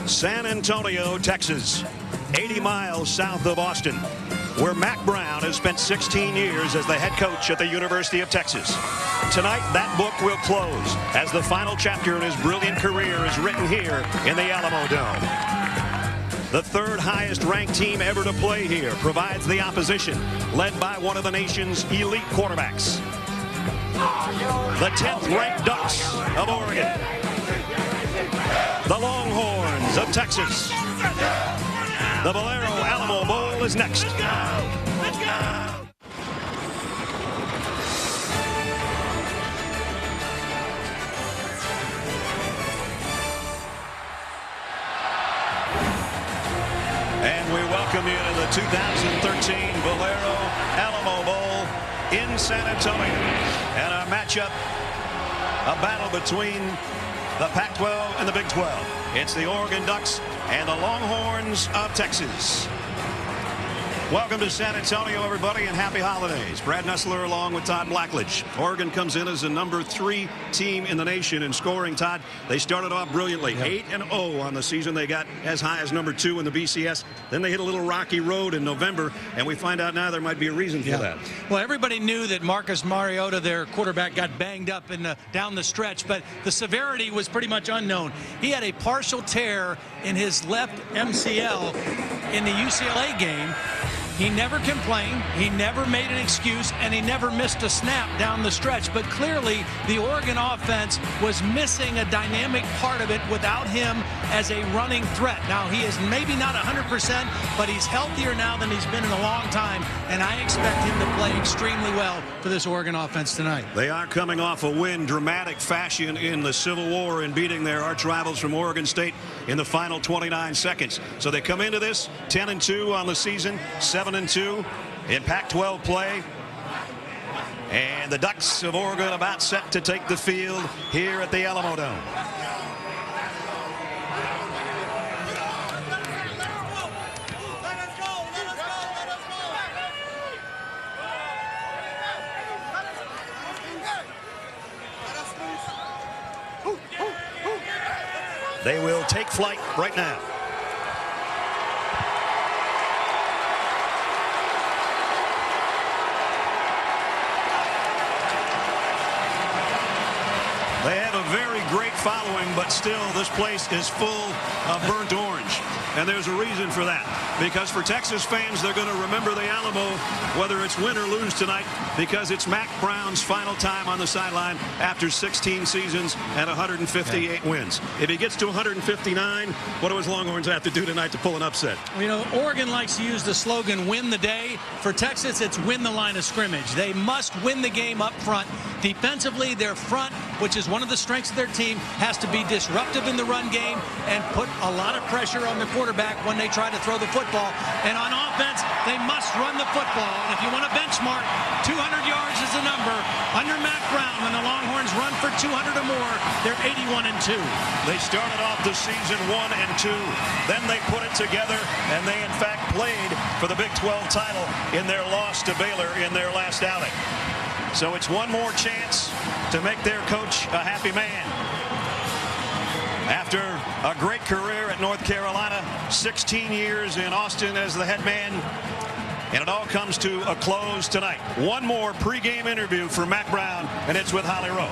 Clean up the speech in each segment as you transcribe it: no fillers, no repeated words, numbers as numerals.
San Antonio, Texas, 80 miles south of Austin, where Mack Brown has spent 16 years as the head coach at the University of Texas. Tonight, that book will close as the final chapter in his brilliant career is written here in the Alamo Dome. The third highest ranked team ever to play here provides the opposition, led by one of the nation's elite quarterbacks. The 10th ranked Ducks of Oregon. The Longhorns of Texas. The Valero Alamo Bowl is next. Let's go! And we welcome you to the 2013 Valero Alamo Bowl in San Antonio. And our matchup, a battle between the Pac-12 and the Big 12. It's the Oregon Ducks and the Longhorns of Texas. Welcome to San Antonio, everybody, and happy holidays. Brad Nessler along with Todd Blackledge. Oregon comes in as the #3 team in the nation in scoring, Todd. They started off brilliantly, 8-0 on the season. They got as high as #2 in the BCS. Then they hit a little rocky road in November, and we find out now there might be a reason for that. Well, everybody knew that Marcus Mariota, their quarterback, got banged up down the stretch, but the severity was pretty much unknown. He had a partial tear in his left MCL in the UCLA game. He never complained, he never made an excuse, and he never missed a snap down the stretch. But clearly, the Oregon offense was missing a dynamic part of it without him as a running threat. Now, he is maybe not 100%, but he's healthier now than he's been in a long time, and I expect him to play extremely well for this Oregon offense tonight. They are coming off a win, dramatic fashion in the Civil War, in beating their arch rivals from Oregon State in the final 29 seconds. So they come into this 10-2 on the season, 7-2 in Pac-12 play. And the Ducks of Oregon about set to take the field here at the Alamo Dome. They will take flight right now. They have a very great following, but still this place is full of burnt orange. And there's a reason for that. Because for Texas fans, they're going to remember the Alamo, whether it's win or lose tonight, because it's Mack Brown's final time on the sideline after 16 seasons and 158 wins. If he gets to 159, what do his Longhorns have to do tonight to pull an upset? You know, Oregon likes to use the slogan, win the day. For Texas, it's win the line of scrimmage. They must win the game up front. Defensively, their front, which is one of the strengths of their team, has to be disruptive in the run game and put a lot of pressure on the quarterback when they try to throw the football. And on offense, they must run the football. And if you want to benchmark, 200 yards is the number. Under Mack Brown, when the Longhorns run for 200 or more, they're 81-2. They started off the season 1-2. Then they put it together, and they, in fact, played for the Big 12 title in their loss to Baylor in their last outing. So it's one more chance to make their coach a happy man. After a great career at North Carolina, 16 years in Austin as the head man, and it all comes to a close tonight. One more pregame interview for Mack Brown, and it's with Holly Rowe.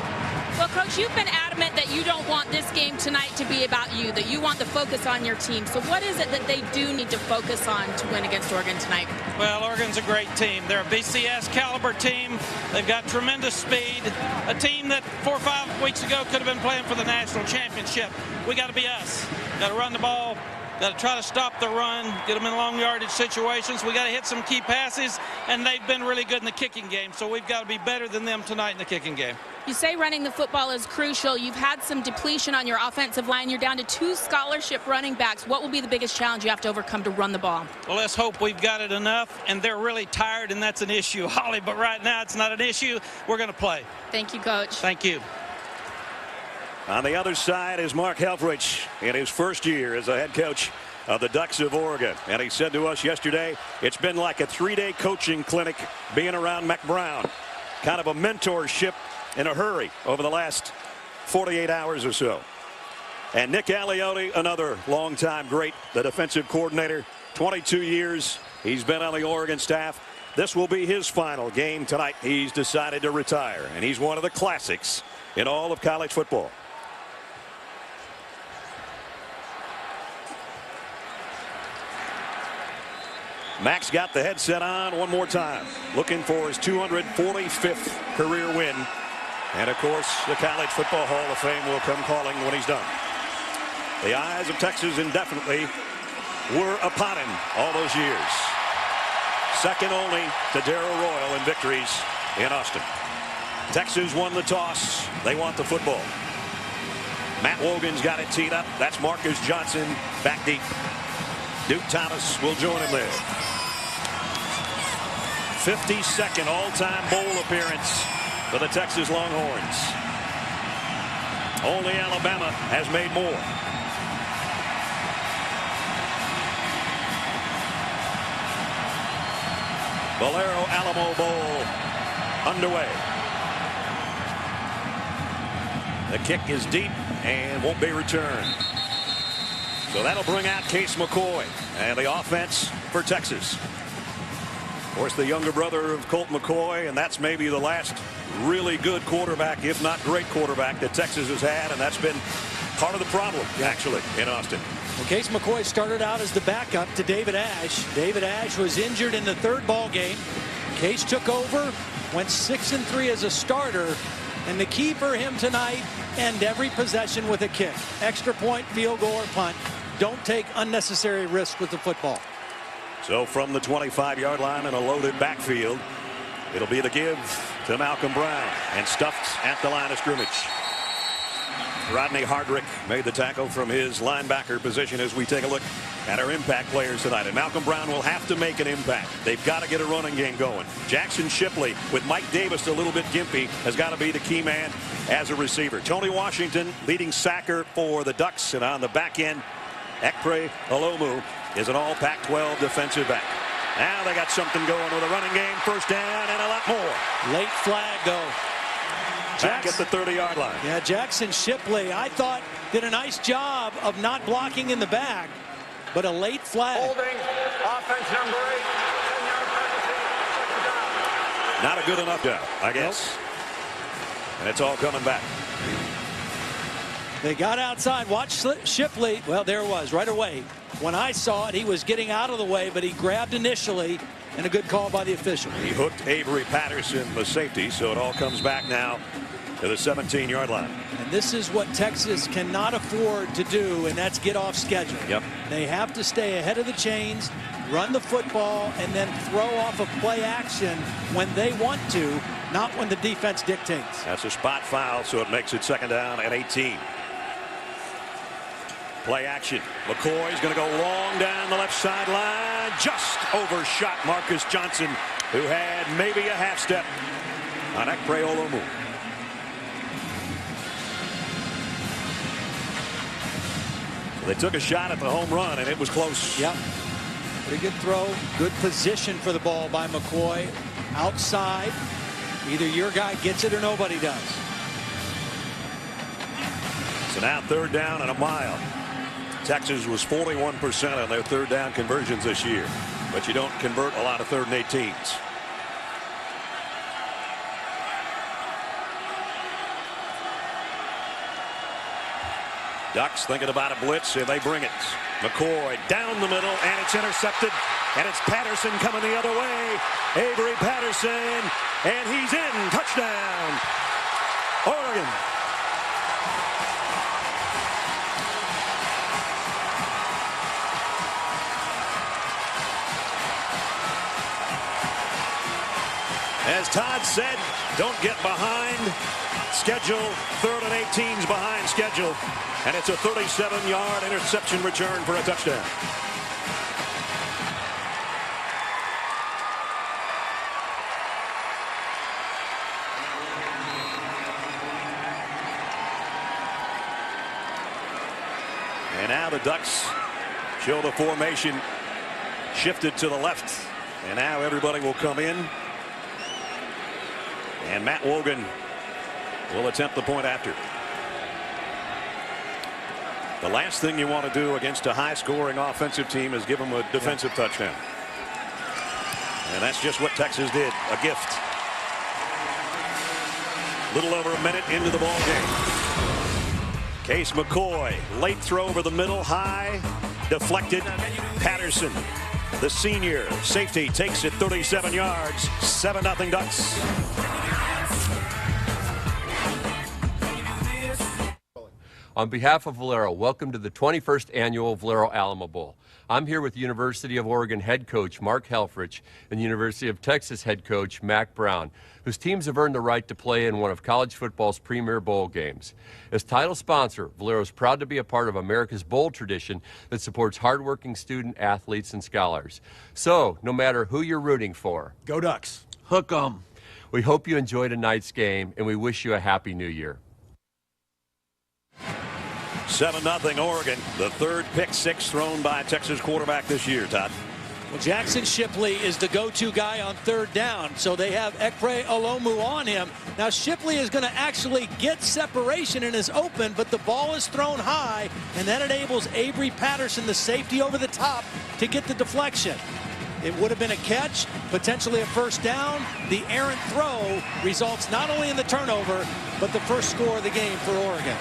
Well, Coach, you've been adamant that you don't want this game tonight to be about you, that you want the focus on your team. So what is it that they do need to focus on to win against Oregon tonight? Well, Oregon's a great team. They're a BCS caliber team. They've got tremendous speed. A team that 4 or 5 weeks ago could have been playing for the national championship. We got to be us. Got to run the ball. Got to try to stop the run, get them in long yardage situations. We got to hit some key passes, and they've been really good in the kicking game. So we've got to be better than them tonight in the kicking game. You say running the football is crucial. You've had some depletion on your offensive line. You're down to 2 scholarship running backs. What will be the biggest challenge you have to overcome to run the ball? Well, let's hope we've got it enough, and they're really tired, and that's an issue, Holly. But right now, it's not an issue. We're going to play. Thank you, Coach. Thank you. On the other side is Mark Helfrich in his first year as a head coach of the Ducks of Oregon. And he said to us yesterday, it's been like a 3-day coaching clinic being around Mack Brown. Kind of a mentorship in a hurry over the last 48 hours or so. And Nick Aliotti, another longtime great, the defensive coordinator, 22 years he's been on the Oregon staff. This will be his final game tonight. He's decided to retire, and he's one of the classics in all of college football. Max got the headset on one more time, looking for his 245th career win. And of course, the College Football Hall of Fame will come calling when he's done. The eyes of Texas indefinitely were upon him all those years. Second only to Darrell Royal in victories in Austin. Texas won the toss. They want the football. Matt Wogan's got it teed up. That's Marcus Johnson back deep. Duke Thomas will join him there. 52nd all-time bowl appearance for the Texas Longhorns. Only Alabama has made more. Valero Alamo Bowl underway. The kick is deep and won't be returned. So that'll bring out Case McCoy and the offense for Texas. Of course, the younger brother of Colt McCoy, and that's maybe the last really good quarterback, if not great quarterback, that Texas has had, and that's been part of the problem, actually, in Austin. Well, Case McCoy started out as the backup to David Ash. David Ash was injured in the third ball game. Case took over, went 6-3 as a starter, and the key for him tonight, end every possession with a kick. Extra point, field goal, or punt. Don't take unnecessary risks with the football. So from the 25-yard line in a loaded backfield, it'll be the give to Malcolm Brown, and stuffed at the line of scrimmage. Rodney Hardrick made the tackle from his linebacker position as we take a look at our impact players tonight. And Malcolm Brown will have to make an impact. They've got to get a running game going. Jackson Shipley, with Mike Davis a little bit gimpy, has got to be the key man as a receiver. Tony Washington, leading sacker for the Ducks, and on the back end, Ekpre Olomu is an all Pac-12 defensive back. Now they got something going with a running game, first down, and a lot more. Late flag, though. Back at the 30-yard line. Yeah, Jackson Shipley, I thought, did a nice job of not blocking in the back, but a late flag. Holding, offense number 8, 10-yard penalty. Not a good enough down, I guess. Nope. And it's all coming back. They got outside. Watch Shipley. Well, there it was right away. When I saw it, he was getting out of the way, but he grabbed initially, and a good call by the official. He hooked Avery Patterson, the safety, so it all comes back now to the 17-yard line. And this is what Texas cannot afford to do, and that's get off schedule. Yep. They have to stay ahead of the chains, run the football, and then throw off a play action when they want to, not when the defense dictates. That's a spot foul, so it makes it second down and 18. Play action. McCoy's going to go long down the left sideline. Just overshot Marcus Johnson, who had maybe a half step on Ekpre Olomu. So they took a shot at the home run, and it was close. Yep. Pretty good throw. Good position for the ball by McCoy. Outside. Either your guy gets it or nobody does. So now third down and a mile. Texas was 41% on their third down conversions this year, but you don't convert a lot of 3rd and 18s. Ducks thinking about a blitz, and they bring it. McCoy down the middle, and it's intercepted, and it's Patterson coming the other way. Avery Patterson, and he's in. Touchdown, Oregon. As Todd said, don't get behind schedule. 3rd and 18's behind schedule. And it's a 37-yard interception return for a touchdown. And now the Ducks show the formation shifted to the left. And now everybody will come in. And Matt Wogan will attempt the point after. The last thing you want to do against a high-scoring offensive team is give them a defensive touchdown. And that's just what Texas did. A gift. Little over a minute into the ball game. Case McCoy, late throw over the middle, high, deflected. Patterson, the senior safety, takes it 37 yards. 7-0 Ducks. On behalf of Valero, welcome to the 21st Annual Valero Alamo Bowl. I'm here with University of Oregon head coach Mark Helfrich and University of Texas head coach Mack Brown, whose teams have earned the right to play in one of college football's premier bowl games. As title sponsor, Valero is proud to be a part of America's bowl tradition that supports hardworking student athletes and scholars. So, no matter who you're rooting for, Go Ducks. Hook 'em. we hope you enjoy tonight's game and we wish you a happy new year. 7-0 Oregon. The third pick six thrown by Texas quarterback this year, Todd. Well, Jackson Shipley is the go-to guy on third down, so they have Ekpe Alamo on him. Now Shipley is going to actually get separation and is open, but the ball is thrown high, and that enables Avery Patterson, the safety, over the top to get the deflection. It would have been a catch, potentially a first down. The errant throw results not only in the turnover, but the first score of the game for Oregon.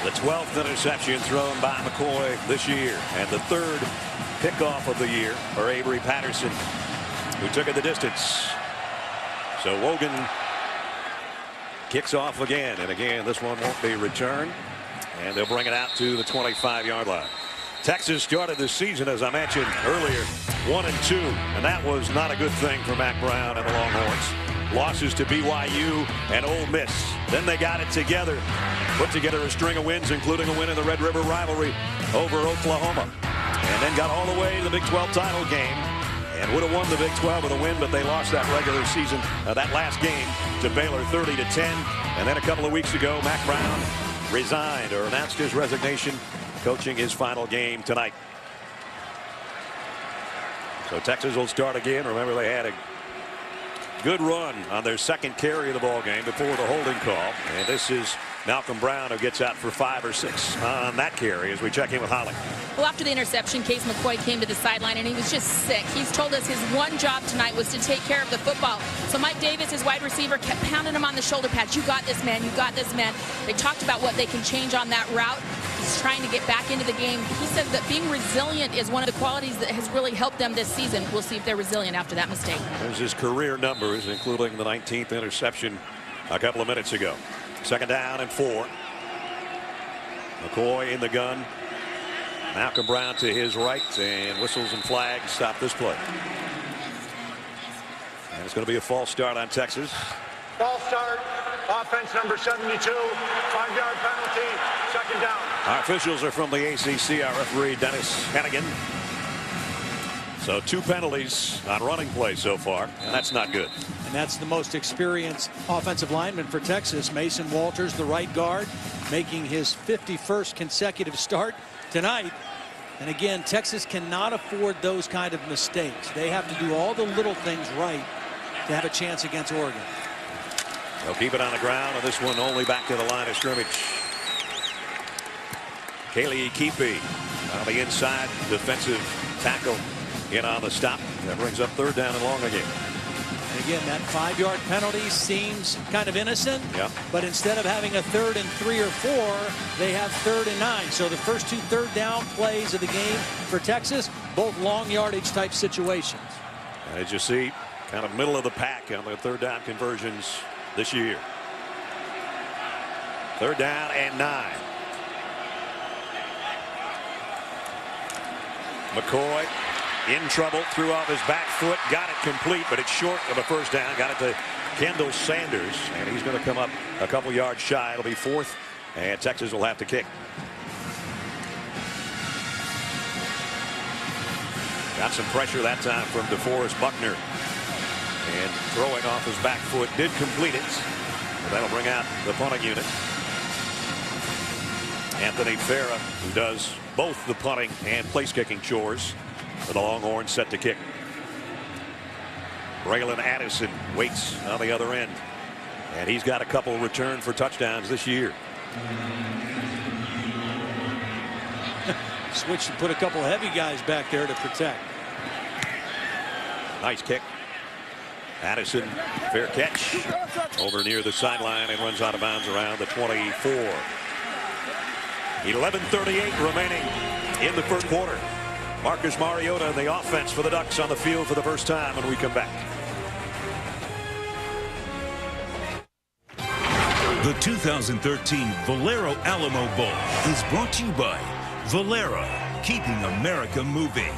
The 12th interception thrown by McCoy this year, and the third pickoff of the year for Avery Patterson, who took it the distance. So Wogan kicks off again, and again this one won't be returned, and they'll bring it out to the 25-yard line. Texas started the season, as I mentioned earlier, 1-2, and that was not a good thing for Mack Brown and the Longhorns. Losses to BYU and Ole Miss. Then they got it together, put together a string of wins, including a win in the Red River rivalry over Oklahoma, and then got all the way to the Big 12 title game and would have won the Big 12 with a win, but they lost that regular season, that last game, to Baylor 30-10. And then a couple of weeks ago, Mack Brown resigned or announced his resignation, coaching his final game tonight. So Texas will start again. Remember, they had a good run on their second carry of the ball game before the holding call, and this is Malcolm Brown, who gets out for 5 or 6 on that carry as we check in with Holly. Well, after the interception, Case McCoy came to the sideline and he was just sick. He's told us his one job tonight was to take care of the football. So Mike Davis, his wide receiver, kept pounding him on the shoulder pads. You got this, man. You got this, man. They talked about what they can change on that route. He's trying to get back into the game. He said that being resilient is one of the qualities that has really helped them this season. We'll see if they're resilient after that mistake. There's his career numbers, including the 19th interception a couple of minutes ago. Second down and 4. McCoy in the gun. Malcolm Brown to his right, and whistles and flags stop this play. And it's going to be a false start on Texas. False start. Offense number 72. 5-yard penalty. Second down. Our officials are from the ACC. Our referee, Dennis Hennigan. So 2 penalties on running play so far, and that's not good. And that's the most experienced offensive lineman for Texas, Mason Walters, the right guard, making his 51st consecutive start tonight. And again, Texas cannot afford those kind of mistakes. They have to do all the little things right to have a chance against Oregon. They'll keep it on the ground, and this one only back to the line of scrimmage. Kaylee Keefe on the inside, defensive tackle in on the stop. That brings up third down and long again. And again, that 5-yard penalty seems kind of innocent, but instead of having a 3rd and 3 or 4, they have 3rd and 9. So the first 2 third down plays of the game for Texas, both long yardage type situations. As you see, kind of middle of the pack on the third down conversions this year. 3rd down and 9. McCoy in trouble, threw off his back foot, got it complete, but it's short of a first down. Got it to Kendall Sanders, and he's going to come up a couple yards shy. It'll be 4th, and Texas will have to kick. Got some pressure that time from DeForest Buckner, and throwing off his back foot, did complete it. So that'll bring out the punting unit. Anthony Farah, who does both the punting and place kicking chores for the Longhorns, set to kick. Braylon Addison waits on the other end, and he's got a couple return for touchdowns this year. Switch and put a couple heavy guys back there to protect. Nice kick. Addison, fair catch. Over near the sideline and runs out of bounds around the 24. 11:38 remaining in the first quarter. Marcus Mariota and the offense for the Ducks on the field for the first time when we come back. The 2013 Valero Alamo Bowl is brought to you by Valero, keeping America moving.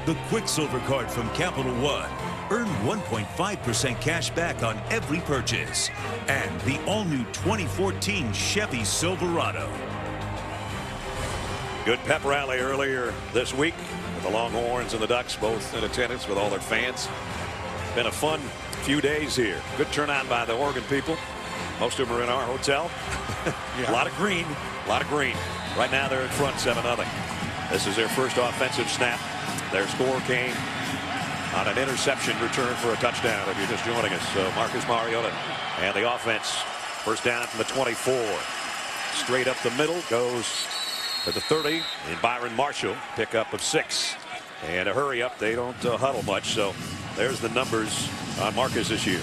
The Quicksilver card from Capital One. Earn 1.5% cash back on every purchase. And the all-new 2014 Chevy Silverado. Good pep rally earlier this week with the Longhorns and the Ducks both in attendance with all their fans. Been a fun few days here. Good turnout by the Oregon people. Most of them are in our hotel. A lot of green. A lot of green. Right now they're in front 7-0. This is their first offensive snap. Their score came on an interception return for a touchdown if you're just joining us. So Marcus Mariota and the offense. First down from the 24. Straight up the middle goes to the 30. And Byron Marshall pickup of 6. And a hurry up. They don't huddle much. So there's the numbers on Marcus this year.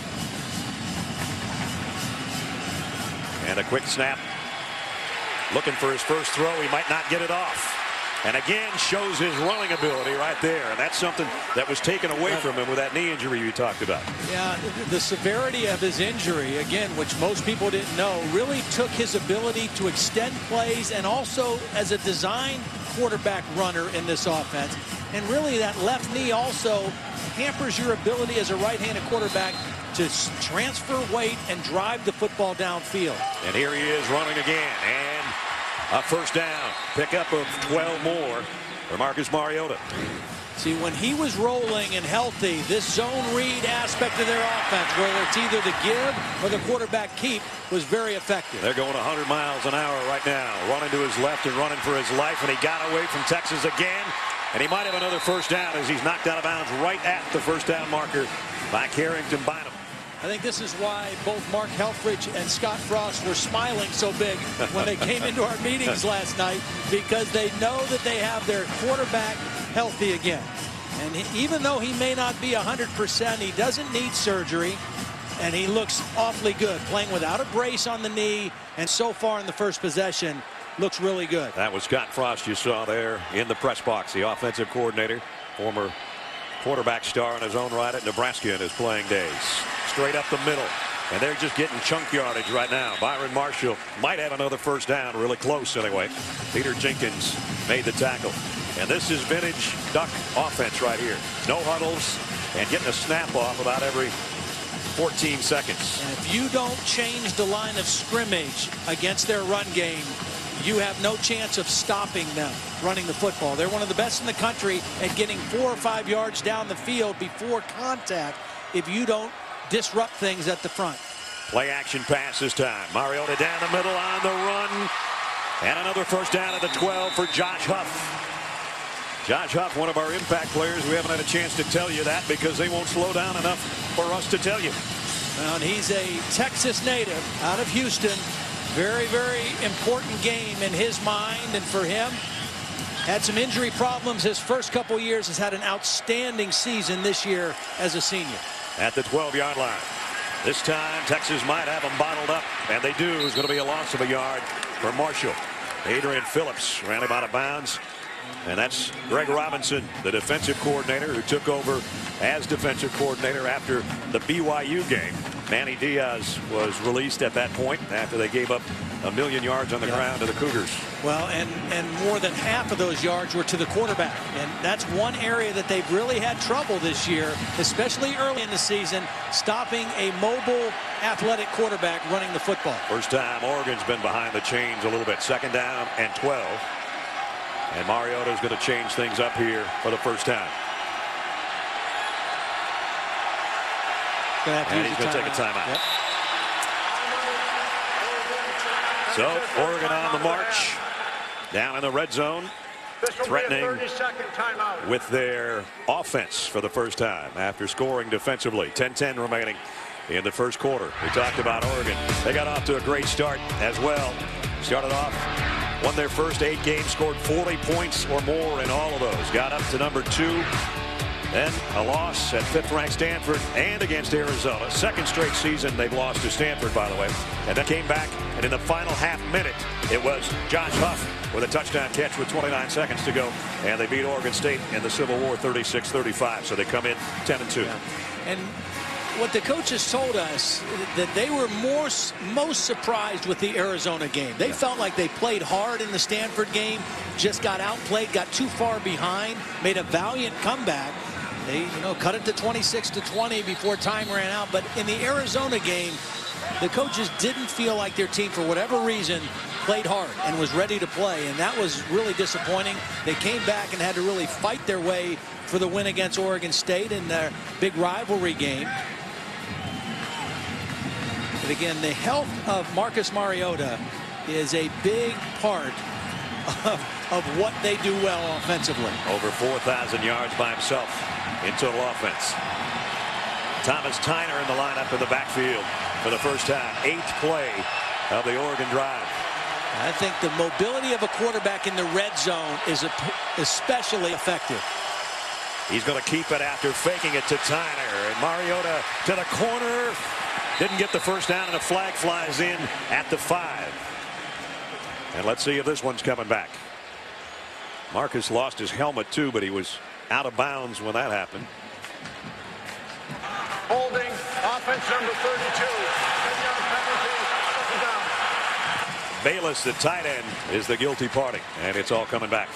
And a quick snap. Looking for his first throw. He might not get it off. And again shows his running ability right there. And that's something that was taken away from him with that knee injury you talked about. Yeah, the severity of his injury, again, which most people didn't know, really took his ability to extend plays and also as a designed quarterback runner in this offense. And really that left knee also hampers your ability as a right-handed quarterback to transfer weight and drive the football downfield. And here he is running again. And a first down. Pickup of 12 more for Marcus Mariota. See, when he was rolling and healthy, this zone read aspect of their offense, whether it's either the give or the quarterback keep, was very effective. They're going 100 miles an hour right now. Running to his left and running for his life. And he got away from Texas again. And he might have another first down as he's knocked out of bounds right at the first down marker by Carrington Bynum. I think this is why both Mark Helfrich and Scott Frost were smiling so big when they came into our meetings last night, because they know that they have their quarterback healthy again. And even though he may not be 100%, he doesn't need surgery, and he looks awfully good, playing without a brace on the knee, and so far in the first possession, looks really good. That was Scott Frost you saw there in the press box, the offensive coordinator, former quarterback star in his own right at Nebraska in his playing days. Straight up the middle, and they're just getting chunk yardage right now. Byron Marshall might have another first down, really close anyway. Peter Jenkins made the tackle. And this is vintage Duck offense right here. No huddles and getting a snap off about every 14 seconds. And if you don't change the line of scrimmage against their run game, you have no chance of stopping them running the football. They're one of the best in the country at getting 4 or 5 yards down the field before contact if you don't disrupt things at the front. Play action pass this time. Mariota down the middle on the run. And another first down at the 12 for Josh Huff. Josh Huff, one of our impact players. We haven't had a chance to tell you that because they won't slow down enough for us to tell you. Well, and he's a Texas native out of Houston. Very, very important game in his mind and for him. Had some injury problems his first couple years. Has had an outstanding season this year as a senior. At the 12-yard line. This time, Texas might have them bottled up, and they do. It's going to be a loss of a yard for Marshall. Adrian Phillips ran him out of bounds, and that's Greg Robinson, the defensive coordinator, who took over as defensive coordinator after the BYU game. Manny Diaz was released at that point after they gave up 1,000,000 yards on the ground to the Cougars. Well, and more than half of those yards were to the quarterback. And that's one area that they've really had trouble this year, especially early in the season, stopping a mobile, athletic quarterback running the football. First time Oregon's been behind the chains a little bit. Second down and 12. And Mariota's going to change things up here for the first time. And he's going to take a timeout. Yep. So Oregon on the march, down in the red zone, threatening with their offense for the first time after scoring defensively. 10-10 remaining in the first quarter. We talked about Oregon. They got off to a great start as well. Started off Won their first 8 games, scored 40 points or more in all of those. Got up to number 2. Then a loss at 5th-ranked Stanford and against Arizona. Second straight season they've lost to Stanford, by the way. And then came back, and in the final half minute, it was Josh Huff with a touchdown catch with 29 seconds to go. And they beat Oregon State in the Civil War 36-35. So they come in 10-2. Yeah. And what the coaches told us, that they were most surprised with the Arizona game. They felt like they played hard in the Stanford game, just got outplayed, got too far behind, made a valiant comeback. They, cut it to 26-20 before time ran out. But in the Arizona game, the coaches didn't feel like their team, for whatever reason, played hard and was ready to play. And that was really disappointing. They came back and had to really fight their way for the win against Oregon State in their big rivalry game. But again, the health of Marcus Mariota is a big part of what they do well offensively. Over 4,000 yards by himself in total offense. Thomas Tyner in the lineup in the backfield for the first time. 8th play of the Oregon drive. I think the mobility of a quarterback in the red zone is especially effective. He's going to keep it after faking it to Tyner. And Mariota to the corner. Didn't get the first down, and a flag flies in at the 5. And let's see if this one's coming back. Marcus lost his helmet too, but he was out of bounds when that happened. Holding, offense number 32. 10-yard penalty, second down. Bayless, the tight end, is the guilty party, and it's all coming back.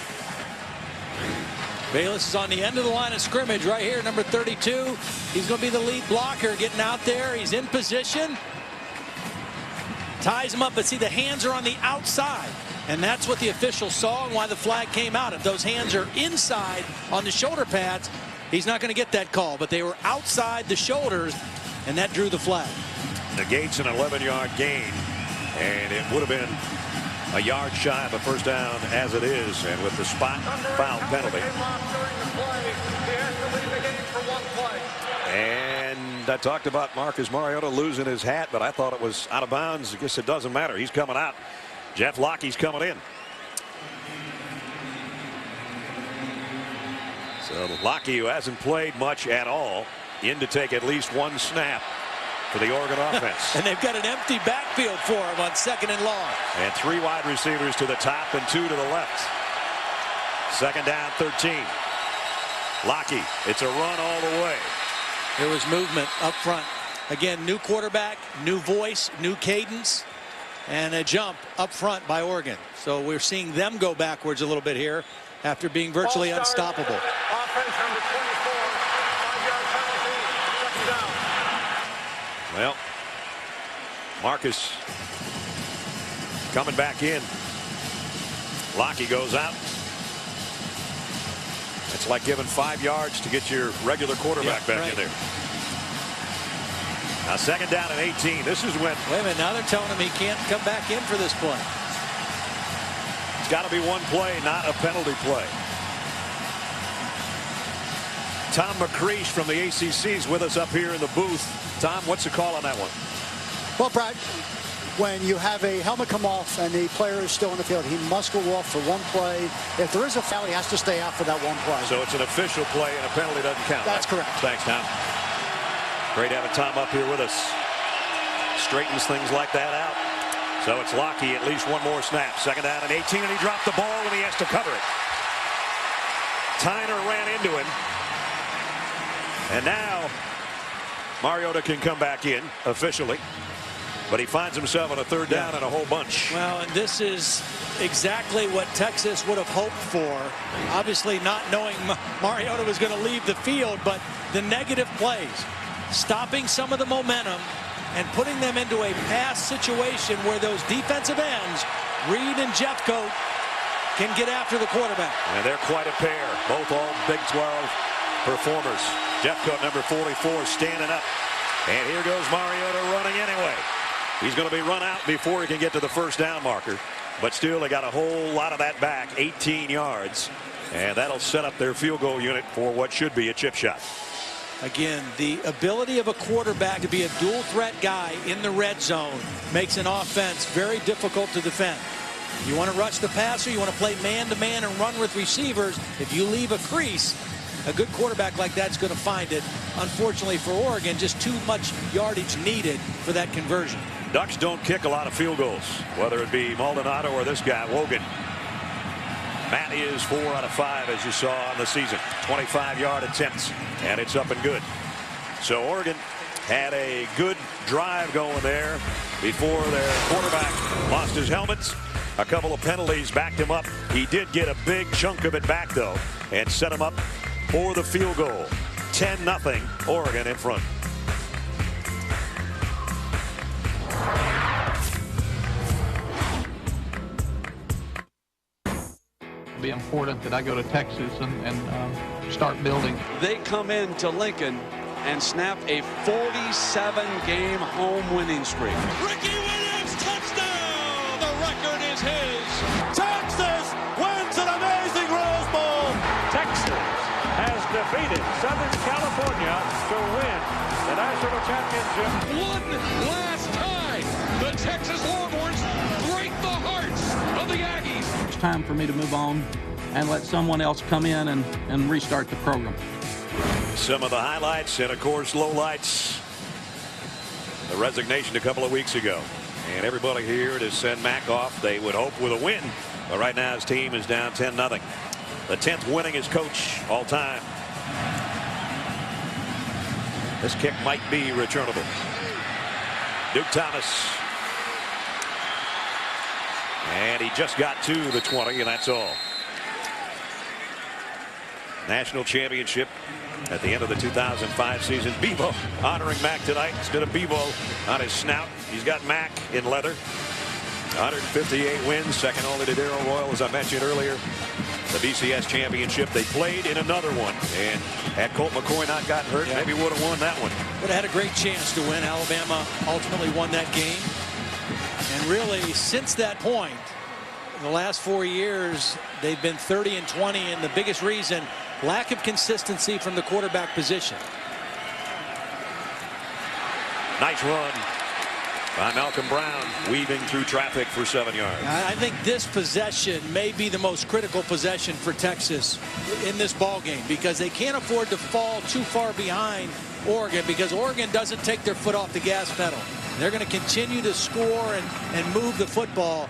Bayless is on the end of the line of scrimmage right here, number 32. He's going to be the lead blocker, getting out there. He's in position. Ties him up, but see, the hands are on the outside. And that's what the officials saw and why the flag came out. If those hands are inside on the shoulder pads, he's not going to get that call. But they were outside the shoulders, and that drew the flag. Negates an 11-yard gain, and it would have been a yard shy of a first down as it is, and with the spot foul penalty. And I talked about Marcus Mariota losing his hat, but I thought it was out of bounds. I guess it doesn't matter. He's coming out. Jeff Lockey's coming in. So Lockey, who hasn't played much at all, in to take at least one snap for the Oregon offense. And they've got an empty backfield for him on 2nd and long. And 3 wide receivers to the top and 2 to the left. 2nd down, 13. Lockey, it's a run all the way. There was movement up front. Again, new quarterback, new voice, new cadence, and a jump up front by Oregon. So we're seeing them go backwards a little bit here after being virtually unstoppable. Offense number 24. 5-yard penalty, second down. Well, Marcus coming back in. Lockey goes out. It's like giving 5 yards to get your regular quarterback back in there. Now 2nd down and 18. This is when. Wait a minute. Now they're telling him he can't come back in for this play. It's got to be one play, not a penalty play. Tom McCreesh from the ACC is with us up here in the booth. Tom, what's the call on that one? Well, Brad, when you have a helmet come off and the player is still in the field, he must go off for one play. If there is a foul, he has to stay out for that one play. So it's an official play and a penalty doesn't count. That's correct. Thanks, Tom. Great having Tom up here with us. Straightens things like that out. So it's Lockey, at least one more snap. 2nd down and 18, and he dropped the ball and he has to cover it. Tyner ran into him. And now Mariota can come back in officially, but he finds himself on a 3rd down and a whole bunch. Well, and this is exactly what Texas would have hoped for. Obviously not knowing Mariota was going to leave the field, but the negative plays, stopping some of the momentum and putting them into a pass situation where those defensive ends, Reed and Jeffcoat, can get after the quarterback. And they're quite a pair, both all Big 12 performers. Jeffcoat, number 44, standing up. And here goes Mariota running anyway. He's going to be run out before he can get to the first down marker. But still, they got a whole lot of that back, 18 yards. And that'll set up their field goal unit for what should be a chip shot. Again, the ability of a quarterback to be a dual threat guy in the red zone makes an offense very difficult to defend. You want to rush the passer, you want to play man-to-man and run with receivers. If you leave a crease, a good quarterback like that's going to find it. Unfortunately for Oregon, just too much yardage needed for that conversion. Ducks don't kick a lot of field goals, whether it be Maldonado or this guy, Wogan. Matt is 4 out of 5, as you saw on the season. 25-yard attempts, and it's up and good. So Oregon had a good drive going there before their quarterback lost his helmet. A couple of penalties backed him up. He did get a big chunk of it back, though, and set him up for the field goal. 10-0, Oregon in front. Be important that I go to Texas and start building. They come into Lincoln and snap a 47-game home winning streak. Ricky Williams, touchdown! The record is his. Texas wins an amazing Rose Bowl. Texas has defeated Southern California to win the national championship. One last time, the Texas Longhorns break the hearts of the Aggies. It's time for me to move on and let someone else come in and restart the program. Some of the highlights and, of course, lowlights. The resignation a couple of weeks ago. And everybody here to send Mack off, they would hope, with a win. But right now his team is down 10-0. The 10th winningest coach all time. This kick might be returnable. Duke Thomas. And he just got to the 20, and that's all. National championship at the end of the 2005 season. Bevo honoring Mack tonight instead of Bevo on his snout. He's got Mack in leather. 158 wins, second only to Darrell Royal, as I mentioned earlier. The BCS championship, they played in another one, and had Colt McCoy not gotten hurt, maybe would have won that one. Would have had a great chance to win. Alabama ultimately won that game. And really, since that point, in the last 4 years, they've been 30-20, and the biggest reason, lack of consistency from the quarterback position. Nice run by Malcolm Brown, weaving through traffic for 7 yards. I think this possession may be the most critical possession for Texas in this ball game, because they can't afford to fall too far behind Oregon, because Oregon doesn't take their foot off the gas pedal. They're going to continue to score and move the football.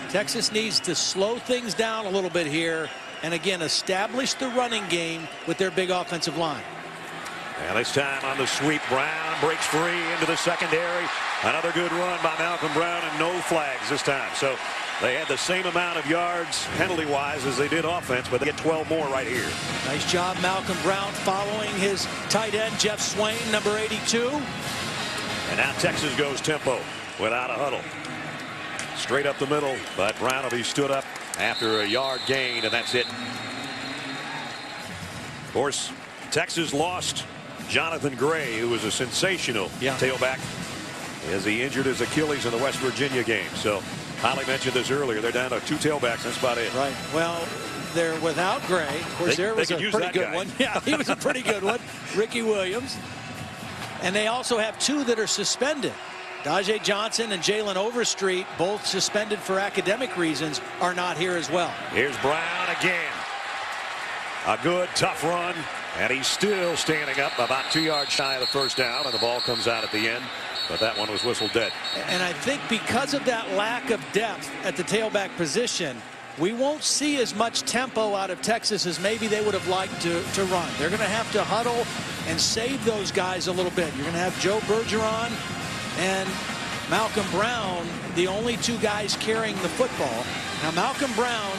Texas needs to slow things down a little bit here and, again, establish the running game with their big offensive line. And this time on the sweep, Brown breaks free into the secondary. Another good run by Malcolm Brown, and no flags this time. So they had the same amount of yards penalty-wise as they did offense, but they get 12 more right here. Nice job, Malcolm Brown, following his tight end, Jeff Swain, number 82. And now Texas goes tempo without a huddle. Straight up the middle, but Brown will be stood up after a yard gain, and that's it. Of course, Texas lost Jonathan Gray, who was a sensational tailback, as he injured his Achilles in the West Virginia game. So Holly mentioned this earlier. They're down to 2 tailbacks. That's about it. Right. Well, they're without Gray. Of course, there was a pretty good one. Yeah, he was a pretty good one. Ricky Williams. And they also have 2 that are suspended. Dajay Johnson and Jalen Overstreet, both suspended for academic reasons, are not here as well. Here's Brown again. A good, tough run, and he's still standing up about 2 yards shy of the first down, and the ball comes out at the end. But that one was whistled dead. And I think because of that lack of depth at the tailback position, we won't see as much tempo out of Texas as maybe they would have liked to run. They're going to have to huddle and save those guys a little bit. You're going to have Joe Bergeron and Malcolm Brown, the only 2 guys carrying the football. Now, Malcolm Brown,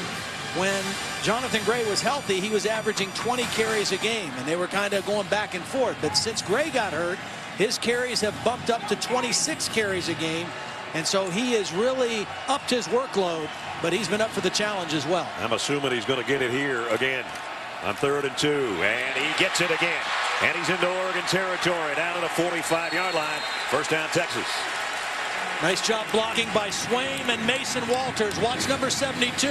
when Jonathan Gray was healthy, he was averaging 20 carries a game, and they were kind of going back and forth. But since Gray got hurt, his carries have bumped up to 26 carries a game, and so he has really upped his workload, but he's been up for the challenge as well. I'm assuming he's going to get it here again on 3rd and 2, and he gets it again. And he's into Oregon territory, down to the 45-yard line. First down, Texas. Nice job blocking by Swaim and Mason Walters. Watch number 72.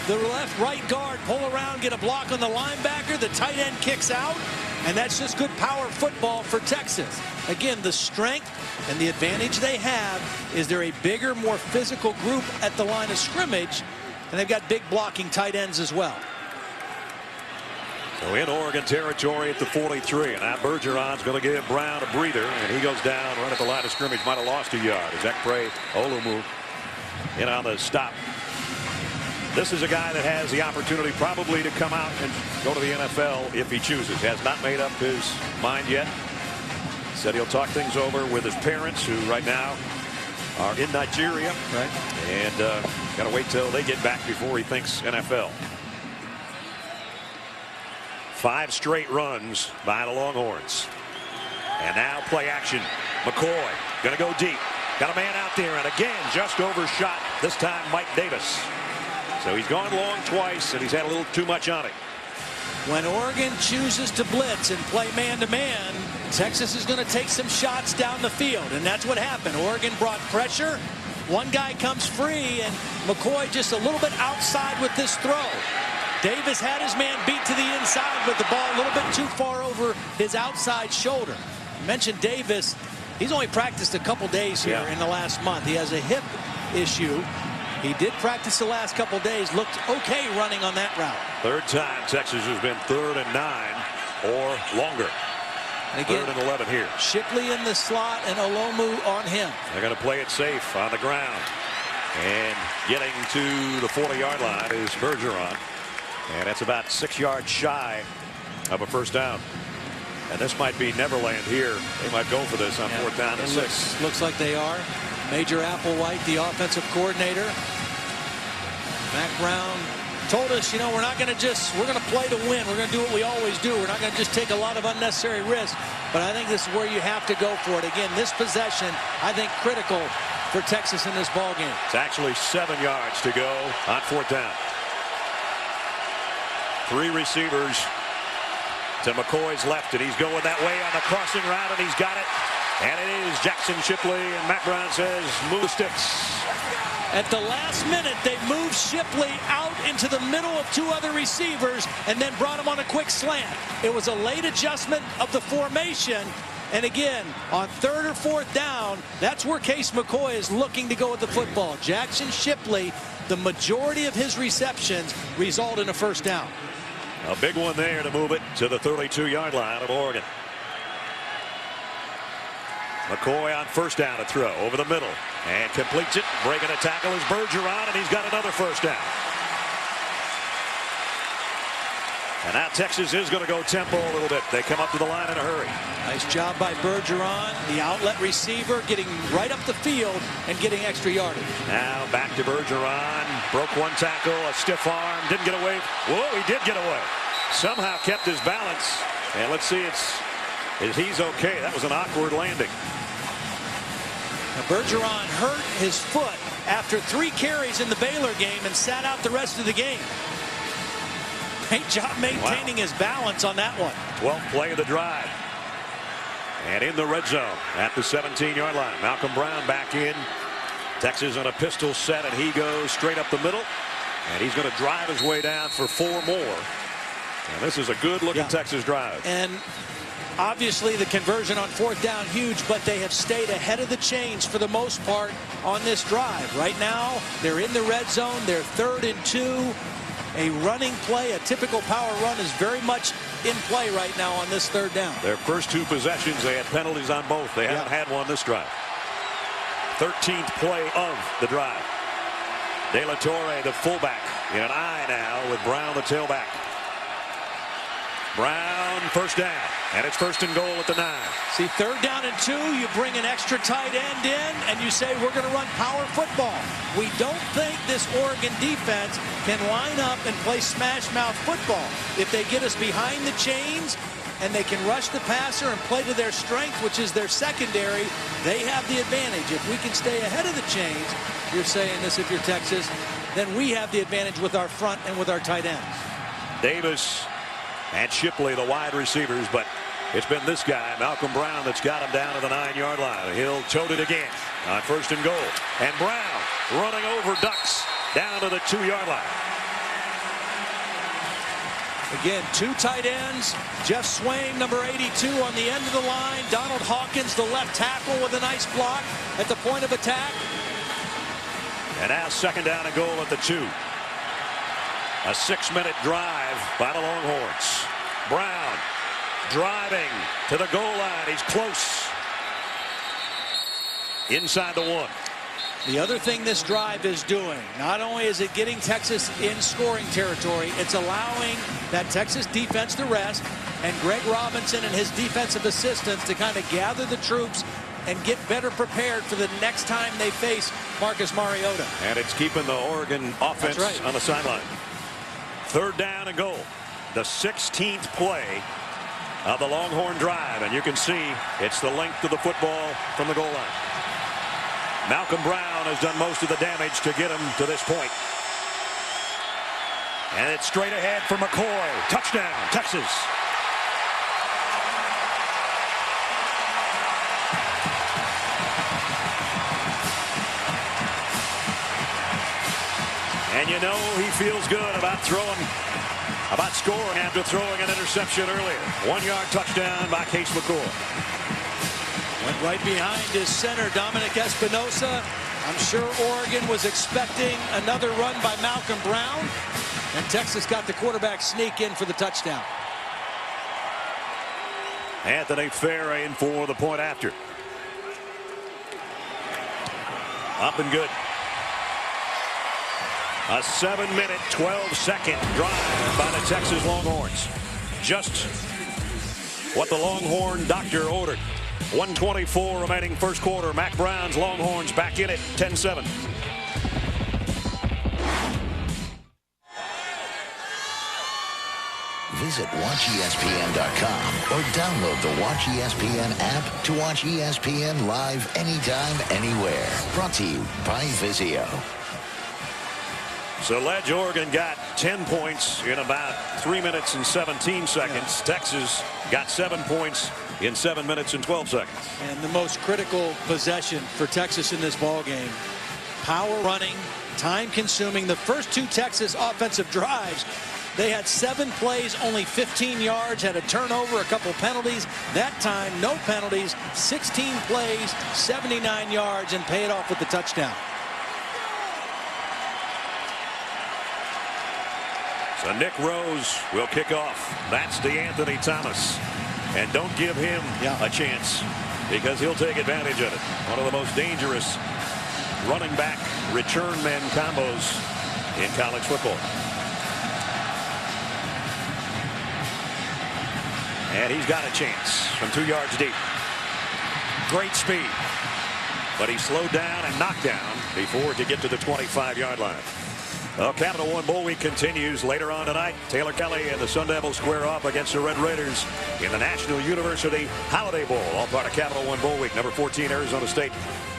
The left right guard pull around, get a block on the linebacker. The tight end kicks out. And that's just good power football for Texas. Again, the strength and the advantage they have is they're a bigger, more physical group at the line of scrimmage, and they've got big blocking tight ends as well. So in Oregon territory at the 43, and now Bergeron's going to give Brown a breather, and he goes down right at the line of scrimmage. Might have lost a yard as Ekpre Alamo in on the stop. This is a guy that has the opportunity probably to come out and go to the NFL if he chooses. Has not made up his mind yet. Said he'll talk things over with his parents, who right now are in Nigeria. Right. And got to wait till they get back before he thinks NFL. 5 straight runs by the Longhorns. And now play action. McCoy going to go deep. Got a man out there, and again just overshot. This time Mike Davis. So he's gone long twice, and he's had a little too much on it. When Oregon chooses to blitz and play man-to-man, Texas is going to take some shots down the field, and that's what happened. Oregon brought pressure. One guy comes free, and McCoy just a little bit outside with this throw. Davis had his man beat to the inside with the ball a little bit too far over his outside shoulder. I mentioned Davis. He's only practiced a couple days here in the last month. He has a hip issue. He did practice the last couple days. Looked okay running on that route. Third time Texas has been 3rd and 9 or longer. And again, 3rd and 11 here. Shipley in the slot and Alamo on him. They're going to play it safe on the ground. And getting to the 40-yard line is Bergeron. And that's about 6 yards shy of a first down. And this might be Neverland here. They might go for this on 4th down and 6. Looks like they are. Major Applewhite, the offensive coordinator. Mac Brown told us, you know, we're going to play to win. We're going to do what we always do. We're not going to just take a lot of unnecessary risks. But I think this is where you have to go for it. Again, this possession, I think, critical for Texas in this ball game. It's actually 7 yards to go on 4th down. 3 receivers to McCoy's left, and he's going that way on the crossing route, and he's got it. And it is Jackson Shipley, and Mac Brown says, move the sticks. At the last minute, they moved Shipley out into the middle of 2 other receivers and then brought him on a quick slant. It was a late adjustment of the formation. And again, on 3rd or 4th down, that's where Case McCoy is looking to go with the football. Jackson Shipley, the majority of his receptions result in a first down. A big one there to move it to the 32-yard line of Oregon. McCoy on 1st down to throw over the middle and completes it. Breaking a tackle is Bergeron, and he's got another first down. And now Texas is going to go tempo a little bit. They come up to the line in a hurry. Nice job by Bergeron, the outlet receiver, getting right up the field and getting extra yardage. Now back to Bergeron. Broke one tackle, a stiff arm, didn't get away. Whoa, he did get away. Somehow kept his balance. And let's see, he's okay. That was an awkward landing. Now Bergeron hurt his foot after 3 carries in the Baylor game and sat out the rest of the game. Great job maintaining his balance on that one. 12th play of the drive. And in the red zone at the 17-yard line. Malcolm Brown back in. Texas on a pistol set, and he goes straight up the middle. And he's going to drive his way down for 4 more. And this is a good-looking Texas drive. And obviously the conversion on 4th down huge, but they have stayed ahead of the chains for the most part on this drive. Right now, they're in the red zone. They're 3rd and 2. A running play, a typical power run, is very much in play right now on this 3rd down. Their first 2 possessions, they had penalties on both. They haven't had one this drive. 13th play of the drive. De La Torre, the fullback, in an eye now with Brown, the tailback. Brown, first down, and it's 1st and goal at the 9. See, 3rd down and 2, you bring an extra tight end in, and you say, we're going to run power football. We don't think this Oregon defense can line up and play smash-mouth football. If they get us behind the chains and they can rush the passer and play to their strength, which is their secondary, they have the advantage. If we can stay ahead of the chains, you're saying this if you're Texas, then we have the advantage with our front and with our tight ends. Davis and Shipley, the wide receivers, but it's been this guy, Malcolm Brown, that's got him down to the 9-yard line. He'll tote it again on 1st and goal. And Brown running over Ducks down to the 2-yard line. Again, 2 tight ends. Jeff Swain, number 82, on the end of the line. Donald Hawkins, the left tackle, with a nice block at the point of attack. And now 2nd down and goal at the 2. A 6-minute drive by the Longhorns. Brown driving to the goal line. He's close. Inside the 1. The other thing this drive is doing, not only is it getting Texas in scoring territory, it's allowing that Texas defense to rest, and Greg Robinson and his defensive assistants to kind of gather the troops and get better prepared for the next time they face Marcus Mariota. And it's keeping the Oregon offense on the sideline. 3rd down and goal. The 16th play of the Longhorn drive, and you can see it's the length of the football from the goal line. Malcolm Brown has done most of the damage to get him to this point. And it's straight ahead for McCoy. Touchdown, Texas. And you know he feels good about scoring after throwing an interception earlier. 1-yard touchdown by Case McCoy. Went right behind his center, Dominic Espinosa. I'm sure Oregon was expecting another run by Malcolm Brown. And Texas got the quarterback sneak in for the touchdown. Anthony Farr in for the point after. Up and good. A 7-minute, 12-second drive by the Texas Longhorns. Just what the Longhorn doctor ordered. 1:24 remaining first quarter. Mack Brown's Longhorns back in it, 10-7. Visit WatchESPN.com or download the Watch ESPN app to watch ESPN live anytime, anywhere. Brought to you by Vizio. So Ledge, Oregon got 10 points in about 3 minutes and 17 seconds. Texas got 7 points in 7 minutes and 12 seconds. And the most critical possession for Texas in this ball game. Power running, time consuming. The first 2 Texas offensive drives, they had 7 plays, only 15 yards, had a turnover, a couple penalties. That time, no penalties, 16 plays, 79 yards, and pay it off with the touchdown. So Nick Rose will kick off. That's DeAnthony Thomas. And don't give him a chance, because he'll take advantage of it. One of the most dangerous running back return men combos in college football. And he's got a chance from 2 yards deep. Great speed. But he slowed down and knocked down before he could get to the 25-yard line. Well, Capital One Bowl Week continues later on tonight. Taylor Kelly and the Sun Devils square off against the Red Raiders in the National University Holiday Bowl. All part of Capital One Bowl Week. Number 14 Arizona State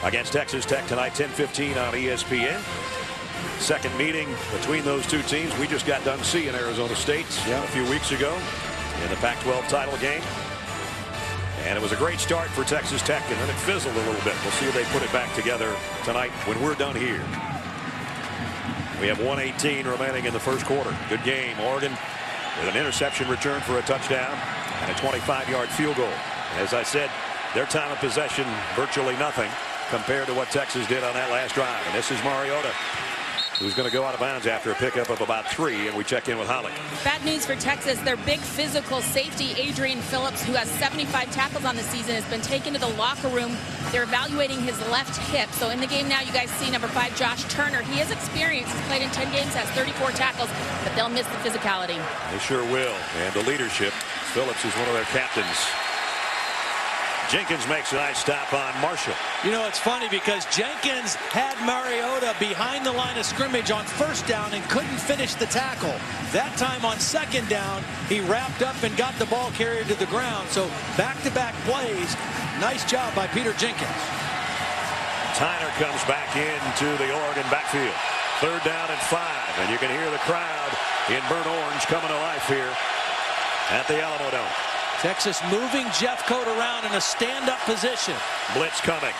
against Texas Tech tonight, 10:15 on ESPN. Second meeting between those two teams. We just got done seeing Arizona State a few weeks ago in the Pac-12 title game. And it was a great start for Texas Tech, and then it fizzled a little bit. We'll see if they put it back together tonight when we're done here. We have 1:18 remaining in the first quarter. Good game. Oregon with an interception return for a touchdown and a 25-yard field goal. As I said, their time of possession virtually nothing compared to what Texas did on that last drive. And this is Mariota, who's going to go out of bounds after a pickup of about 3, and we check in with Holly. Bad news for Texas. Their big physical safety, Adrian Phillips, who has 75 tackles on the season, has been taken to the locker room. They're evaluating his left hip. So in the game now, you guys see number 5, Josh Turner. He has experience. He's played in 10 games, has 34 tackles, but they'll miss the physicality. They sure will. And the leadership. Phillips is one of their captains. Jenkins makes a nice stop on Marshall. You know, it's funny because Jenkins had Mariota behind the line of scrimmage on first down and couldn't finish the tackle. That time on second down, he wrapped up and got the ball carrier to the ground. So back-to-back plays. Nice job by Peter Jenkins. Tyner comes back into the Oregon backfield. 3rd down and 5. And you can hear the crowd in burnt orange coming to life here at the Alamo Dome. Texas moving Jeffcoat around in a stand-up position. Blitz coming.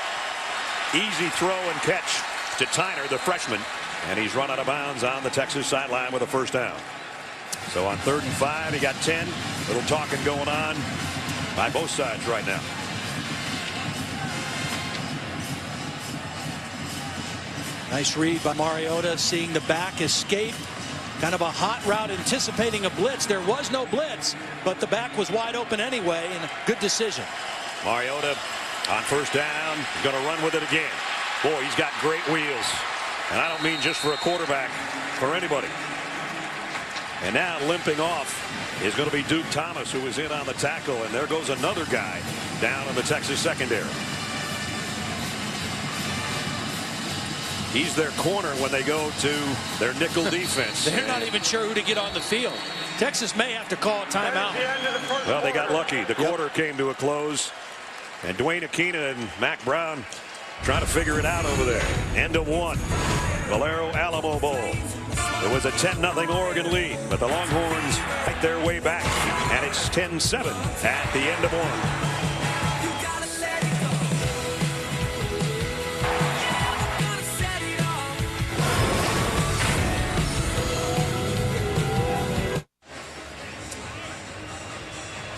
Easy throw and catch to Tyner, the freshman. And he's run out of bounds on the Texas sideline with a first down. So on 3rd and 5, he got 10. Little talking going on by both sides right now. Nice read by Mariota, seeing the back escape. Kind of a hot route, anticipating a blitz. There was no blitz, but the back was wide open anyway, and a good decision. Mariota on 1st down, he's going to run with it again. Boy, he's got great wheels. And I don't mean just for a quarterback, for anybody. And now limping off is going to be Duke Thomas, who was in on the tackle. And there goes another guy down in the Texas secondary. He's their corner when they go to their nickel defense. They're not even sure who to get on the field. Texas may have to call a timeout. Well, they got lucky. The quarter came to a close. And Dwayne Akina and Mac Brown trying to figure it out over there. End of 1. Valero Alamo Bowl. It was a 10-0 Oregon lead, but the Longhorns fight their way back. And it's 10-7 at the end of 1.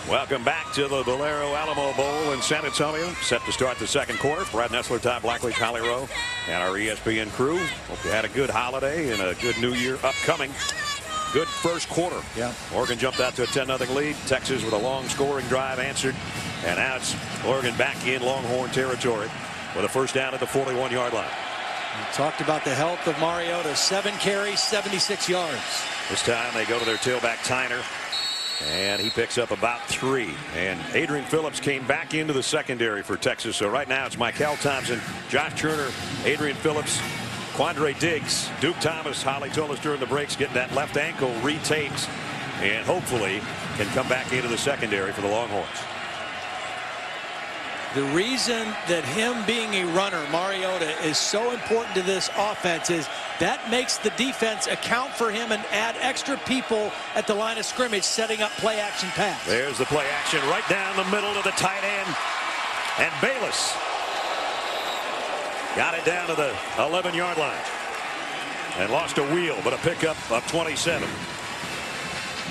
Welcome back to the Valero Alamo Bowl in San Antonio. Set to start the 2nd quarter. Brad Nessler, Todd Blackledge, Holly Rowe, and our ESPN crew. Hope you had a good holiday and a good new year upcoming. Good 1st quarter. Yeah. Oregon jumped out to a 10-0 lead. Texas with a long scoring drive answered. And now it's Oregon back in Longhorn territory with a 1st down at the 41-yard line. We talked about the health of Mariota. 7 carries, 76 yards. This time they go to their tailback Tyner. And he picks up about 3. And Adrian Phillips came back into the secondary for Texas. So right now it's Michael Thompson, Josh Turner, Adrian Phillips, Quandre Diggs, Duke Thomas. Holly told us during the breaks, getting that left ankle retaped. And hopefully can come back into the secondary for the Longhorns. The reason that him being a runner, Mariota, is so important to this offense is that makes the defense account for him and add extra people at the line of scrimmage setting up play action pass. There's the play action right down the middle to the tight end. And Bayless got it down to the 11-yard line. And lost a wheel, but a pickup of 27.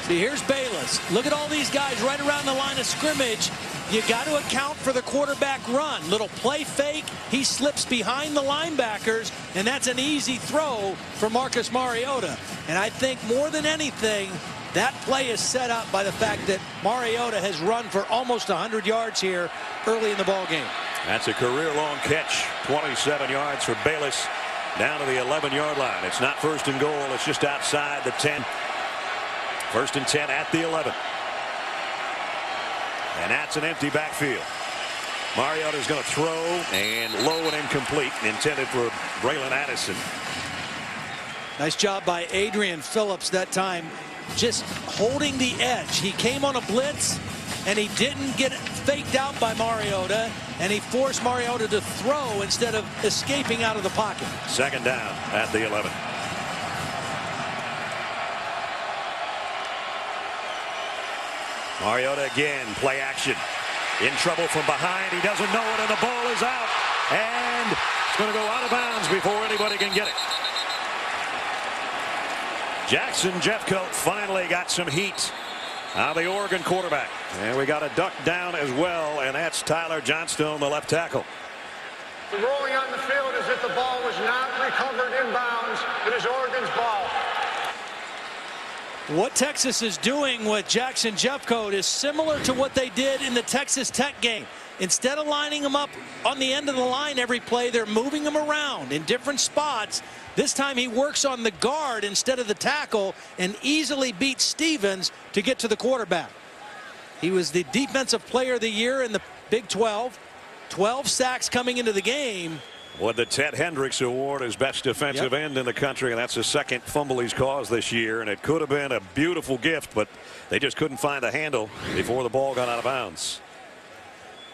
See, here's Bayless. Look at all these guys right around the line of scrimmage. You got to account for the quarterback run. Little play fake. He slips behind the linebackers, and that's an easy throw for Marcus Mariota. And I think more than anything, that play is set up by the fact that Mariota has run for almost 100 yards here early in the ball game. That's a career-long catch. 27 yards for Bayless down to the 11-yard line. It's not 1st and goal. It's just outside the 10. 1st and 10 at the 11. And that's an empty backfield. Mariota's going to throw, and low and incomplete, intended for Braylon Addison. Nice job by Adrian Phillips that time, just holding the edge. He came on a blitz, and he didn't get faked out by Mariota, and he forced Mariota to throw instead of escaping out of the pocket. 2nd down at the 11. Mariota again, play action. In trouble from behind. He doesn't know it, and the ball is out. And it's going to go out of bounds before anybody can get it. Jackson Jeffcoat finally got some heat on the Oregon quarterback. And we got a duck down as well, and that's Tyler Johnstone, the left tackle. The ruling on the field is that the ball was not recovered in bounds. It is Oregon's ball. What Texas is doing with Jackson Jeffcoat is similar to what they did in the Texas Tech game. Instead of lining them up on the end of the line every play, they're moving them around in different spots. This time he works on the guard instead of the tackle and easily beats Stevens to get to the quarterback. He was the Defensive Player of the Year in the Big 12. 12 sacks coming into the game. Won the Ted Hendricks Award as best defensive end in the country, and that's the 2nd fumble he's caused this year. And it could have been a beautiful gift, but they just couldn't find the handle before the ball got out of bounds.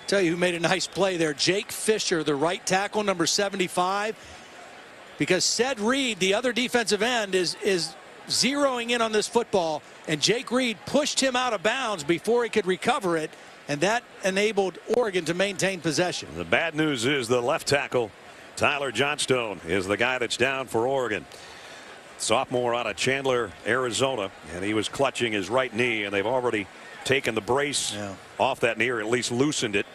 Tell you who made a nice play there. Jake Fisher, the right tackle, number 75. Because Ced Reed, the other defensive end, is zeroing in on this football, and Jake Reed pushed him out of bounds before he could recover it, and that enabled Oregon to maintain possession. The bad news is the left tackle, Tyler Johnstone, is the guy that's down for Oregon. sophomore out of Chandler, Arizona, and he was clutching his right knee, and they've already taken the brace off that knee, or at least loosened it.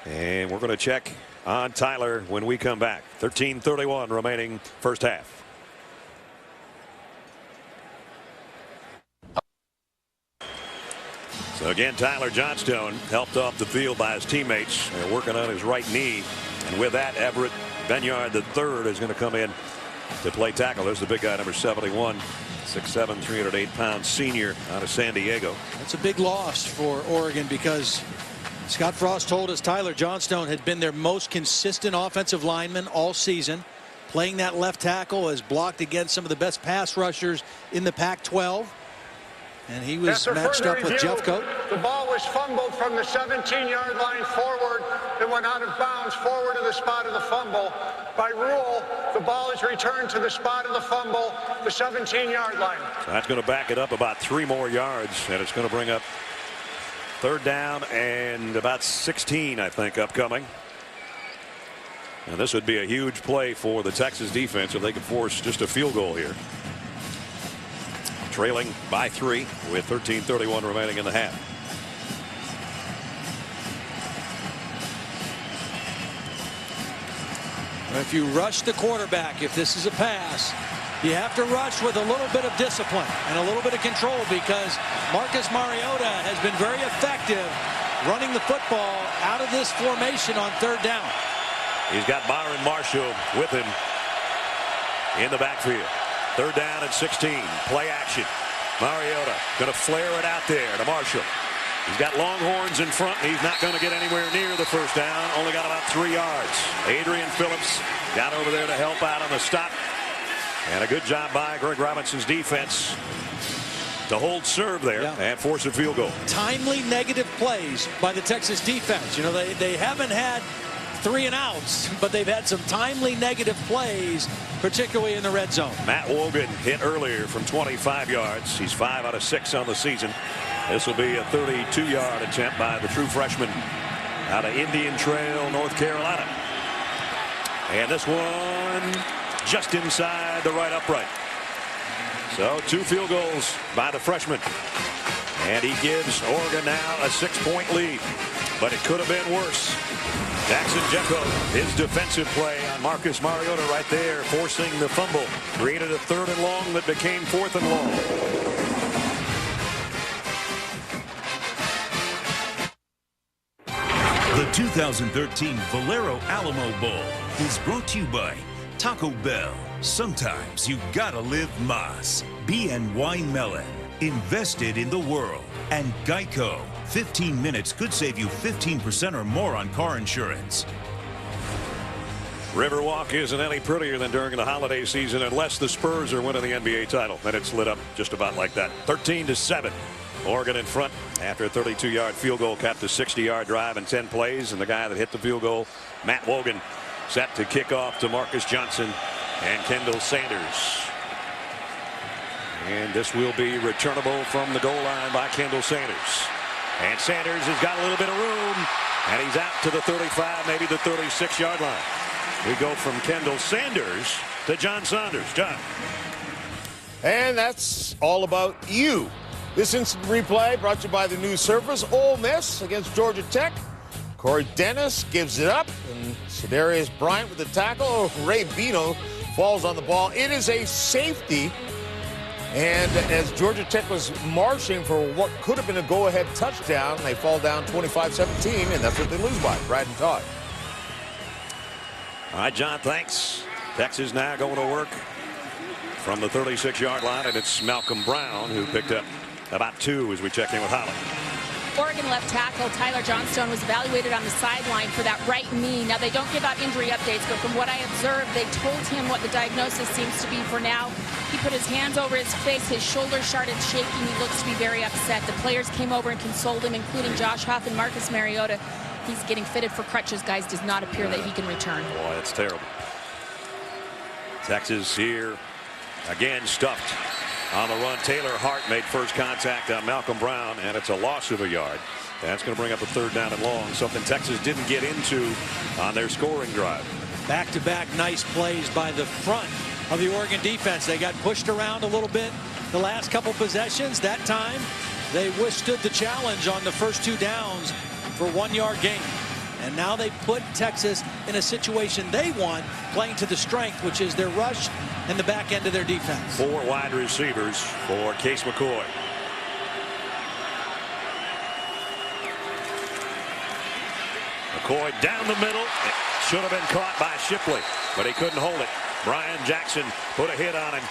And we're going to check on Tyler when we come back. 13:31 remaining first half. So again, Tyler Johnstone helped off the field by his teammates. They're working on his right knee. And with that, Everett Benyard III is going to come in to play tackle. There's the big guy, number 71, 6'7", 308-pound senior out of San Diego. That's a big loss for Oregon because Scott Frost told us Tyler Johnstone had been their most consistent offensive lineman all season. Playing that left tackle, has blocked against some of the best pass rushers in the Pac-12. And he was matched up with Jeffcoat. The ball was fumbled from the 17-yard line forward. It went out of bounds forward to the spot of the fumble. By rule, the ball is returned to the spot of the fumble, the 17-yard line. So that's going to back it up about 3 more yards, and it's going to bring up third down and about 16, I think, upcoming. And this would be a huge play for the Texas defense if they could force just a field goal here. Trailing by 3 with 13:31 remaining in the half. If you rush the quarterback, if this is a pass, you have to rush with a little bit of discipline and a little bit of control, because Marcus Mariota has been very effective running the football out of this formation on third down. He's got Byron Marshall with him in the backfield. Third down and 16. Play action. Mariota going to flare it out there to Marshall. He's got Longhorns in front, and he's not going to get anywhere near the first down. Only got about 3 yards. Adrian Phillips got over there to help out on the stop. And a good job by Greg Robinson's defense to hold serve there and force a field goal. Timely negative plays by the Texas defense. You know, they haven't had 3 and outs, but they've had some timely negative plays, particularly in the red zone. Matt Wogan hit earlier from 25 yards. He's 5 out of 6 on the season. This will be a 32-yard attempt by the true freshman out of Indian Trail, North Carolina. And this one just inside the right upright. So 2 field goals by the freshman. And he gives Oregon now a 6-point lead. But it could have been worse. Jackson Jeffcoat, his defensive play on Marcus Mariota right there, forcing the fumble. Created a 3rd and long that became 4th and long. The 2013 Valero Alamo Bowl is brought to you by Taco Bell. Sometimes you gotta live Mas. BNY Mellon, invested in the world. And Geico. 15 minutes could save you 15% or more on car insurance. Riverwalk isn't any prettier than during the holiday season unless the Spurs are winning the NBA title. Then it's lit up just about like that. 13-7. Oregon in front after a 32-yard field goal, capped a 60-yard drive in 10 plays. And the guy that hit the field goal, Matt Wogan, set to kick off to Marcus Johnson and Kendall Sanders. And this will be returnable from the goal line by Kendall Sanders. And Sanders has got a little bit of room, and he's out to the 35, maybe the 36-yard line. We go from Kendall Sanders to John Saunders. John. And that's all about you. This instant replay brought to you by the new Surface. Ole Miss against Georgia Tech. Corey Dennis gives it up, and Sedarius Bryant with the tackle. Ray Bino falls on the ball. It is a safety. And as Georgia Tech was marching for what could have been a go-ahead touchdown, they fall down 25-17, and that's what they lose by. Brad and Todd. All right, John, thanks. Texas now going to work from the 36-yard line, and it's Malcolm Brown who picked up about 2 as we check in with Holland. Oregon left tackle Tyler Johnstone was evaluated on the sideline for that right knee. Now, they don't give out injury updates, but from what I observed, they told him what the diagnosis seems to be for now. He put his hands over his face. His shoulders started shaking. He looks to be very upset. The players came over and consoled him, including Josh Huff and Marcus Mariota. He's getting fitted for crutches, guys. Does not appear that he can return. Boy, that's terrible. Texas here again stuffed on the run. Taylor Hart made first contact on Malcolm Brown, and it's a loss of a yard. That's going to bring up a 3rd down and long, something Texas didn't get into on their scoring drive. Back-to-back nice plays by the front of the Oregon defense. They got pushed around a little bit the last couple possessions. That time, they withstood the challenge on the first 2 downs for 1-yard gain. And now they put Texas in a situation they want, playing to the strength, which is their rush and the back end of their defense. 4 wide receivers for Case McCoy. McCoy down the middle. It should have been caught by Shipley, but he couldn't hold it. Brian Jackson put a hit on him,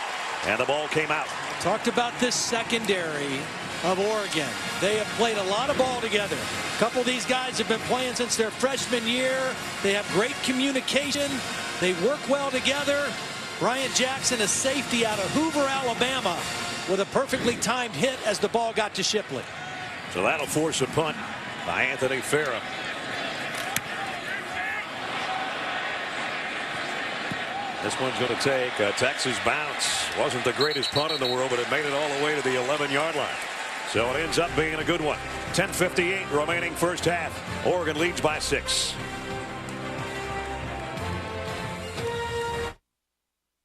and the ball came out. Talked about this secondary of Oregon. They have played a lot of ball together. A couple of these guys have been playing since their freshman year. They have great communication. They work well together. Brian Jackson, a safety out of Hoover, Alabama, with a perfectly timed hit as the ball got to Shipley. So that'll force a punt by Anthony Farah. This one's going to take a Texas bounce. Wasn't the greatest punt in the world, but it made it all the way to the 11-yard line. So it ends up being a good one. 10:58 remaining first half. Oregon leads by 6.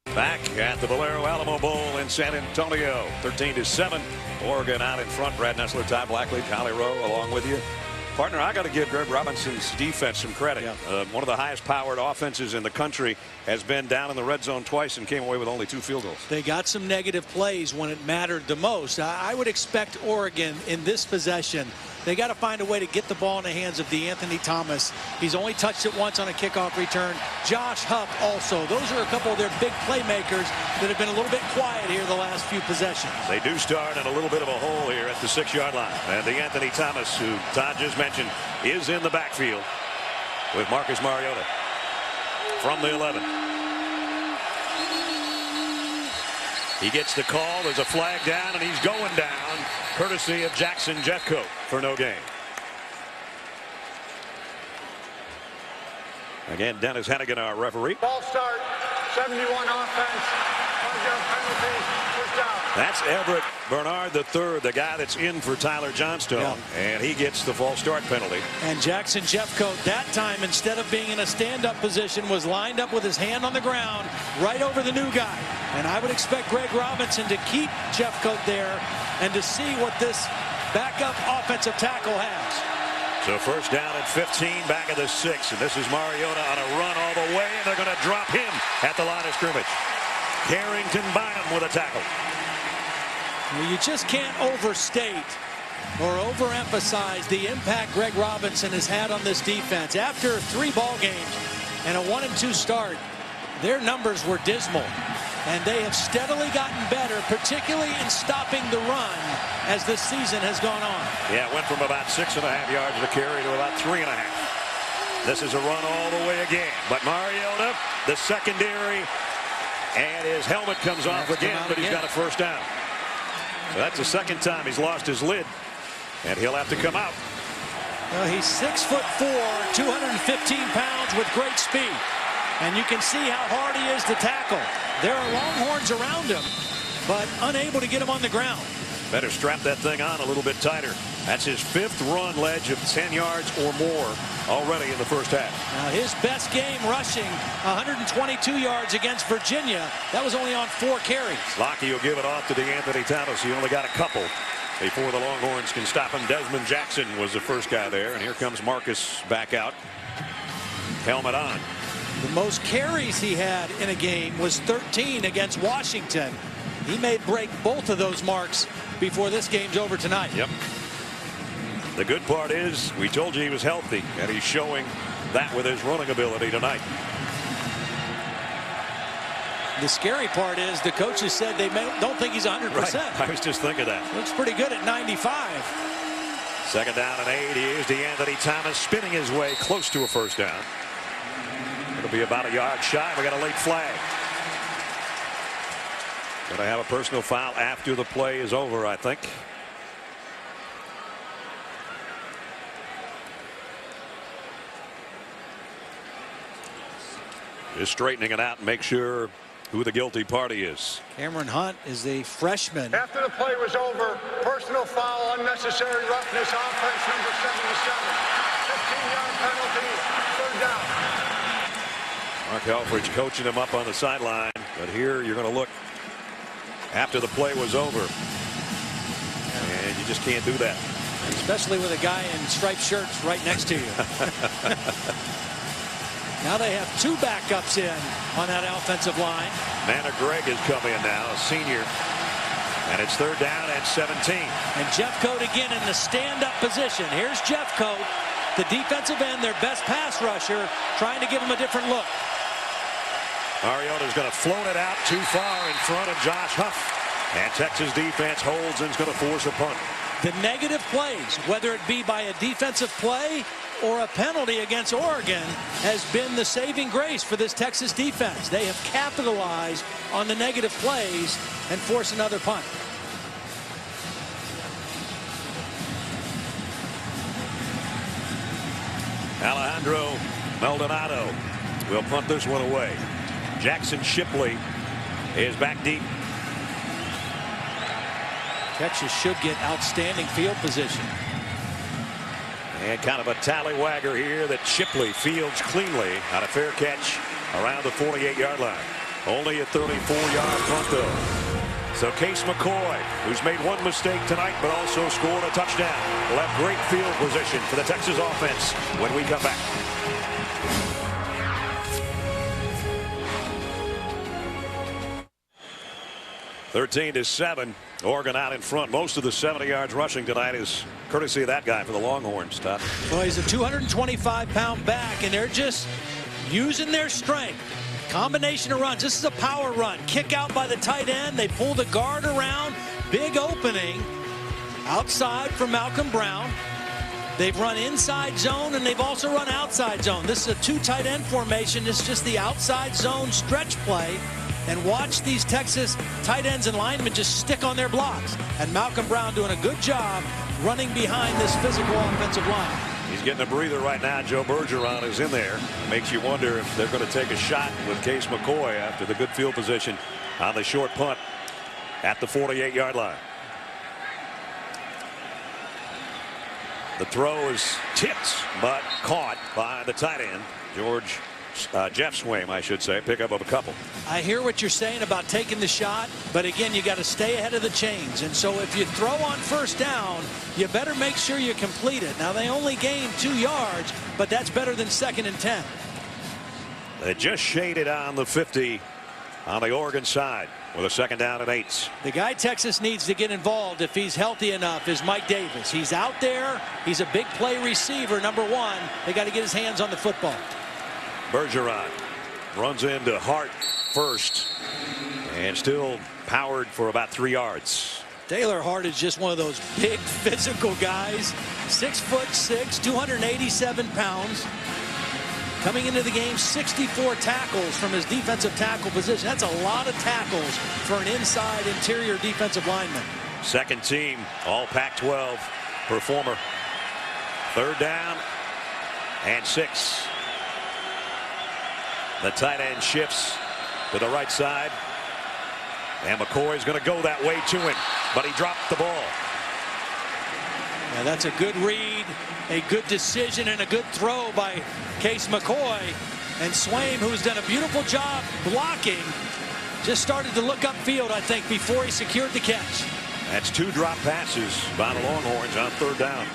Back at the Valero Alamo Bowl in San Antonio. 13-7. Oregon out in front. Brad Nessler, Ty Blackley, Holly Rowe along with you. Partner, I got to give Greg Robinson's defense some credit. Yeah. One of the highest powered offenses in the country, has been down in the red zone twice and came away with only 2 field goals. They got some negative plays when it mattered the most. I would expect Oregon in this possession, they got to find a way to get the ball in the hands of DeAnthony Thomas. He's only touched it once on a kickoff return. Josh Huff also. Those are a couple of their big playmakers that have been a little bit quiet here the last few possessions. They do start in a little bit of a hole here at the 6-yard line. And DeAnthony Thomas, who Todd just mentioned, is in the backfield with Marcus Mariota from the 11. He gets the call. There's a flag down, and he's going down, courtesy of Jackson Jeffcoat for no gain. Again, Dennis Hennigan, our referee. Ball start, 71 offense, penalty, first down. That's Everett Bernard III, the guy that's in for Tyler Johnstone, and he gets the false start penalty. And Jackson Jeffcoat that time, instead of being in a stand-up position, was lined up with his hand on the ground right over the new guy. And I would expect Greg Robinson to keep Jeffcoat there and to see what this backup offensive tackle has. So first down at 15, back at the 6, and this is Mariota on a run all the way, and they're going to drop him at the line of scrimmage. Carrington Bynum with a tackle. Well, you just can't overstate or overemphasize the impact Greg Robinson has had on this defense. After 3 ball games and a 1-2 start, their numbers were dismal, and they have steadily gotten better, particularly in stopping the run as this season has gone on. Yeah, it went from about 6.5 yards to carry to about 3.5. This is a run all the way again, but Mariota, the secondary, and his helmet comes off again, but he's got a first down. So that's the second time he's lost his lid, and he'll have to come out. Well, he's 6'4", 215 pounds with great speed. And you can see how hard he is to tackle. There are Longhorns around him, but unable to get him on the ground. Better strap that thing on a little bit tighter. That's his 5th run ledge of 10 yards or more already in the first half. Now his best game rushing, 122 yards against Virginia. That was only on 4 carries. Lockie will give it off to DeAnthony Thomas. He only got a couple before the Longhorns can stop him. Desmond Jackson was the first guy there, and here comes Marcus back out. Helmet on. The most carries he had in a game was 13 against Washington. He may break both of those marks before this game's over tonight. Yep. The good part is we told you he was healthy, and he's showing that with his running ability tonight. The scary part is the coaches said they don't think he's 100%. Right. I was just thinking that. Looks pretty good at 95. Second down and 8. Here's DeAnthony Thomas spinning his way close to a first down. It'll be about a yard shy. We got a late flag. Going to have a personal foul after the play is over, I think. Just straightening it out and make sure who the guilty party is. Cameron Hunt is the freshman. After the play was over, personal foul, unnecessary roughness, offense number 77. 15-yard penalty, third down. Mark Helfrich coaching him up on the sideline. But here you're going to look after the play was over. And you just can't do that. Especially with a guy in striped shirts right next to you. Now they have two backups in on that offensive line. Nana Gregg has come in now, a senior. And it's 3rd down and 17. And Jeffcoat again in the stand-up position. Here's Jeffcoat, the defensive end, their best pass rusher, trying to give him a different look. Mariota's going to float it out too far in front of Josh Huff. And Texas defense holds and is going to force a punt. The negative plays, whether it be by a defensive play or a penalty against Oregon, has been the saving grace for this Texas defense. They have capitalized on the negative plays and forced another punt. Alejandro Maldonado will punt this one away. Jackson Shipley is back deep. Texas should get outstanding field position. And kind of a tallywagger here that Shipley fields cleanly on a fair catch around the 48-yard line. Only a 34-yard punt though. So Case McCoy, who's made one mistake tonight but also scored a touchdown, will have great field position for the Texas offense when we come back. (13-7). Oregon out in front. Most of the 70 yards rushing tonight is courtesy of that guy for the Longhorns, Todd. Well, he's a 225-pound back, and they're just using their strength. Combination of runs. This is a power run. Kick out by the tight end. They pull the guard around. Big opening outside for Malcolm Brown. They've run inside zone, and they've also run outside zone. This is a 2 tight end formation. This is just the outside zone stretch play. And watch these Texas tight ends and linemen just stick on their blocks. And Malcolm Brown doing a good job running behind this physical offensive line. He's getting a breather right now. Joe Bergeron is in there. Makes you wonder if they're going to take a shot with Case McCoy after the good field position on the short punt at the 48-yard line. The throw is tipped but caught by the tight end, Jeff Swaim, I should say. Pick up of a couple. I hear what you're saying about taking the shot, but again, you got to stay ahead of the chains. And so if you throw on first down, you better make sure you complete it. Now, they only gained 2 yards, but that's better than 2nd and 10. They just shaded on the 50 on the Oregon side with a 2nd down and 8. The guy Texas needs to get involved if he's healthy enough is Mike Davis. He's out there. He's a big play receiver, number 1. They got to get his hands on the football. Bergeron runs into Hart first and still powered for about 3 yards. Taylor Hart is just one of those big physical guys. 6'6", 287 pounds. Coming into the game, 64 tackles from his defensive tackle position. That's a lot of tackles for an inside interior defensive lineman. Second team all Pac-12 performer. 3rd down and 6. The tight end shifts to the right side. And McCoy's going to go that way to him, but he dropped the ball. Now that's a good read, a good decision, and a good throw by Case McCoy. And Swaim, who's done a beautiful job blocking, just started to look upfield, I think, before he secured the catch. That's 2 drop passes by the Longhorns on 3rd down.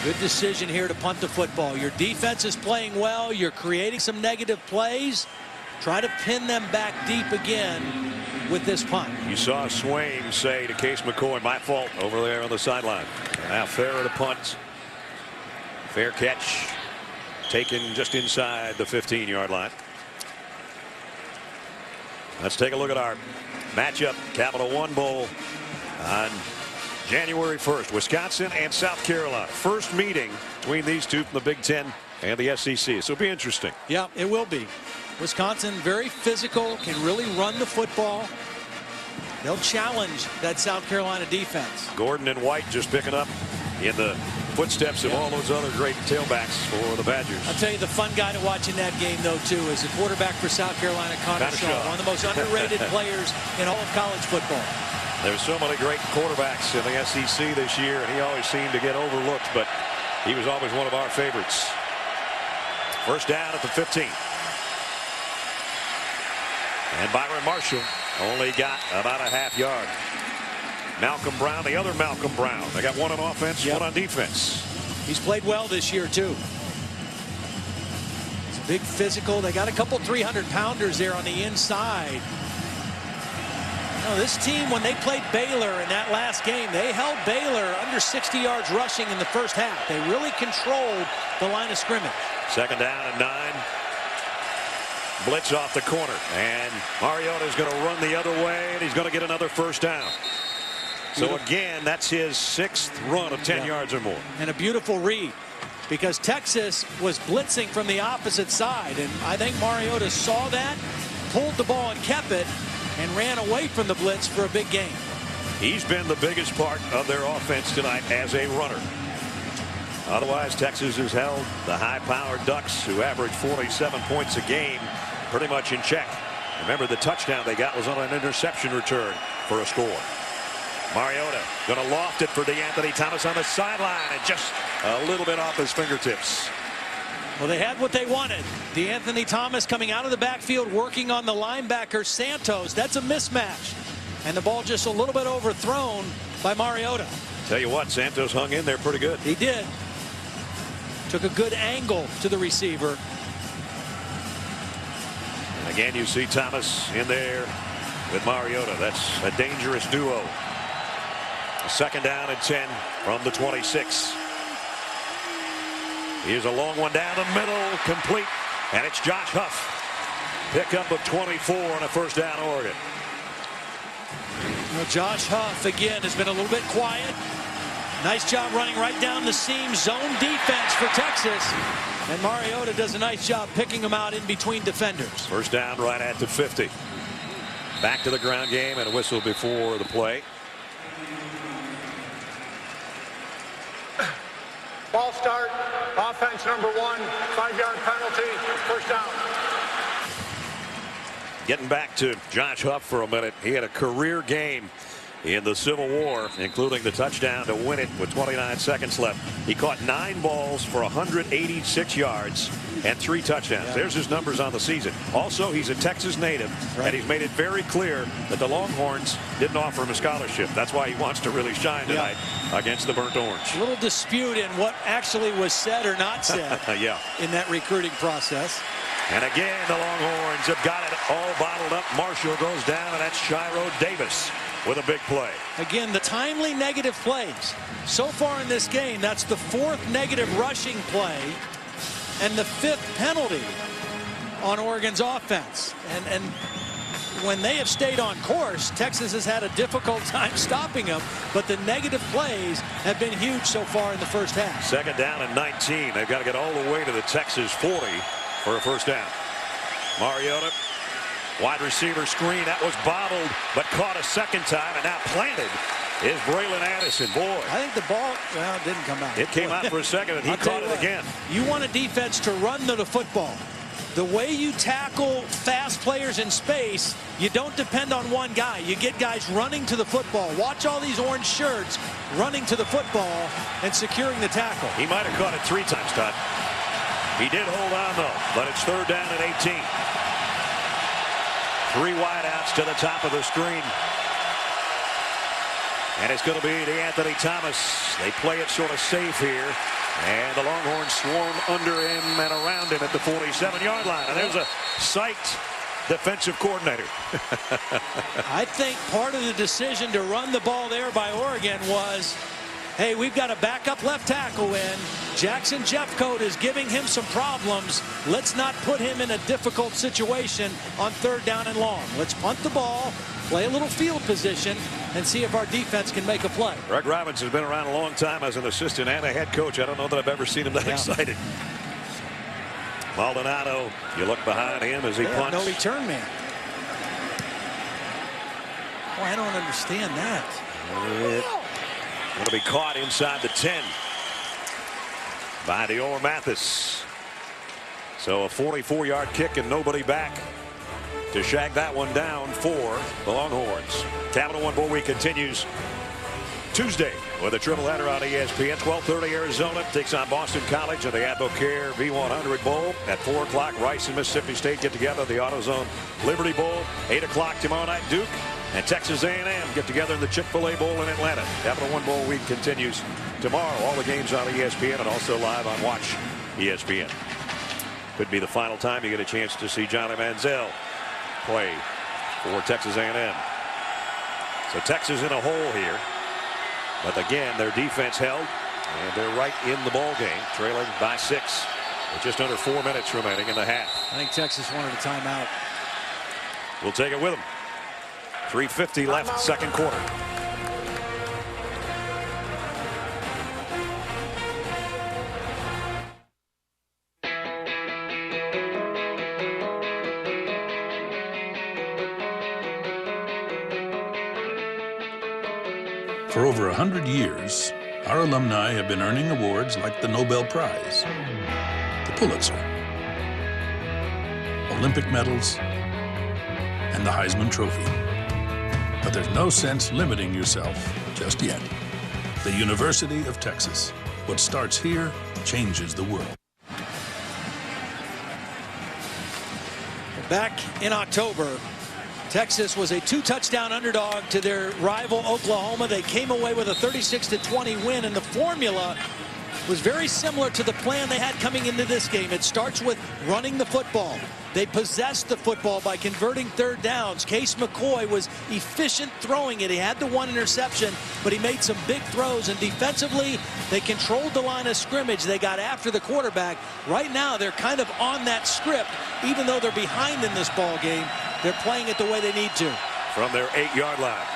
Good decision here to punt the football. Your defense is playing well. You're creating some negative plays. Try to pin them back deep again with this punt. You saw Swaim say to Case McCoy, my fault, over there on the sideline. Now Farrah to punt. Fair catch. Taken just inside the 15-yard line. Let's take a look at our matchup. Capital One Bowl on January 1st, Wisconsin and South Carolina. First meeting between these two from the Big Ten and the SEC. So it'll be interesting. Yeah, it will be. Wisconsin, very physical, can really run the football. They'll challenge that South Carolina defense. Gordon and White just picking up in the footsteps of all those other great tailbacks for the Badgers. I'll tell you, the fun guy to watch in that game, though, too, is the quarterback for South Carolina, Connor Shaw, one of the most underrated players in all of college football. There's so many great quarterbacks in the SEC this year, and he always seemed to get overlooked, but he was always one of our favorites. First down at the 15. And Byron Marshall only got about a half yard. Malcolm Brown, the other Malcolm Brown. They got one on offense, one on defense. He's played well this year, too. It's big physical. They got a couple 300-pounders there on the inside. You know, this team, when they played Baylor in that last game, they held Baylor under 60 yards rushing in the first half. They really controlled the line of scrimmage. Second down and 9. Blitz off the corner. And Mariota's going to run the other way, and he's going to get another first down. So again, that's his 6th run of 10 yards or more. And a beautiful read, because Texas was blitzing from the opposite side. And I think Mariota saw that, pulled the ball and kept it, and ran away from the blitz for a big gain. He's been the biggest part of their offense tonight as a runner. Otherwise, Texas has held the high-powered Ducks, who average 47 points a game, pretty much in check. Remember, the touchdown they got was on an interception return for a score. Mariota going to loft it for DeAnthony Thomas on the sideline, and just a little bit off his fingertips. Well, they had what they wanted. DeAnthony Thomas coming out of the backfield, working on the linebacker Santos. That's a mismatch. And the ball just a little bit overthrown by Mariota. Tell you what, Santos hung in there pretty good. He did. Took a good angle to the receiver. And again, you see Thomas in there with Mariota. That's a dangerous duo. Second down and 10 from the 26. Here's a long one down the middle, complete, and it's Josh Huff. Pickup of 24 on a first down, Oregon. Well, Josh Huff again has been a little bit quiet. Nice job running right down the seam, zone defense for Texas, and Mariota does a nice job picking him out in between defenders. First down right at the 50. Back to the ground game, and a whistle before the play. Ball start, offense number 1, 5-yard penalty, first down. Getting back to Josh Huff for a minute. He had a career game in the Civil War, including the touchdown to win it with 29 seconds left. He caught 9 balls for 186 yards and 3 touchdowns. Yeah. There's his numbers on the season. Also, he's a Texas native, and he's made it very clear that the Longhorns didn't offer him a scholarship. That's why he wants to really shine tonight against the Burnt Orange. A little dispute in what actually was said or not said in that recruiting process. And again, the Longhorns have got it all bottled up. Marshall goes down, and that's Shiro Davis with a big play. Again, the timely negative plays. So far in this game, that's the 4th negative rushing play and the 5th penalty on Oregon's offense. And when they have stayed on course, Texas has had a difficult time stopping them, but the negative plays have been huge so far in the first half. Second down and 19. They've got to get all the way to the Texas 40 for a first down. Mariota, wide receiver screen. That was bobbled, but caught a second time, and now planted is Braylon Addison. Boy, I think the ball, well, it didn't come out. It came out for a second, and he caught it again. You want a defense to run to the football. The way you tackle fast players in space, you don't depend on one guy. You get guys running to the football. Watch all these orange shirts running to the football and securing the tackle. He might have caught it 3 times, Todd. He did hold on, though, but it's third down and 18. 3 wideouts to the top of the screen. And it's going to be DeAnthony Thomas. They play it sort of safe here. And the Longhorns swarm under him and around him at the 47-yard line. And there's a psyched defensive coordinator. I think part of the decision to run the ball there by Oregon was, hey, we've got a backup left tackle in. Jackson Jeffcoat is giving him some problems. Let's not put him in a difficult situation on 3rd down and long. Let's punt the ball, play a little field position, and see if our defense can make a play. Greg Robinson has been around a long time as an assistant and a head coach. I don't know that I've ever seen him that excited. Maldonado, you look behind him as he punts. No return man. Oh, I don't understand that. Going to be caught inside the 10 by Dior Mathis. So a 44-yard kick and nobody back to shag that one down for the Longhorns. Capital One Bowl Week continues Tuesday with a triple-header on ESPN. 12:30 Arizona takes on Boston College in the AdvoCare V100 Bowl. At 4 o'clock, Rice and Mississippi State get together at the AutoZone Liberty Bowl. 8 o'clock tomorrow night, Duke and Texas A&M get together in the Chick-fil-A Bowl in Atlanta. Capital One Bowl week continues tomorrow. All the games on ESPN and also live on Watch ESPN. Could be the final time you get a chance to see Johnny Manziel play for Texas A&M. So Texas in a hole here. But again, their defense held, and they're right in the ball game, trailing by 6 with just under 4 minutes remaining in the half. I think Texas wanted a timeout. We'll take it with them. 3:50 left, second quarter. For over 100 years, our alumni have been earning awards like the Nobel Prize, the Pulitzer, Olympic medals, and the Heisman Trophy. But there's no sense limiting yourself just yet. The University of Texas. What starts here changes the world. Back in October, Texas was a 2-touchdown underdog to their rival Oklahoma. They came away with a 36-20 win, and the formula was very similar to the plan they had coming into this game. It starts with running the football. They possessed the football by converting third downs. Case McCoy was efficient throwing it. He had the 1 interception, but he made some big throws. And defensively, they controlled the line of scrimmage. They got after the quarterback. Right now, they're kind of on that script. Even though they're behind in this ball game, they're playing it the way they need to. From their 8-yard line,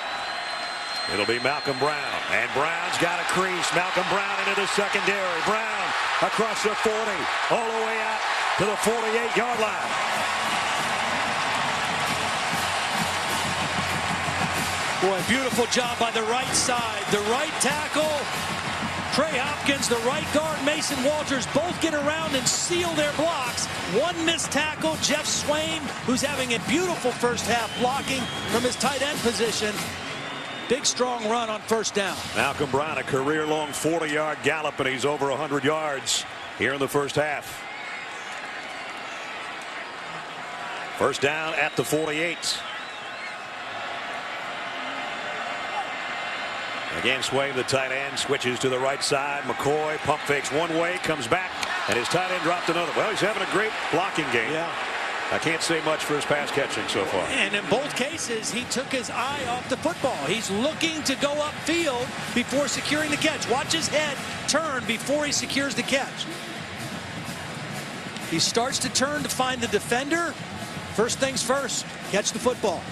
it'll be Malcolm Brown. And Brown's got a crease. Malcolm Brown into the secondary. Brown across the 40, all the way out to the 48-yard line. Boy, beautiful job by the right side. The right tackle, Trey Hopkins, the right guard, Mason Walters, both get around and seal their blocks. One missed tackle, Jeff Swain, who's having a beautiful first half blocking from his tight end position. Big, strong run on first down. Malcolm Brown, a career-long 40-yard gallop, and he's over 100 yards here in the first half. First down at the 48. Again, Swain, the tight end, switches to the right side. McCoy pump fakes one way, comes back, and his tight end dropped another. Well, he's having a great blocking game. Yeah. I can't say much for his pass catching so far. And in both cases, he took his eye off the football. He's looking to go upfield before securing the catch. Watch his head turn before he secures the catch. He starts to turn to find the defender. First things first, catch the football.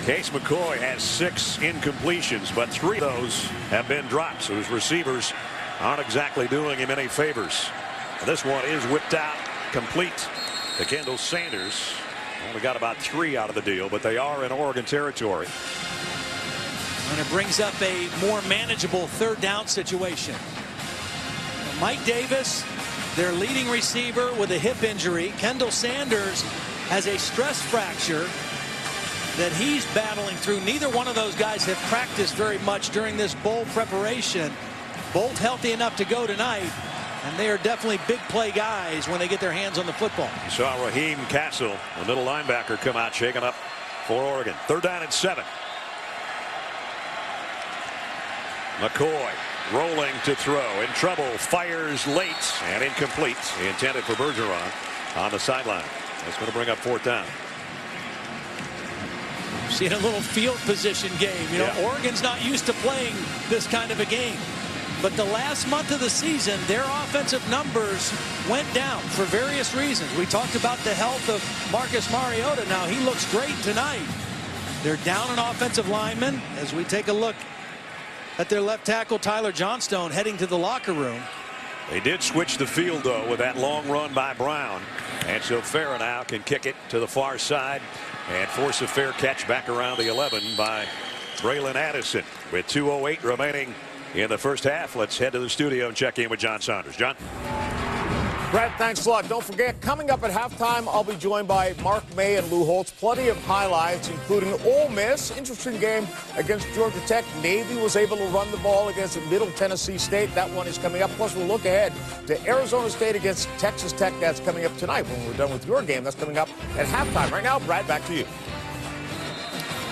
Case McCoy has 6 incompletions, but 3 of those have been dropped, so his receivers aren't exactly doing him any favors. And this one is whipped out complete to Kendall Sanders. Only got about 3 out of the deal, but they are in Oregon territory. And it brings up a more manageable third down situation. Mike Davis, their leading receiver, with a hip injury. Kendall Sanders has a stress fracture that he's battling through. Neither one of those guys have practiced very much during this bowl preparation. Both healthy enough to go tonight, and they are definitely big play guys when they get their hands on the football. You saw Raheem Castle, the middle linebacker, come out shaking up for Oregon. 3rd down and 7. McCoy rolling to throw, in trouble, fires late and incomplete. He intended for Bergeron on the sideline. That's going to bring up 4th down. Seeing a little field position game. You know, Oregon's not used to playing this kind of a game. But the last month of the season, their offensive numbers went down for various reasons. We talked about the health of Marcus Mariota. Now, he looks great tonight. They're down an offensive lineman as we take a look at their left tackle, Tyler Johnstone, heading to the locker room. They did switch the field, though, with that long run by Brown. And so Farah now can kick it to the far side and force a fair catch back around the 11 by Braylon Addison. With 2:08 remaining in the first half, let's head to the studio and check in with John Saunders. John? Brad, thanks a lot. Don't forget, coming up at halftime, I'll be joined by Mark May and Lou Holtz. Plenty of highlights, including Ole Miss. Interesting game against Georgia Tech. Navy was able to run the ball against Middle Tennessee State. That one is coming up. Plus, we'll look ahead to Arizona State against Texas Tech. That's coming up tonight when we're done with your game. That's coming up at halftime. Right now, Brad, back to you.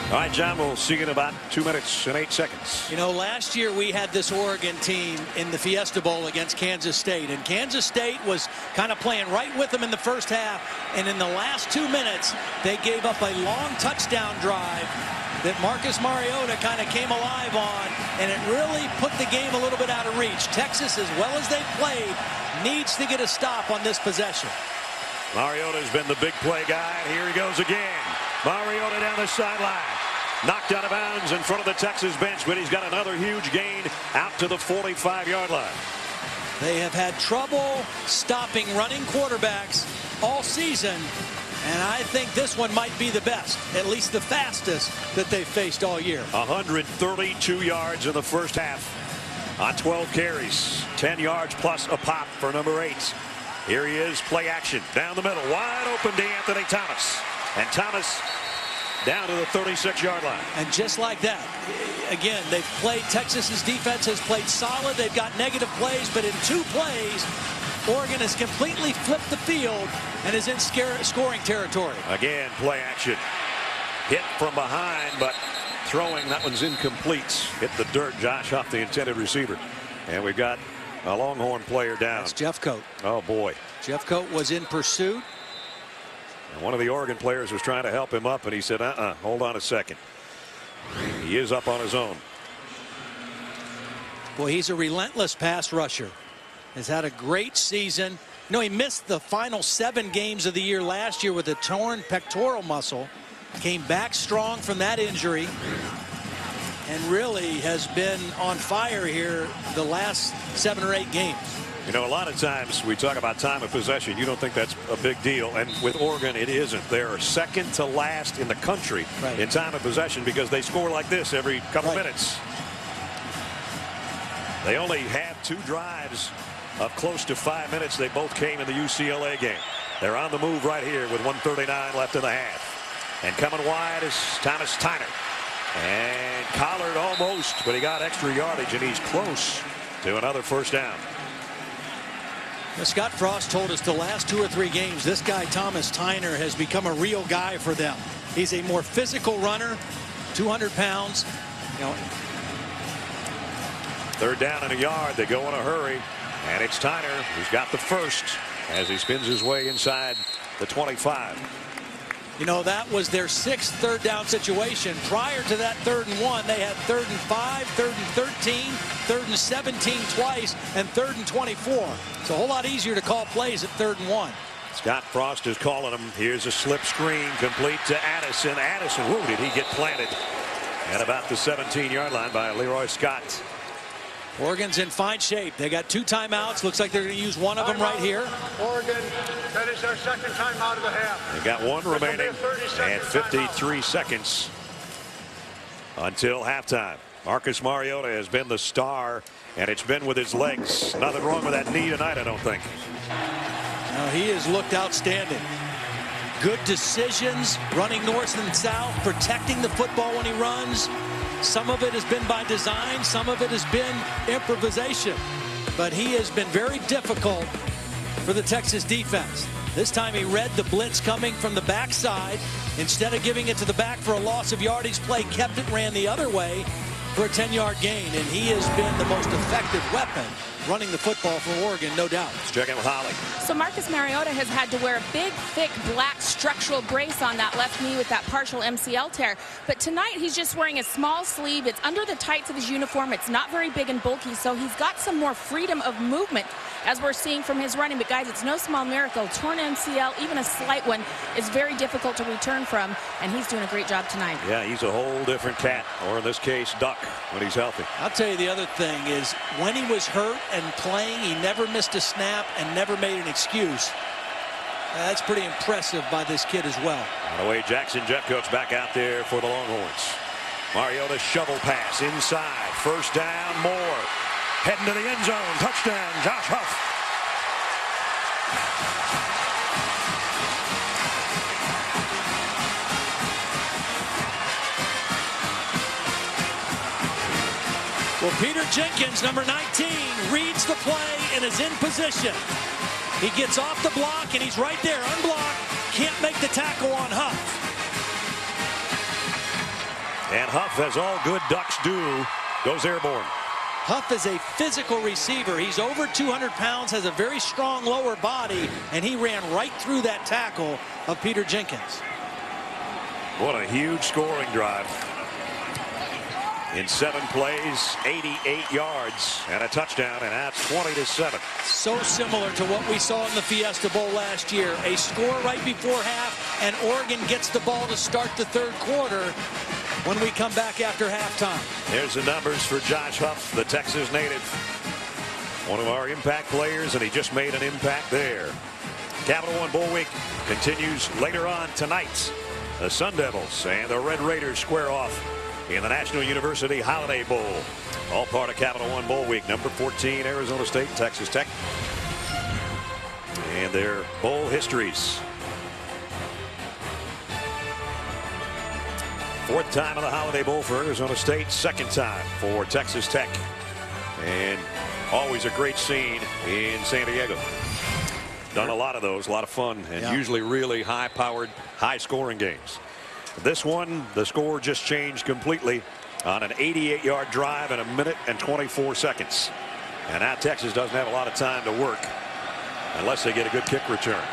All right, John, we'll see you in about 2 minutes and 8 seconds. You know, last year we had this Oregon team in the Fiesta Bowl against Kansas State, and Kansas State was kind of playing right with them in the first half, and in the last 2 minutes, they gave up a long touchdown drive that Marcus Mariota kind of came alive on, and it really put the game a little bit out of reach. Texas, as well as they played, needs to get a stop on this possession. Mariota's been the big play guy, and here he goes again. Mariota down the sideline. Knocked out of bounds in front of the Texas bench, but he's got another huge gain out to the 45-yard line. They have had trouble stopping running quarterbacks all season, and I think this one might be the best, at least the fastest that they've faced all year. 132 yards in the first half on 12 carries. 10 yards plus a pop for number 8. Here he is, play action, down the middle, wide open to Anthony Thomas. And Thomas down to the 36-yard line. And just like that, again, they've played, Texas's defense has played solid. They've got negative plays, but in 2 plays, Oregon has completely flipped the field and is in scoring territory. Again, play action. Hit from behind, but throwing, that one's incomplete. Hit the dirt, Josh Huff, the intended receiver. And we've got a Longhorn player down. That's Jeffcoat. Oh, boy. Jeffcoat was in pursuit. And one of the Oregon players was trying to help him up, and he said, hold on a second. He is up on his own. Boy, he's a relentless pass rusher. Has had a great season. You know, he missed the final 7 games of the year last year with a torn pectoral muscle. Came back strong from that injury. And really has been on fire here the last 7 or 8 games. You know, a lot of times we talk about time of possession. You don't think that's a big deal. And with Oregon, it isn't. They're second to last in the country in time of possession because they score like this every couple minutes. They only had 2 drives of close to 5 minutes. They both came in the UCLA game. They're on the move right here with 1:39 left in the half. And coming wide is Thomas Tyner. And collared almost, but he got extra yardage, and he's close to another first down. Scott Frost told us the last 2 or 3 games, this guy Thomas Tyner has become a real guy for them. He's a more physical runner, 200 pounds. You know, 3rd down and a yard. They go in a hurry, and it's Tyner who's got the first as he spins his way inside the 25. You know, that was their 6th 3rd down situation. Prior to that 3rd and 1, they had 3rd and 5, 3rd and 13, 3rd and 17 twice, and 3rd and 24. It's a whole lot easier to call plays at 3rd and 1. Scott Frost is calling him. Here's a slip screen complete to Addison. Addison, who did he get planted at about the 17-yard line by Leroy Scott. Oregon's in fine shape. They got 2 timeouts. Looks like they're going to use one of them right here. Oregon, that is their 2nd timeout of the half. They got 1 remaining and 53 seconds until halftime. Marcus Mariota has been the star, and it's been with his legs. Nothing wrong with that knee tonight, I don't think. No, he has looked outstanding. Good decisions, running north and south, protecting the football when he runs. Some of it has been by design, some of it has been improvisation. But he has been very difficult for the Texas defense. This time he read the blitz coming from the backside. Instead of giving it to the back for a loss of yardage, play kept it, ran the other way for a 10-yard gain. And he has been the most effective weapon running the football for Oregon, no doubt. Let's check in with Holly. So Marcus Mariota has had to wear a big, thick, black structural brace on that left knee with that partial MCL tear. But tonight he's just wearing a small sleeve. It's under the tights of his uniform. It's not very big and bulky, so he's got some more freedom of movement as we're seeing from his running. But guys, it's no small miracle. Torn MCL, even a slight one, is very difficult to return from, and he's doing a great job tonight. Yeah, he's a whole different cat, or in this case, duck, when he's healthy. I'll tell you the other thing is when he was hurt and playing, he never missed a snap and never made an excuse. That's pretty impressive by this kid as well. By the way, Jackson Jeffcoat's back out there for the Longhorns. Mariota shovel pass inside. First down, Moore. Heading to the end zone. Touchdown, Josh Huff. Well, Peter Jenkins, number 19, reads the play and is in position. He gets off the block, and he's right there, unblocked. Can't make the tackle on Huff. And Huff, as all good Ducks do, goes airborne. Huff is a physical receiver. He's over 200 pounds, has a very strong lower body, and he ran right through that tackle of Peter Jenkins. What a huge scoring drive. In 7 plays, 88 yards and a touchdown, and that's 20-7. So similar to what we saw in the Fiesta Bowl last year. A score right before half, and Oregon gets the ball to start the third quarter when we come back after halftime. There's the numbers for Josh Huff, the Texas native. One of our impact players, and he just made an impact there. Capital One Bowl Week continues later on tonight. The Sun Devils and the Red Raiders square off in the National University Holiday Bowl. All part of Capital One Bowl Week. Number 14, Arizona State, Texas Tech. And their bowl histories. 4th time in the Holiday Bowl for Arizona State. 2nd time for Texas Tech. And always a great scene in San Diego. Done a lot of those, a lot of fun, and usually really high-powered, high-scoring games. This one, the score just changed completely on an 88-yard drive in 1 minute and 24 seconds. And now Texas doesn't have a lot of time to work unless they get a good kick return.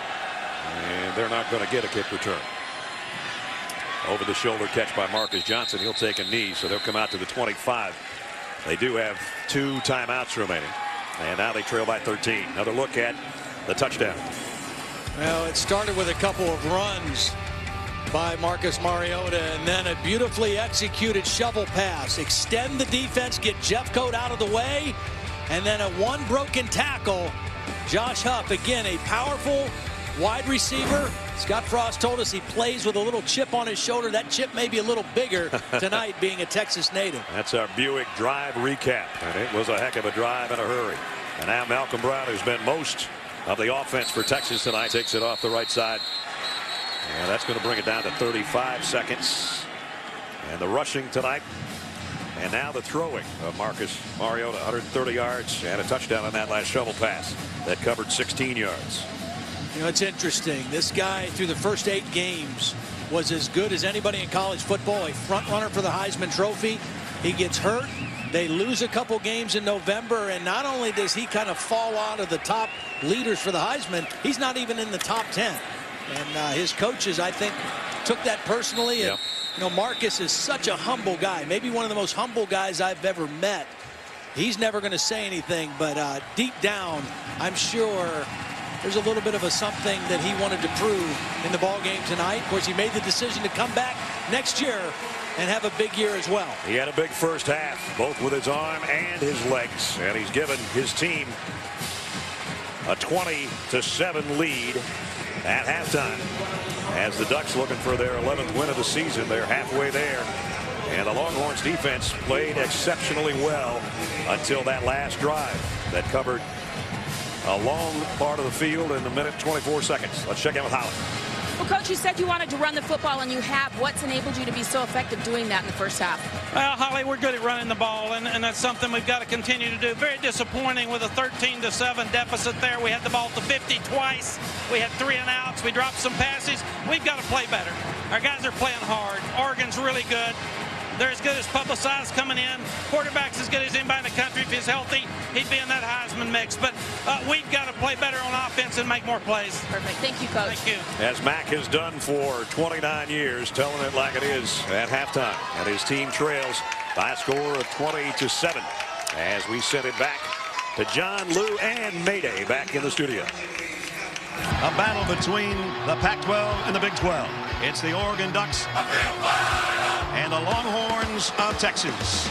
And they're not going to get a kick return. Over the shoulder catch by Marcus Johnson. He'll take a knee, so they'll come out to the 25. They do have 2 timeouts remaining. And now they trail by 13. Another look at the touchdown. Well, it started with a couple of runs by Marcus Mariota, and then a beautifully executed shovel pass. Extend the defense, get Jeffcoat out of the way, and then a one broken tackle. Josh Huff, again, a powerful wide receiver. Scott Frost told us he plays with a little chip on his shoulder. That chip may be a little bigger tonight, being a Texas native. That's our Buick drive recap, and it was a heck of a drive in a hurry. And now Malcolm Brown, who's been most of the offense for Texas tonight, takes it off the right side. And that's going to bring it down to 35 seconds. And the rushing tonight. And now the throwing of Marcus Mariota. 130 yards and a touchdown on that last shovel pass that covered 16 yards. You know, it's interesting. This guy, through the first 8 games, was as good as anybody in college football. A front runner for the Heisman Trophy. He gets hurt. They lose a couple games in November, and not only does he kind of fall out of the top leaders for the Heisman, he's not even in the top 10. And his coaches, I think, took that personally. And, you know, Marcus is such a humble guy, maybe one of the most humble guys I've ever met. He's never going to say anything, but deep down, I'm sure there's a little bit of a something that he wanted to prove in the ball game tonight. Of course, he made the decision to come back next year and have a big year as well. He had a big first half, both with his arm and his legs, and he's given his team a 20-7 lead at halftime. As the Ducks looking for their 11th win of the season, they're halfway there. And the Longhorns defense played exceptionally well until that last drive that covered a long part of the field in 1 minute 24 seconds. Let's check in with Holly. Well, Coach, you said you wanted to run the football, and you have. What's enabled you to be so effective doing that in the first half? Well, Holly, we're good at running the ball, and that's something we've got to continue to do. Very disappointing with a 13-7 deficit there. We had the ball to 50 twice. We had 3 and outs. We dropped some passes. We've got to play better. Our guys are playing hard. Oregon's really good. They're as good as publicized coming in. Quarterback's as good as anybody in the country. If he's healthy, he'd be in that Heisman mix. But we've got to play better on offense and make more plays. Perfect. Thank you, Coach. Thank you. As Mac has done for 29 years, telling it like it is at halftime. And his team trails by a score of 20-7 as we send it back to John, Lou, and Mayday back in the studio. A battle between the Pac-12 and the Big 12. It's the Oregon Ducks and the Longhorns of Texas.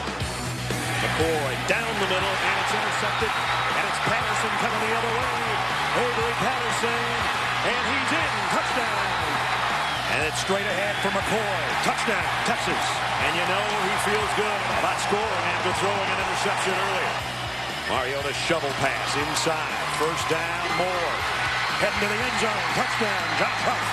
McCoy down the middle, and it's intercepted, and it's Patterson coming the other way. Avery Patterson, and he's in. Touchdown. And it's straight ahead for McCoy. Touchdown, Texas. And you know he feels good about scoring after throwing an interception earlier. Mariota shovel pass inside. First down, Moore. heading to the end zone. Touchdown, Josh Huff.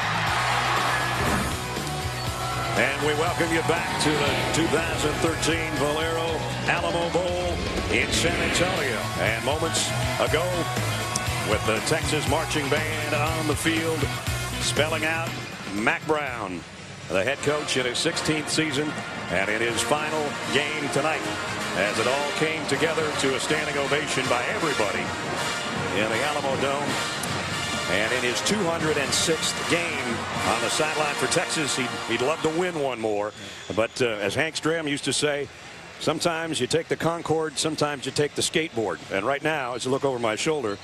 And we welcome you back to the 2013 Valero Alamo Bowl in San Antonio. And moments ago, with the Texas marching band on the field, spelling out Mack Brown, the head coach in his 16th season and in his final game tonight, as it all came together to a standing ovation by everybody in the Alamo Dome. And in his 206th game on the sideline for Texas, he'd love to win one more. But as Hank Stram used to say, sometimes you take the Concorde, sometimes you take the skateboard. And right now, as you look over my shoulder,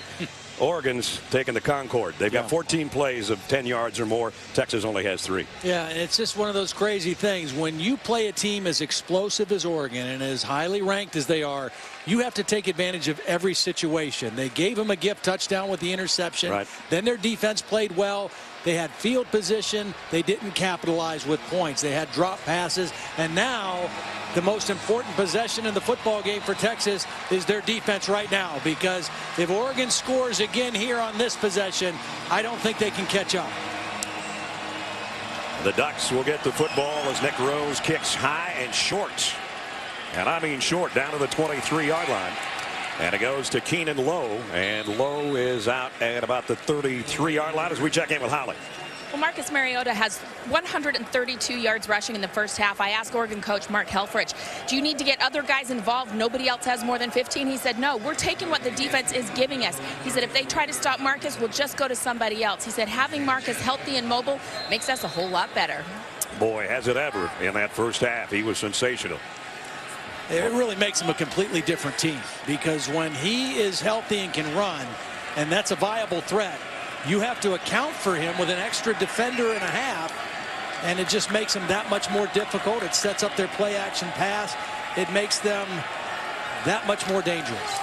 Oregon's taking the Concorde. They've got 14 plays of 10 yards or more. Texas only has 3. Yeah, and it's just one of those crazy things. When you play a team as explosive as Oregon and as highly ranked as they are, you have to take advantage of every situation. They gave him a gift touchdown with the interception. Right. Then their defense played well. They had field position. They didn't capitalize with points. They had drop passes. And now the most important possession in the football game for Texas is their defense right now, because if Oregon scores again here on this possession, I don't think they can catch up. The Ducks will get the football as Nick Rose kicks high and short. And I mean short, down to the 23-yard line. And it goes to Keenan Lowe, and Lowe is out at about the 33-yard line as we check in with Holly. Well, Marcus Mariota has 132 yards rushing in the first half. I asked Oregon coach Mark Helfrich, do you need to get other guys involved? Nobody else has more than 15. He said, no, we're taking what the defense is giving us. He said, if they try to stop Marcus, we'll just go to somebody else. He said, having Marcus healthy and mobile makes us a whole lot better. Boy, has it ever in that first half. He was sensational. It really makes him a completely different team, because when he is healthy and can run, and that's a viable threat, you have to account for him with an extra defender and a half, and it just makes him that much more difficult. It sets up their play action pass. It makes them that much more dangerous.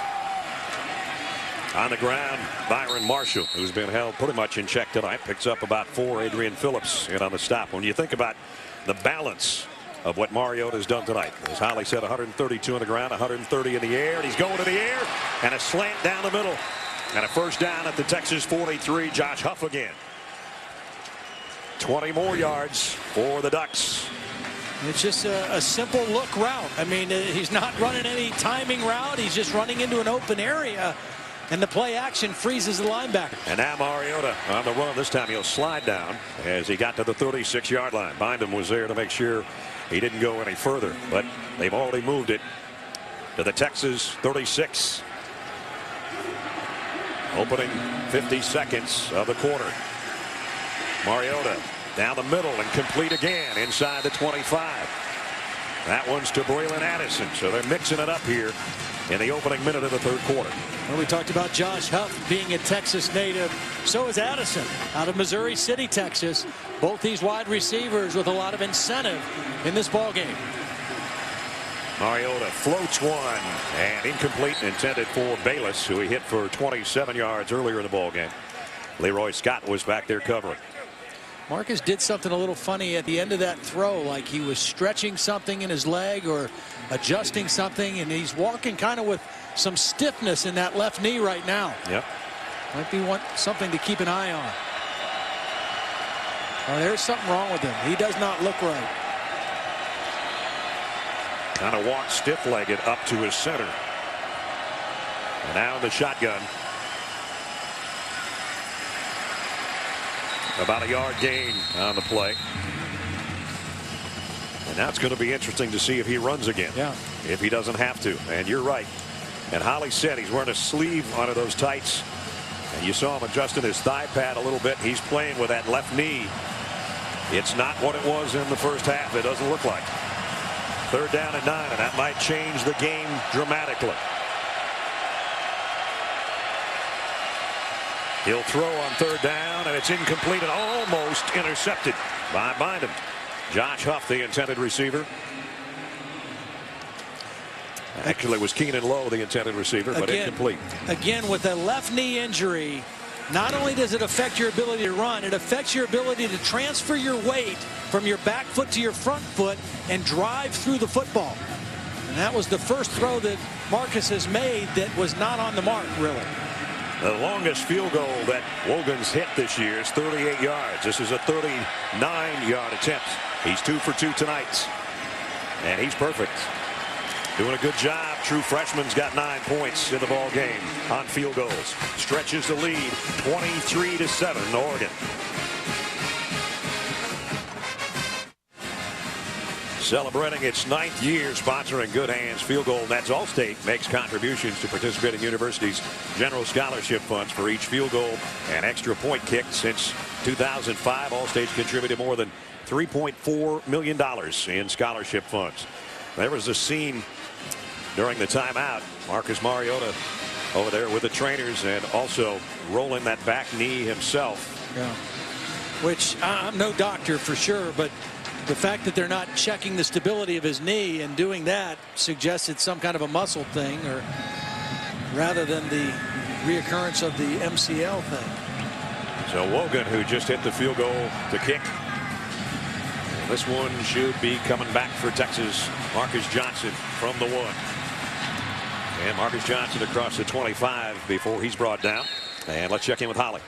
On the ground, Byron Marshall, who's been held pretty much in check tonight, picks up about 4. Adrian Phillips in on the stop. When you think about the balance of what Mariota has done tonight, as Holly said, 132 on the ground, 130 in the air, and he's going to the air, and a slant down the middle. And a first down at the Texas 43. Josh Huff again. 20 more yards for the Ducks. It's just a simple look route. I mean, he's not running any timing route. He's just running into an open area, and the play action freezes the linebacker. And now Mariota on the run. This time he'll slide down as he got to the 36-yard line. Bynum was there to make sure he didn't go any further, but they've already moved it to the Texas 36. Opening 50 seconds of the quarter. Mariota down the middle and complete again inside the 25. That one's to Braylon Addison. So they're mixing it up here in the opening minute of the third quarter. Well, we talked about Josh Huff being a Texas native. So is Addison out of Missouri City, Texas. Both these wide receivers with a lot of incentive in this ball game. Mariota floats one, and incomplete, intended for Bayless, who he hit for 27 yards earlier in the ball game. Leroy Scott was back there covering. Marcus did something a little funny at the end of that throw, like he was stretching something in his leg or adjusting something, and he's walking kind of with some stiffness in that left knee right now. Yep. Might be something to keep an eye on. Oh, there's something wrong with him. He does not look right. Kind of walked stiff-legged up to his center. And now the shotgun. About a yard gain on the play. And now it's going to be interesting to see if he runs again. Yeah. If he doesn't have to. And you're right. And Holly said he's wearing a sleeve under those tights. And you saw him adjusting his thigh pad a little bit. He's playing with that left knee. It's not what it was in the first half. It doesn't look like. Third down and 9, and that might change the game dramatically. He'll throw on third down, and it's incomplete and almost intercepted by Bynum. Josh Huff, the intended receiver. Actually, it was Keenan Lowe, the intended receiver, but incomplete. Again, with a left knee injury, not only does it affect your ability to run, it affects your ability to transfer your weight from your back foot to your front foot and drive through the football. And that was the first throw that Marcus has made that was not on the mark, really. The longest field goal that Wogan's hit this year is 38 yards. This is a 39-yard attempt. He's 2 for 2 tonight. And he's perfect. Doing a good job. True freshman's got 9 points in the ball game on field goals. Stretches the lead 23-7 Oregon. Celebrating its 9th year sponsoring Good Hands Field Goal Nets. Allstate makes contributions to participating universities' general scholarship funds for each field goal and extra point kick. Since 2005, Allstate's contributed more than $3.4 million in scholarship funds. There was a scene during the timeout. Marcus Mariota over there with the trainers and also rolling that back knee himself. Yeah. Which I'm no doctor for sure, but the fact that they're not checking the stability of his knee and doing that suggests it's some kind of a muscle thing, or rather than the reoccurrence of the MCL thing. So Wogan, who just hit the field goal to kick. And this one should be coming back for Texas. Marcus Johnson from the 1. And Marcus Johnson across the 25 before he's brought down. And let's check in with Holly.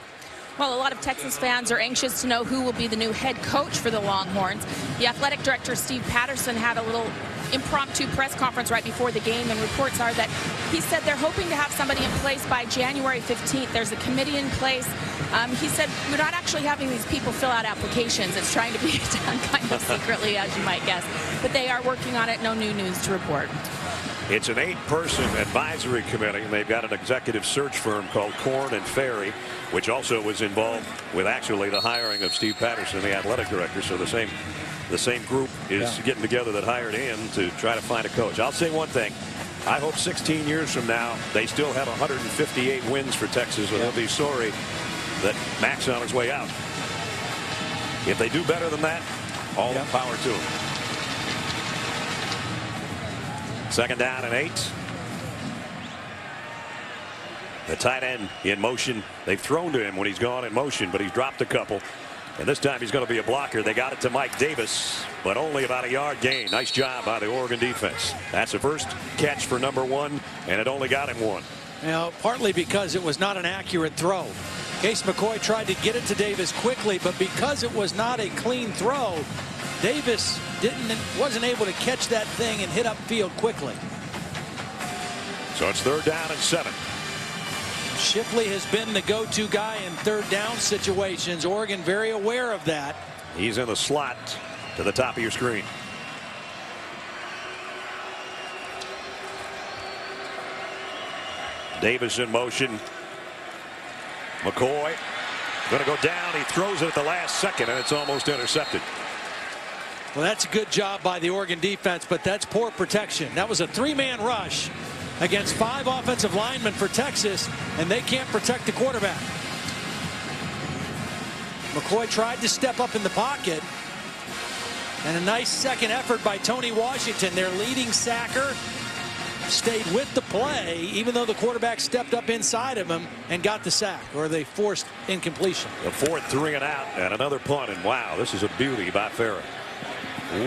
Well, a lot of Texas fans are anxious to know who will be the new head coach for the Longhorns. The athletic director, Steve Patterson, had a little impromptu press conference right before the game, and reports are that he said they're hoping to have somebody in place by January 15th. There's a committee in place. He said, we're not actually having these people fill out applications. It's trying to be done kind of secretly, as you might guess. But they are working on it. No new news to report. It's an 8-person advisory committee. They've got an executive search firm called Korn and Ferry, which also was involved with actually the hiring of Steve Patterson, the athletic director. So the same group is getting together that hired him to try to find a coach. I'll say one thing. I hope 16 years from now they still have 158 wins for Texas, and they'll be sorry that Mac's on his way out. If they do better than that, all the power to them. 2nd down and 8. The tight end in motion. They've thrown to him when he's gone in motion, but he's dropped a couple. And this time he's going to be a blocker. They got it to Mike Davis, but only about a yard gain. Nice job by the Oregon defense. That's the first catch for number 1, and it only got him 1. Now, partly because it was not an accurate throw. Case McCoy tried to get it to Davis quickly, but because it was not a clean throw, Davis wasn't able to catch that thing and hit upfield quickly. So it's 3rd down and 7. Shipley has been the go-to guy in 3rd down situations. Oregon very aware of that. He's in the slot to the top of your screen. Davis in motion. McCoy going to go down. He throws it at the last second, and it's almost intercepted. Well, that's a good job by the Oregon defense, but that's poor protection. That was a 3-man rush against 5 offensive linemen for Texas, and they can't protect the quarterback. McCoy tried to step up in the pocket, and a nice second effort by Tony Washington, their leading sacker, stayed with the play even though the quarterback stepped up inside of him and got the sack, or they forced incompletion. The 4th 3 and out, and another punt, and wow, this is a beauty by Farrah.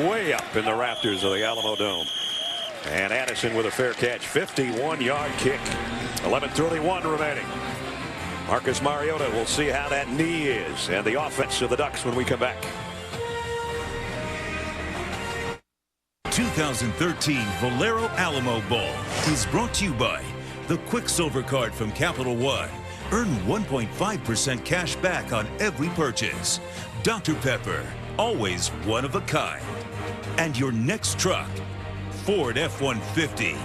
Way up in the rafters of the Alamo Dome. And Addison with a fair catch. 51-yard kick. 11:31 remaining. Marcus Mariota, will see how that knee is and the offense of the Ducks when we come back. 2013 Valero Alamo Bowl is brought to you by the Quicksilver Card from Capital One. Earn 1.5% cash back on every purchase. Dr. Pepper, always one of a kind. And your next truck, Ford F-150.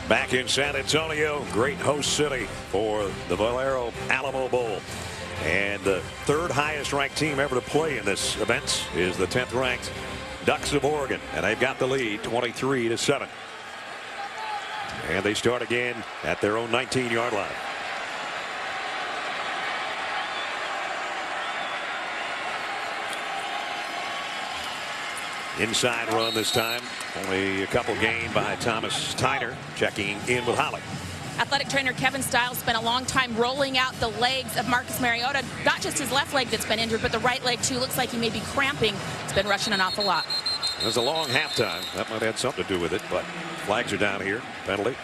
Back in San Antonio, great host city for the Valero Alamo Bowl. And the 3rd highest ranked team ever to play in this event is the 10th ranked Ducks of Oregon. And they've got the lead 23-7. And they start again at their own 19-yard line. Inside run this time. Only a couple gained by Thomas Tyner. Checking in with Holly. Athletic trainer Kevin Stiles spent a long time rolling out the legs of Marcus Mariota. Not just his left leg that's been injured, but the right leg too. Looks like he may be cramping. He's been rushing an awful lot. There's a long halftime. That might have had something to do with it, but flags are down here. Penalty.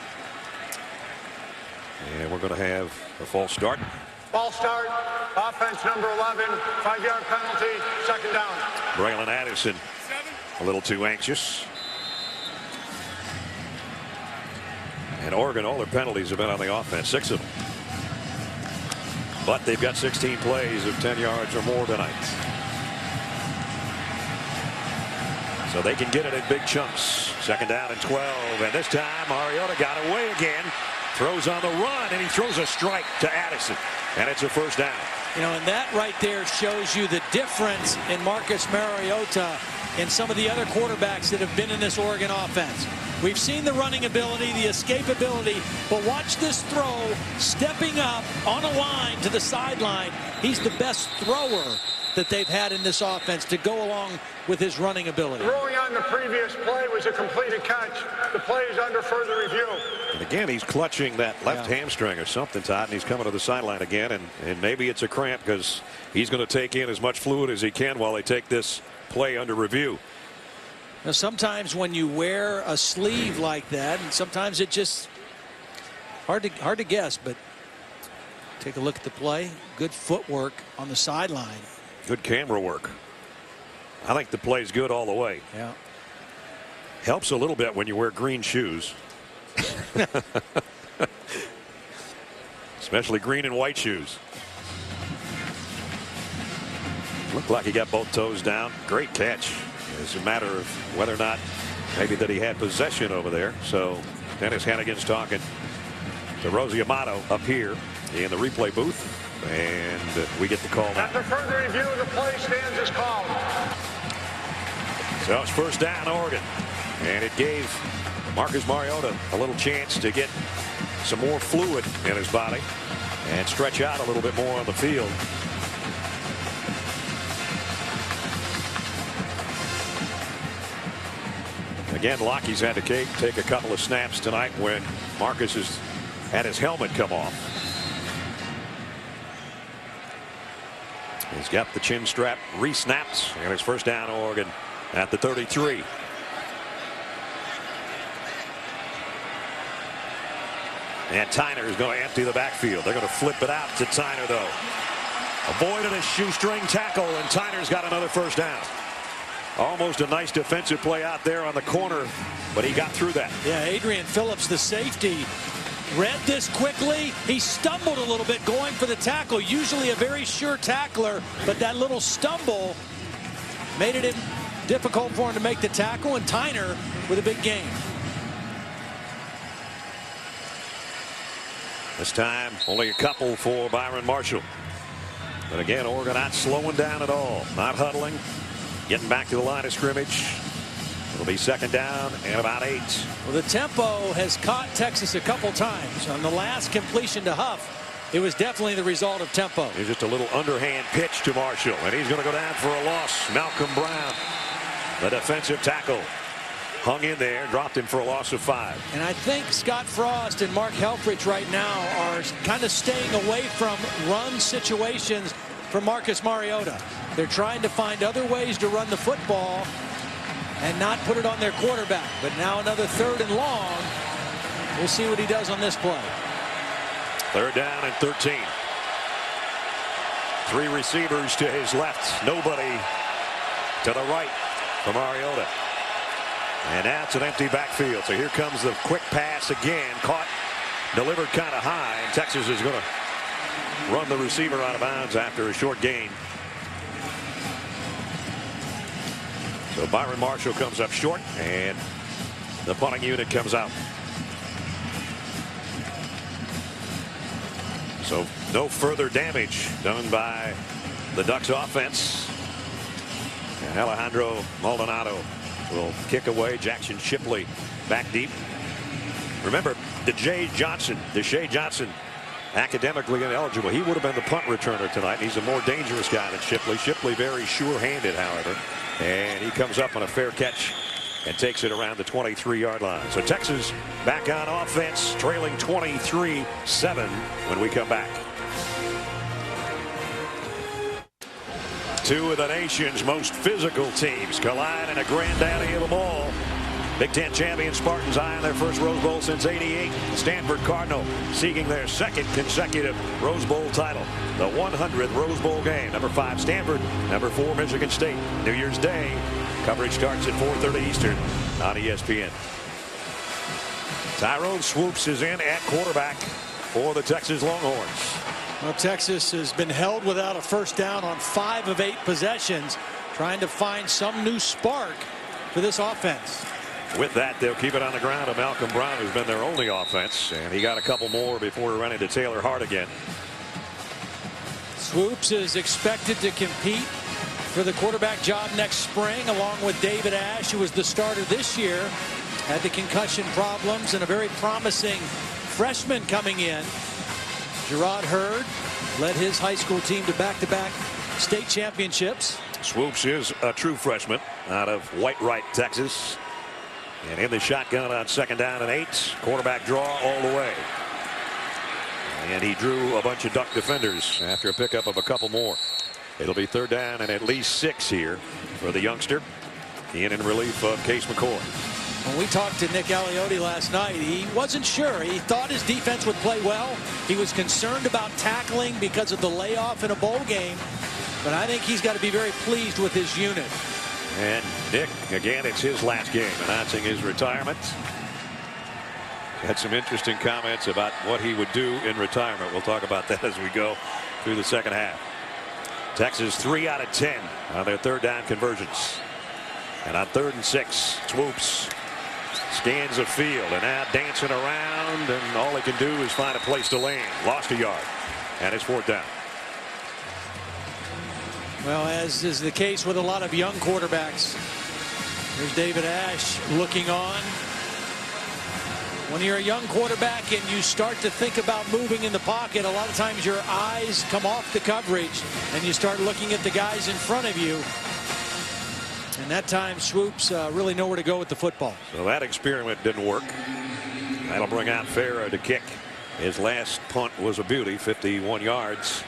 And we're going to have a false start. False start, offense number 11, 5-yard penalty, second down. Braylon Addison a little too anxious. And Oregon, all their penalties have been on the offense, 6 of them. But they've got 16 plays of 10 yards or more tonight. So they can get it in big chunks. Second down and 12. And this time Mariota got away again. Throws on the run, and he throws a strike to Addison. And it's a first down. You know, and that right there shows you the difference in Marcus Mariota and some of the other quarterbacks that have been in this Oregon offense. We've seen the running ability, the escapability, but watch this throw, stepping up on a line to the sideline. He's the best thrower that they've had in this offense to go along with his running ability. Throwing on the previous play was a completed catch. The play is under further review. And again, he's clutching that left hamstring or something, Todd, and he's coming to the sideline again. And maybe it's a cramp because he's going to take in as much fluid as he can while they take this play under review. Now, sometimes when you wear a sleeve like that, and sometimes it just hard to guess, but take a look at the play. Good footwork on the sideline. Good camera work. I think the play's good all the way. Yeah. Helps a little bit when you wear green shoes. Especially green and white shoes. Looked like he got both toes down. Great catch. It's a matter of whether or not maybe that he had possession over there. So Dennis Hannigan's talking to Rosie Amato up here in the replay booth. And we get the call now. After further review, the play stands as called. So it's first down, Oregon. And it gave Marcus Mariota a little chance to get some more fluid in his body and stretch out a little bit more on the field. Again, Lockheed's had to take a couple of snaps tonight when Marcus has had his helmet come off. He's got the chin strap re-snapped, and it's first down, Oregon at the 33. And Tyner is going to empty the backfield. They're going to flip it out to Tyner, though. Avoided a shoestring tackle, and Tyner's got another first down. Almost a nice defensive play out there on the corner, but he got through that. Yeah, Adrian Phillips, the safety, read this quickly. He stumbled a little bit going for the tackle. Usually a very sure tackler, but that little stumble made it difficult for him to make the tackle, and Tyner with a big gain. This time, only a couple for Byron Marshall. But again, Oregon not slowing down at all, not huddling, getting back to the line of scrimmage. It'll be second down and about 8. Well, the tempo has caught Texas a couple times. On the last completion to Huff, it was definitely the result of tempo. Here's just a little underhand pitch to Marshall, and he's going to go down for a loss. Malcolm Brown, the defensive tackle, hung in there, dropped him for a loss of 5. And I think Scott Frost and Mark Helfrich right now are kind of staying away from run situations for Marcus Mariota. They're trying to find other ways to run the football and not put it on their quarterback. But now another 3rd and long. We'll see what he does on this play. 3rd down and 13. 3 receivers to his left. Nobody to the right for Mariota. And now it's an empty backfield. So here comes the quick pass again. Caught, delivered kind of high. And Texas is going to run the receiver out of bounds after a short gain. So Byron Marshall comes up short, and the punting unit comes out. So no further damage done by the Ducks offense. And Alejandro Maldonado will kick away. Jackson Shipley back deep. Remember, Deshae Johnson, academically ineligible. He would have been the punt returner tonight. He's a more dangerous guy than Shipley. Shipley very sure-handed, however. And he comes up on a fair catch and takes it around the 23-yard line. So Texas back on offense, trailing 23-7 when we come back. 2 of the nation's most physical teams collide in a granddaddy of them all. Big Ten champion Spartans eyeing their first Rose Bowl since '88. Stanford Cardinal seeking their second consecutive Rose Bowl title. The 100th Rose Bowl game. Number 5 Stanford, number 4 Michigan State. New Year's Day. Coverage starts at 4:30 Eastern on ESPN. Tyrone Swoops is in at quarterback for the Texas Longhorns. Well, Texas has been held without a first down on 5 of 8 possessions, trying to find some new spark for this offense. With that, they'll keep it on the ground to Malcolm Brown, who's been their only offense, and he got a couple more before running to Taylor Hart again. Swoops is expected to compete for the quarterback job next spring, along with David Ash, who was the starter this year, had the concussion problems, and a very promising freshman coming in. Gerard Hurd led his high school team to back-to-back state championships. Swoops is a true freshman out of White-Wright, Texas. And in the shotgun on 2nd down and 8. Quarterback draw all the way. And he drew a bunch of duck defenders after a pickup of a couple more. It'll be 3rd down and at least 6 here for the youngster. In relief of Case McCoy. When we talked to Nick Aliotti last night, he wasn't sure. He thought his defense would play well. He was concerned about tackling because of the layoff in a bowl game. But I think he's got to be very pleased with his unit. And Nick, again, it's his last game, announcing his retirement. Had some interesting comments about what he would do in retirement. We'll talk about that as we go through the second half. Texas 3 out of 10 on their 3rd down conversions. And on 3rd and 6, Swoops scans the field and now dancing around, and all he can do is find a place to land. Lost a yard, and it's 4th down. Well, as is the case with a lot of young quarterbacks, there's David Ash looking on. When you're a young quarterback and you start to think about moving in the pocket, a lot of times your eyes come off the coverage and you start looking at the guys in front of you. And that time Swoops really nowhere to go with the football. So that experiment didn't work. That'll bring out Farah to kick. His last punt was a beauty, 51 yards.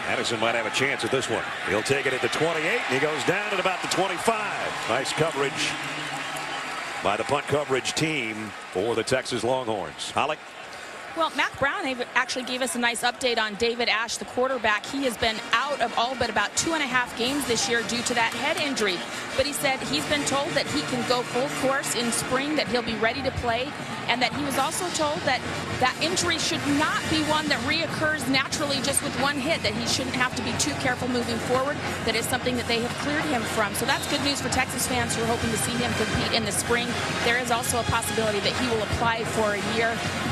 Addison might have a chance at this one. He'll take it at the 28, and he goes down at about the 25. Nice coverage by the punt coverage team for the Texas Longhorns. Holly? Well, Mac Brown actually gave us a nice update on David Ash, the quarterback. He has been out of all but about 2.5 games this year due to that head injury. But he said he's been told that he can go full course in spring, that he'll be ready to play, and that he was also told that that injury should not be one that reoccurs naturally just with one hit, that he shouldn't have to be too careful moving forward. That is something that they have cleared him from. So that's good news for Texas fans who are hoping to see him compete in the spring. There is also a possibility that he will apply for a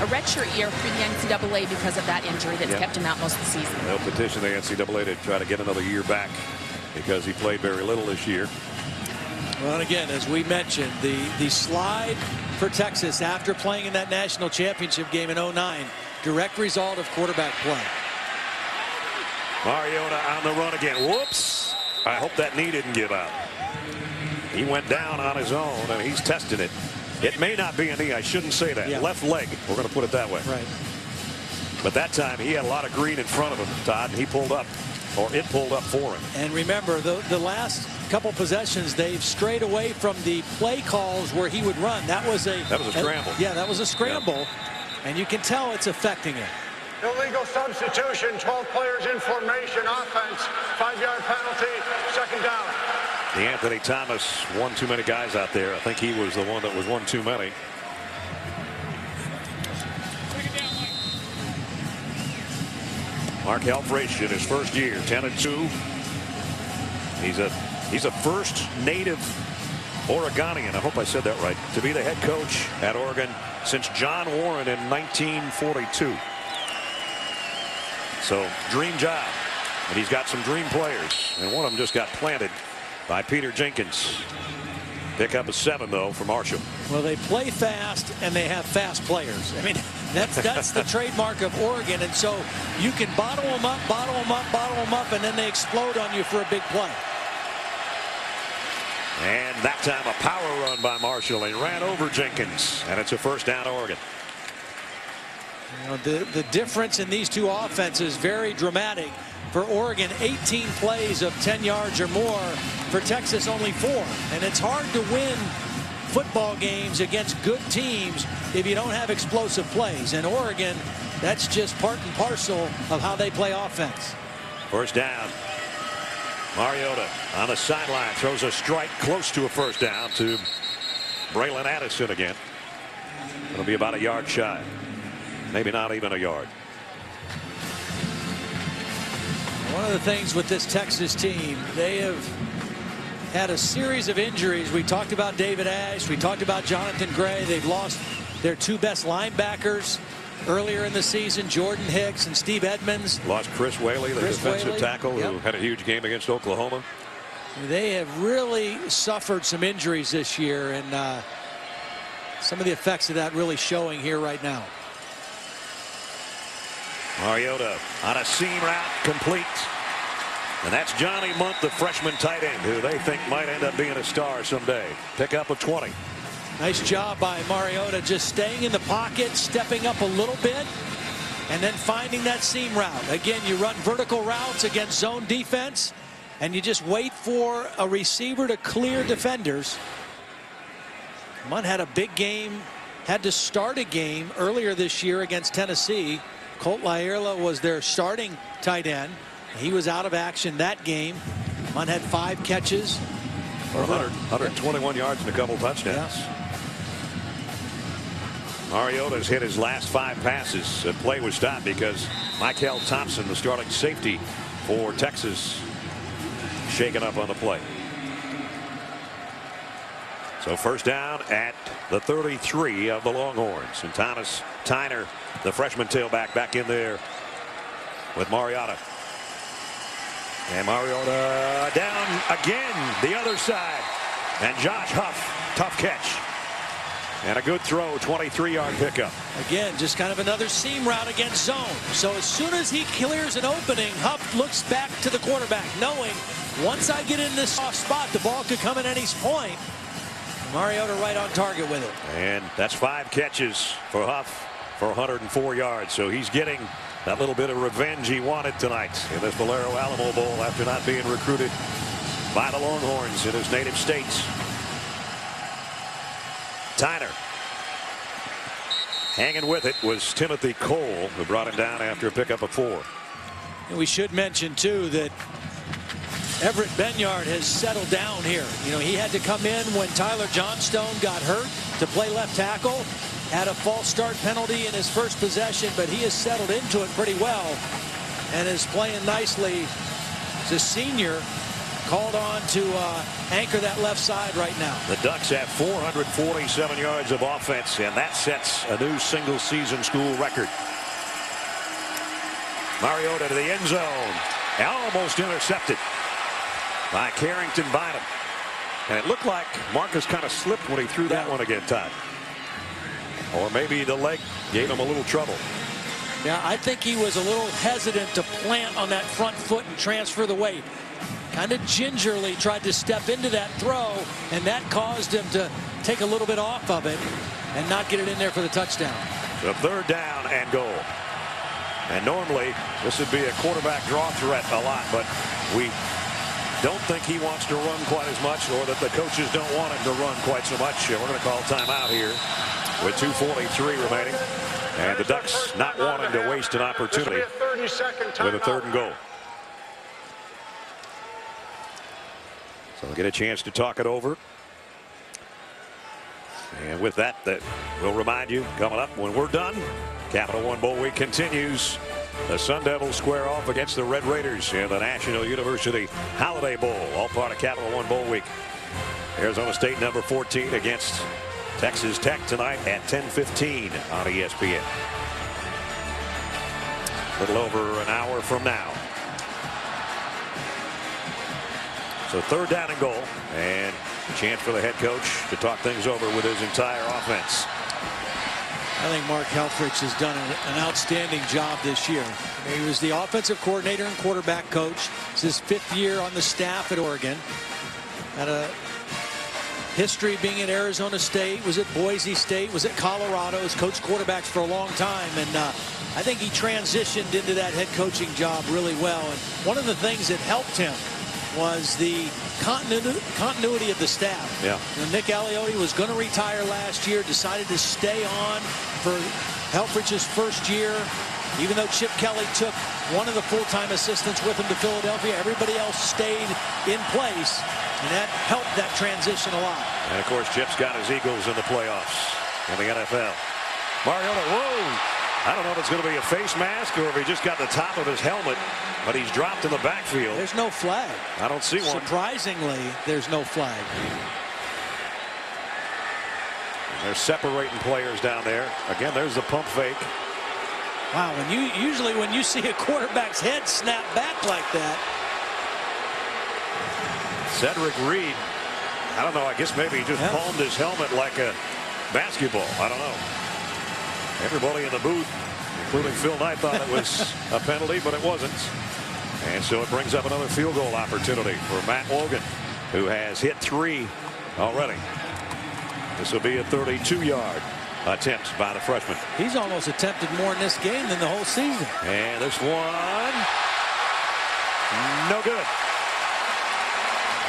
redshirt year through the NCAA because of that injury that's kept him out most of the season. They'll petition the NCAA to try to get another year back because he played very little this year. Well, and again, as we mentioned, the slide for Texas after playing in that national championship game in '09, direct result of quarterback play. Mariota on the run again. Whoops. I hope that knee didn't give out. He went down on his own, and he's testing it. It may not be a knee. I shouldn't say that. Left leg. We're going to put it that way. Right. But that time he had a lot of green in front of him, Todd, and he pulled up, or it pulled up for him. And remember, the last couple possessions, they've strayed away from the play calls where he would run. That was a scramble. Yeah, that was a scramble. And you can tell it's affecting him. Illegal substitution, 12 players in formation, offense, 5-yard penalty, 2nd down. Anthony Thomas, one too many guys out there. I think he was the one that was one too many. Mark Helfrich in his first year, 10-2. He's a first native Oregonian, I hope I said that right, to be the head coach at Oregon since John Warren in 1942. So dream job, and he's got some dream players, and one of them just got planted by Peter Jenkins. Pick up a 7 though for Marshall. Well, they play fast and they have fast players. I mean, that's the trademark of Oregon, and so you can bottle them up, and then they explode on you for a big play. And that time a power run by Marshall. He ran over Jenkins, and it's a 1st down Oregon. You know, the difference in these two offenses is very dramatic. For Oregon, 18 plays of 10 yards or more. For Texas, only 4. And it's hard to win football games against good teams if you don't have explosive plays. And Oregon, that's just part and parcel of how they play offense. First down. Mariota on the sideline throws a strike close to a first down to Braylon Addison again. It'll be about a yard shy. Maybe not even a yard. One of the things with this Texas team, they have had a series of injuries. We talked about David Ash. We talked about Jonathan Gray. They've lost their 2 best linebackers earlier in the season, Jordan Hicks and Steve Edmonds. Lost Chris Whaley, the defensive tackle, who had a huge game against Oklahoma. They have really suffered some injuries this year, and some of the effects of that really showing here right now. Mariota on a seam route, complete. And that's Johnny Munt, the freshman tight end, who they think might end up being a star someday. Pick up a 20. Nice job by Mariota, just staying in the pocket, stepping up a little bit, and then finding that seam route. Again, you run vertical routes against zone defense, and you just wait for a receiver to clear defenders. Munt had a big game, had to start a game earlier this year against Tennessee. Colt Laierla was their starting tight end. He was out of action that game. Munt had 5 catches. 121 yards and a couple touchdowns. Yeah. Mariota's hit his last 5 passes. The play was stopped because Michael Thompson, the starting safety for Texas, shaken up on the play. So first down at the 33 of the Longhorns. And Thomas Tyner, the freshman tailback, back in there with Mariota. And Mariota down again the other side. And Josh Huff, tough catch. And a good throw, 23-yard pickup. Again, just kind of another seam route against zone. So as soon as he clears an opening, Huff looks back to the quarterback, knowing once I get in this soft spot, the ball could come at any point. Mariota right on target with it. And that's 5 catches for Huff for 104 yards. So he's getting that little bit of revenge he wanted tonight in this Valero Alamo Bowl after not being recruited by the Longhorns in his native states. Tyner. Hanging with it was Timothy Cole, who brought him down after a pickup of 4. And we should mention, too, that Everett Benyard has settled down here. You know, he had to come in when Tyler Johnstone got hurt to play left tackle. Had a false start penalty in his first possession, but he has settled into it pretty well and is playing nicely. He's a senior, called on to anchor that left side right now. The Ducks have 447 yards of offense, and that sets a new single-season school record. Mariota to the end zone. Almost intercepted by Carrington Bynum. And it looked like Marcus kind of slipped when he threw that one again, Todd. Or maybe the leg gave him a little trouble. Yeah, I think he was a little hesitant to plant on that front foot and transfer the weight. Kind of gingerly tried to step into that throw, and that caused him to take a little bit off of it and not get it in there for the touchdown. The third down and goal. And normally this would be a quarterback draw threat a lot, but we don't think he wants to run quite as much, or that the coaches don't want him to run quite so much. We're going to call timeout here with 2:43 remaining. And the Ducks not wanting to waste an opportunity with a 3rd and goal. So we'll get a chance to talk it over. And with that, we'll remind you, coming up when we're done, Capital One Bowl Week continues. The Sun Devils square off against the Red Raiders in the National University Holiday Bowl, all part of Capital One Bowl Week. Arizona State number 14 against Texas Tech tonight at 10:15 on ESPN. A little over an hour from now. So 3rd down and goal, and a chance for the head coach to talk things over with his entire offense. I think Mark Helfrich has done an outstanding job this year. He was the offensive coordinator and quarterback coach. It's his 5th year on the staff at Oregon. Had a history being at Arizona State, was at Boise State, was at Colorado. He's coached quarterbacks for a long time, and I think he transitioned into that head coaching job really well. And one of the things that helped him was the continuity of the staff. Yeah. You know, Nick Aliotti was going to retire last year, decided to stay on for Helfrich's first year. Even though Chip Kelly took one of the full-time assistants with him to Philadelphia, everybody else stayed in place, and that helped that transition a lot. And of course, Chip's got his Eagles in the playoffs in the NFL. Mariota, whoa! I don't know if it's going to be a face mask or if he just got the top of his helmet, but he's dropped in the backfield. There's no flag. I don't see one. Surprisingly, there's no flag. They're separating players down there. Again, there's the pump fake. Wow, usually when you see a quarterback's head snap back like that. Cedric Reed, I don't know, I guess maybe he just palmed his helmet like a basketball. I don't know. Everybody in the booth, including Phil Knight, thought it was a penalty, but it wasn't. And so it brings up another field goal opportunity for Matt Logan, who has hit 3 already. This will be a 32-yard attempt by the freshman. He's almost attempted more in this game than the whole season. And this one, no good.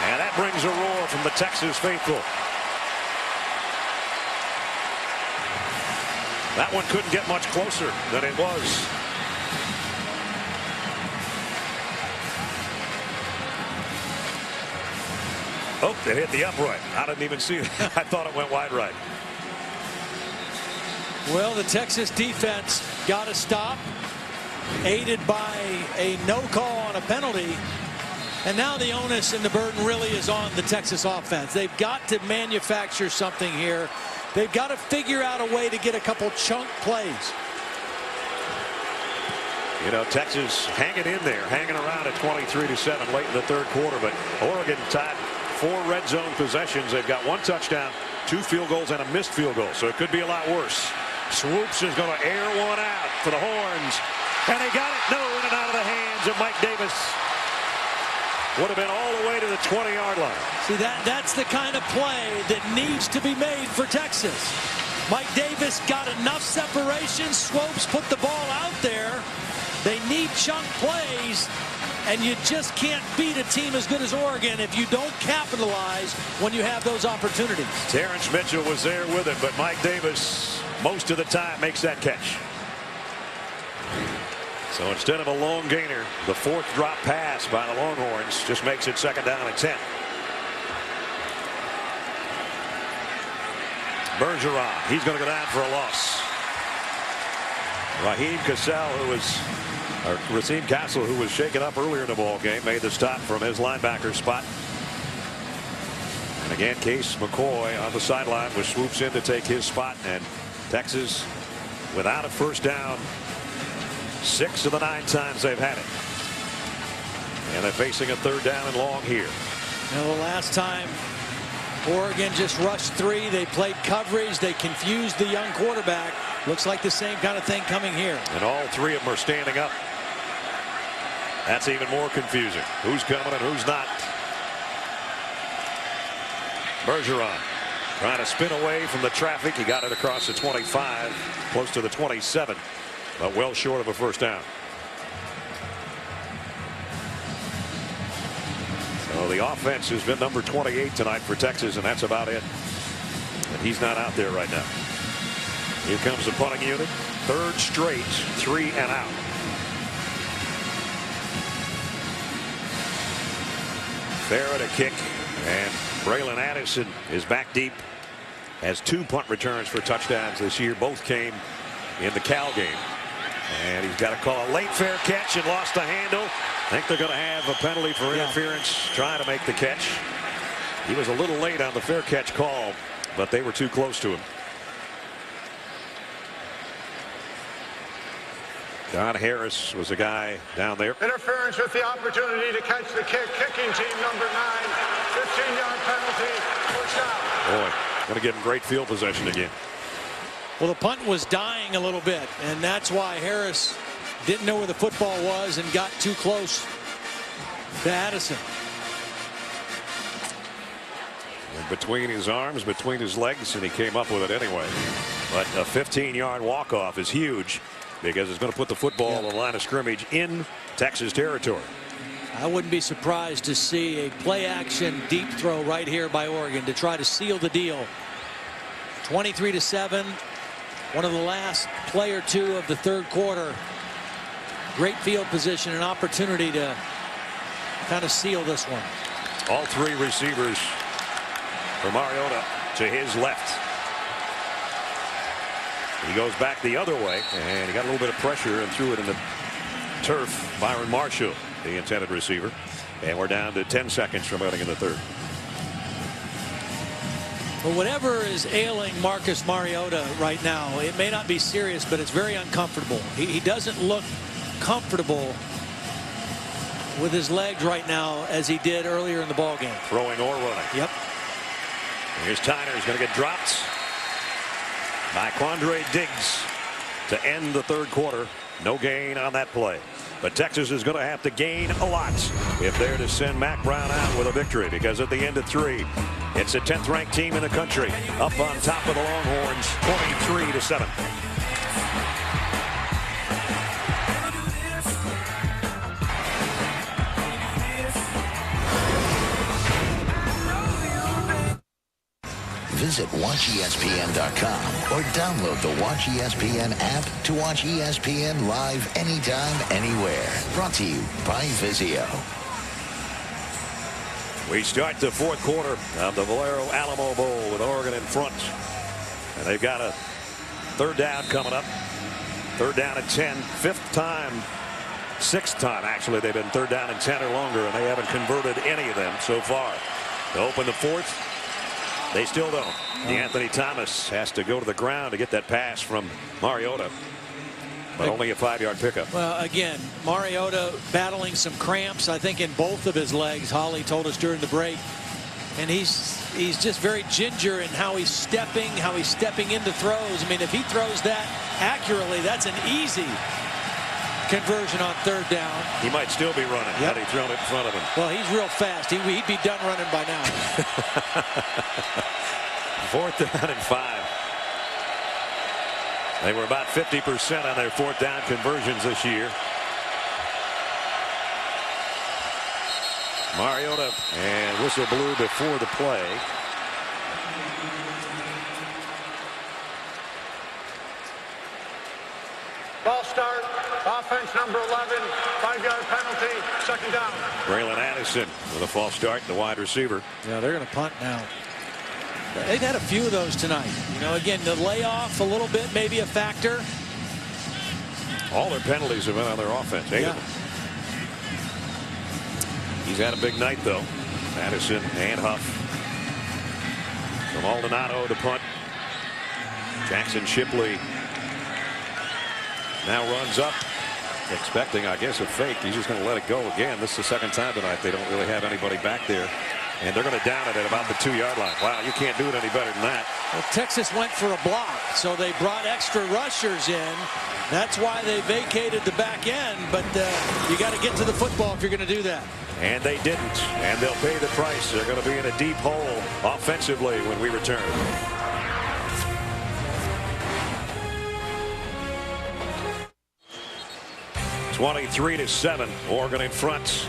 And that brings a roar from the Texas faithful. That one couldn't get much closer than it was. Oh, it hit the upright. I didn't even see it. I thought it went wide right. Well, the Texas defense got a stop, aided by a no call on a penalty. And now the onus and the burden really is on the Texas offense. They've got to manufacture something here. They've got to figure out a way to get a couple chunk plays. You know, Texas hanging in there, hanging around at 23-7 late in the third quarter. But Oregon tied 4 red zone possessions. They've got 1 touchdown, 2 field goals, and a missed field goal. So it could be a lot worse. Swoops is going to air one out for the Horns. And they got it. No, in and out of the hands of Mike Davis. Would have been all the way to the 20-yard line. See, that's the kind of play that needs to be made for Texas. Mike Davis got enough separation. Swoops put the ball out there. They need chunk plays, and you just can't beat a team as good as Oregon if you don't capitalize when you have those opportunities. Terrence Mitchell was there with him, but Mike Davis most of the time makes that catch. So instead of a long gainer, the 4th drop pass by the Longhorns just makes it 2nd down and 10. Bergeron, he's going to go down for a loss. Raheem Castle, who was shaken up earlier in the ball game, made the stop from his linebacker spot. And again, Case McCoy on the sideline with Swoops in to take his spot, and Texas without a first down 6 of the 9 times they've had it. And they're facing a 3rd down and long here. Now, the last time Oregon just rushed 3, they played coverage, they confused the young quarterback. Looks like the same kind of thing coming here. And all 3 of them are standing up. That's even more confusing. Who's coming and who's not. Bergeron trying to spin away from the traffic. He got it across the 25, close to the 27, but well short of a first down. So the offense has been number 28 tonight for Texas, and that's about it. And he's not out there right now. Here comes the punting unit. 3rd straight 3 and out. Barrett a kick, and Braylon Addison is back deep. Has 2 punt returns for touchdowns this year. Both came in the Cal game. And he's got to call a late fair catch and lost the handle. I think they're going to have a penalty for interference trying to make the catch. He was a little late on the fair catch call, but they were too close to him. Don Harris was a guy down there. Interference with the opportunity to catch the kick. Kicking team number 9. 15-yard penalty. First down. Boy, going to give him great field possession again. Well, the punt was dying a little bit, and that's why Harris didn't know where the football was and got too close to Addison. And between his arms, between his legs, and he came up with it anyway. But a 15-yard walk-off is huge. because it's going to put the football on the line of scrimmage in Texas territory. I wouldn't be surprised to see a play-action deep throw right here by Oregon to try to seal the deal. 23-7. One of the last play or two of the third quarter. Great field position, an opportunity to kind of seal this one. All three receivers for Mariota to his left. He goes back the other way, and he got a little bit of pressure and threw it in the turf. Byron Marshall, the intended receiver. And we're down to 10 seconds remaining in the third. Well, whatever is ailing Marcus Mariota right now, it may not be serious, but it's very uncomfortable. He doesn't look comfortable with his legs right now as he did earlier in the ball game. Throwing or running. Yep. Here's Tyner. He's going to get dropped by Quandre Diggs to end the third quarter. No gain on that play. But Texas is going to have to gain a lot if they're to send Mack Brown out with a victory, because at the end of 3, it's a 10th ranked team in the country up on top of the Longhorns 23-7. Visit WatchESPN.com or download the Watch ESPN app to watch ESPN live anytime, anywhere. Brought to you by Vizio. We start the fourth quarter of the Valero Alamo Bowl with Oregon in front. And they've got a third down coming up. Third down and 10. Sixth time, actually, they've been third down and 10 or longer, and they haven't converted any of them so far. To open the fourth, they still don't. Anthony Thomas has to go to the ground to get that pass from Mariota. But only a 5-yard pickup. Well, again, Mariota battling some cramps, I think, in both of his legs. Holly told us during the break. And he's just very ginger in how he's stepping into throws. I mean, if he throws that accurately, that's an easy conversion on third down. He might still be running had he thrown it in front of him. Well, he's real fast. He'd be done running by now. Fourth down and 5. They were about 50% on their fourth down conversions this year. Mariota, and whistle blew before the play. Ball start, offense number 11, 5-yard penalty, second down. Braylon Addison with a false start, the wide receiver. Yeah, they're going to punt now. They've had a few of those tonight. You know, again, the layoff a little bit, maybe a factor. All their penalties have been on their offense. 8 of them. He's had a big night, though. Addison and Huff. From Maldonado to punt. Jackson Shipley now runs up, expecting, I guess, a fake. He's just going to let it go again. This is the second time tonight they don't really have anybody back there. And they're going to down it at about the 2-yard line. Wow, you can't do it any better than that. Well, Texas went for a block, so they brought extra rushers in. That's why they vacated the back end, but you got to get to the football if you're going to do that. And they didn't, and they'll pay the price. They're going to be in a deep hole offensively when we return. (23-7), Oregon in front.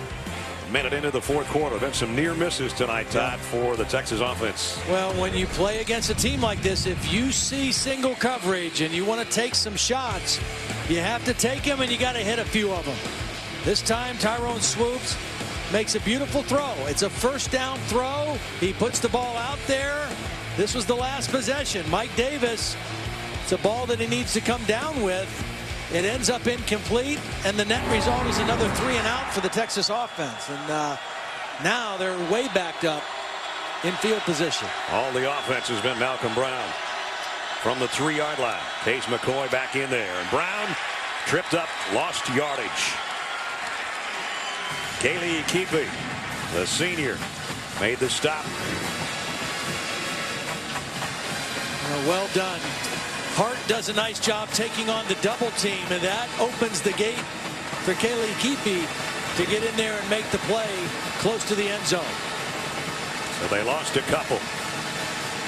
Minute into the fourth quarter. Then some near misses tonight, Todd, for the Texas offense. Well, when you play against a team like this, if you see single coverage and you want to take some shots, you have to take them, and you got to hit a few of them. This time, Tyrone Swoops makes a beautiful throw. It's a first down throw. He puts the ball out there. This was the last possession. Mike Davis, it's a ball that he needs to come down with. It ends up incomplete, and the net result is another 3 and out for the Texas offense. And now they're way backed up in field position. All the offense has been Malcolm Brown from the 3-yard line. Case McCoy back in there, and Brown tripped up, lost yardage. Kaylee Keefe, the senior, made the stop. Well done. Hart does a nice job taking on the double team, and that opens the gate for Kaylee Keefe to get in there and make the play close to the end zone. So they lost a couple.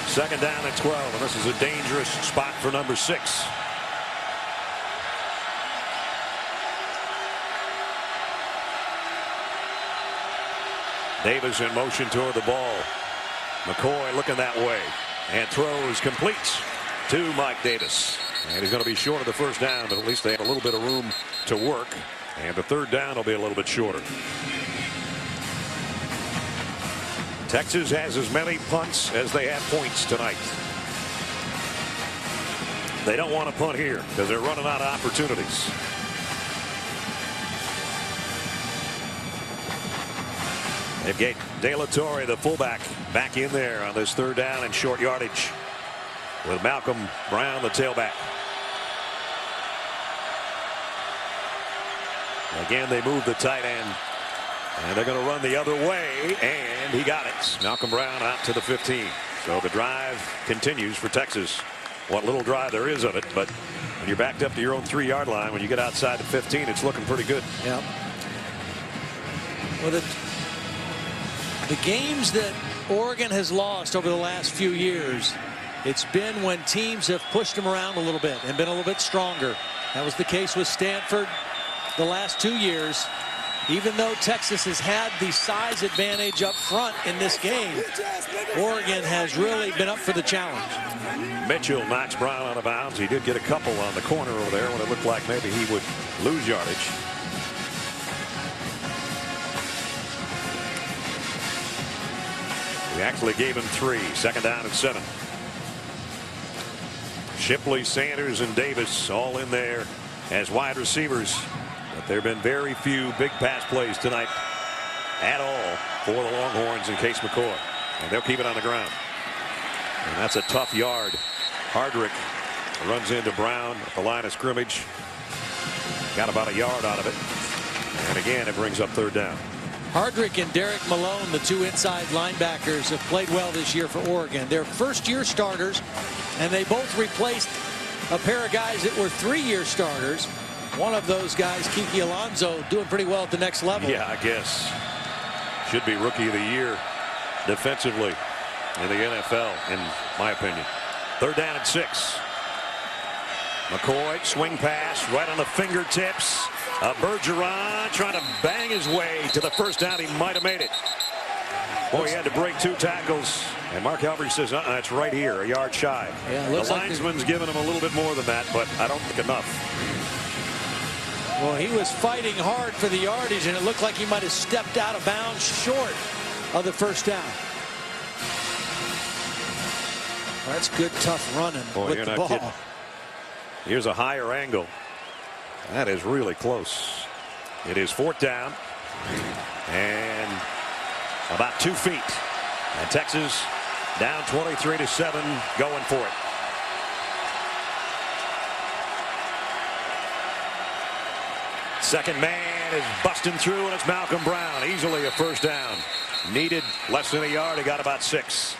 Second down and 12, and this is a dangerous spot for number 6. Davis in motion toward the ball. McCoy looking that way and throws complete to Mike Davis. And he's going to be short of the first down, but at least they have a little bit of room to work. And the third down will be a little bit shorter. Texas has as many punts as they have points tonight. They don't want to punt here because they're running out of opportunities. They've got De La Torre, the fullback, back in there on this third down and short yardage with Malcolm Brown, the tailback. Again, they move the tight end, and they're going to run the other way, and he got it. Malcolm Brown out to the 15. So the drive continues for Texas. What little drive there is of it, but when you're backed up to your own 3-yard line, when you get outside the 15, it's looking pretty good. Yeah. Well, the games that Oregon has lost over the last few years, it's been when teams have pushed them around a little bit and been a little bit stronger. That was the case with Stanford the last 2 years. Even though Texas has had the size advantage up front in this game, Oregon has really been up for the challenge. Mitchell knocks Brown out of bounds. He did get a couple on the corner over there when it looked like maybe he would lose yardage. We actually gave him 3. Second down and 7. Shipley, Sanders, and Davis all in there as wide receivers. But there have been very few big pass plays tonight at all for the Longhorns and Case McCoy. And they'll keep it on the ground. And that's a tough yard. Hardrick runs into Brown at the line of scrimmage. Got about a yard out of it. And again, it brings up third down. Hardrick and Derek Malone, the 2 inside linebackers, have played well this year for Oregon. They're first-year starters, and they both replaced a pair of guys that were 3-year starters. One of those guys, Kiki Alonso, doing pretty well at the next level. Yeah, I guess. Should be rookie of the year defensively in the NFL, in my opinion. Third down and 6. McCoy, swing pass right on the fingertips. Bergeron trying to bang his way to the first down. He might have made it. Boy, he had to break 2 tackles. And Mark Helfrich says, it's right here, a yard shy. Yeah, the linesman's giving him a little bit more than that, but I don't think enough. Well, he was fighting hard for the yardage, and it looked like he might have stepped out of bounds short of the first down. Well, that's good, tough running with the ball. Kidding. Here's a higher angle. That is really close. It is 4th down and about 2 feet. And Texas down 23-7, going for it. Second man is busting through, and it's Malcolm Brown. Easily a first down. Needed less than a yard. He got about 6.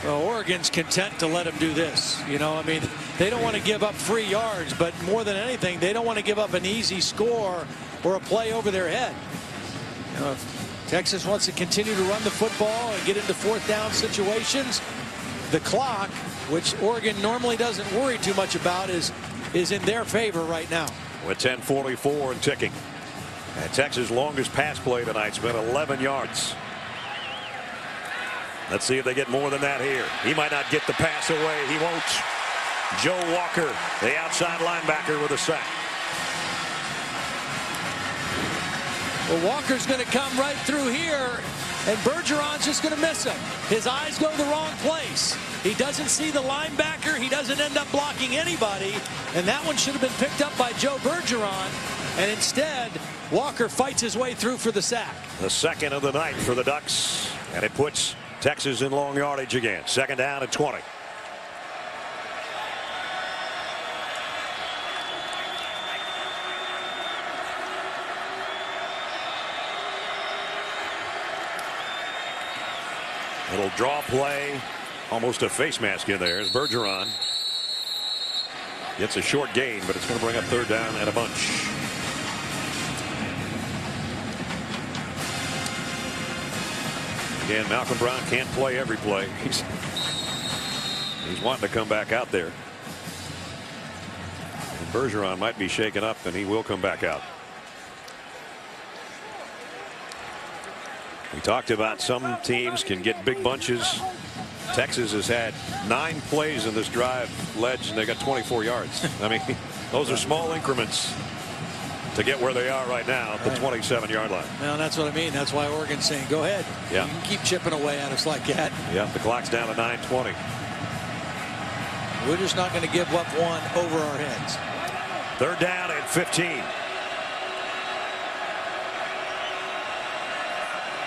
Well, Oregon's content to let him do this. You know, I mean, they don't want to give up free yards, but more than anything, they don't want to give up an easy score or a play over their head. You know, if Texas wants to continue to run the football and get into 4th down situations, the clock, which Oregon normally doesn't worry too much about, is in their favor right now. With 10:44 and ticking. And Texas' longest pass play tonight's been 11 yards. Let's see if they get more than that here. He might not get the pass away. He won't. Joe Walker, the outside linebacker, with a sack. Well, Walker's going to come right through here, and Bergeron's just going to miss him. His eyes go the wrong place. He doesn't see the linebacker. He doesn't end up blocking anybody, and that one should have been picked up by Joe Bergeron, and instead, Walker fights his way through for the sack. The second of the night for the Ducks, and it puts Texas in long yardage again. Second down and 20. Little draw play, almost a face mask in there as Bergeron gets a short gain, but it's going to bring up third down and a bunch. Again, Malcolm Brown can't play every play. He's wanting to come back out there. And Bergeron might be shaken up, and he will come back out. We talked about some teams can get big bunches. Texas has had 9 plays in this drive, Ledge, and they got 24 yards. I mean, those are small increments to get where they are right now at the 27-yard line. Well, that's what I mean. That's why Oregon's saying, go ahead. Yeah. You can keep chipping away at us like that. Yeah, the clock's down to 9:20. We're just not going to give up one over our heads. 3rd down and 15.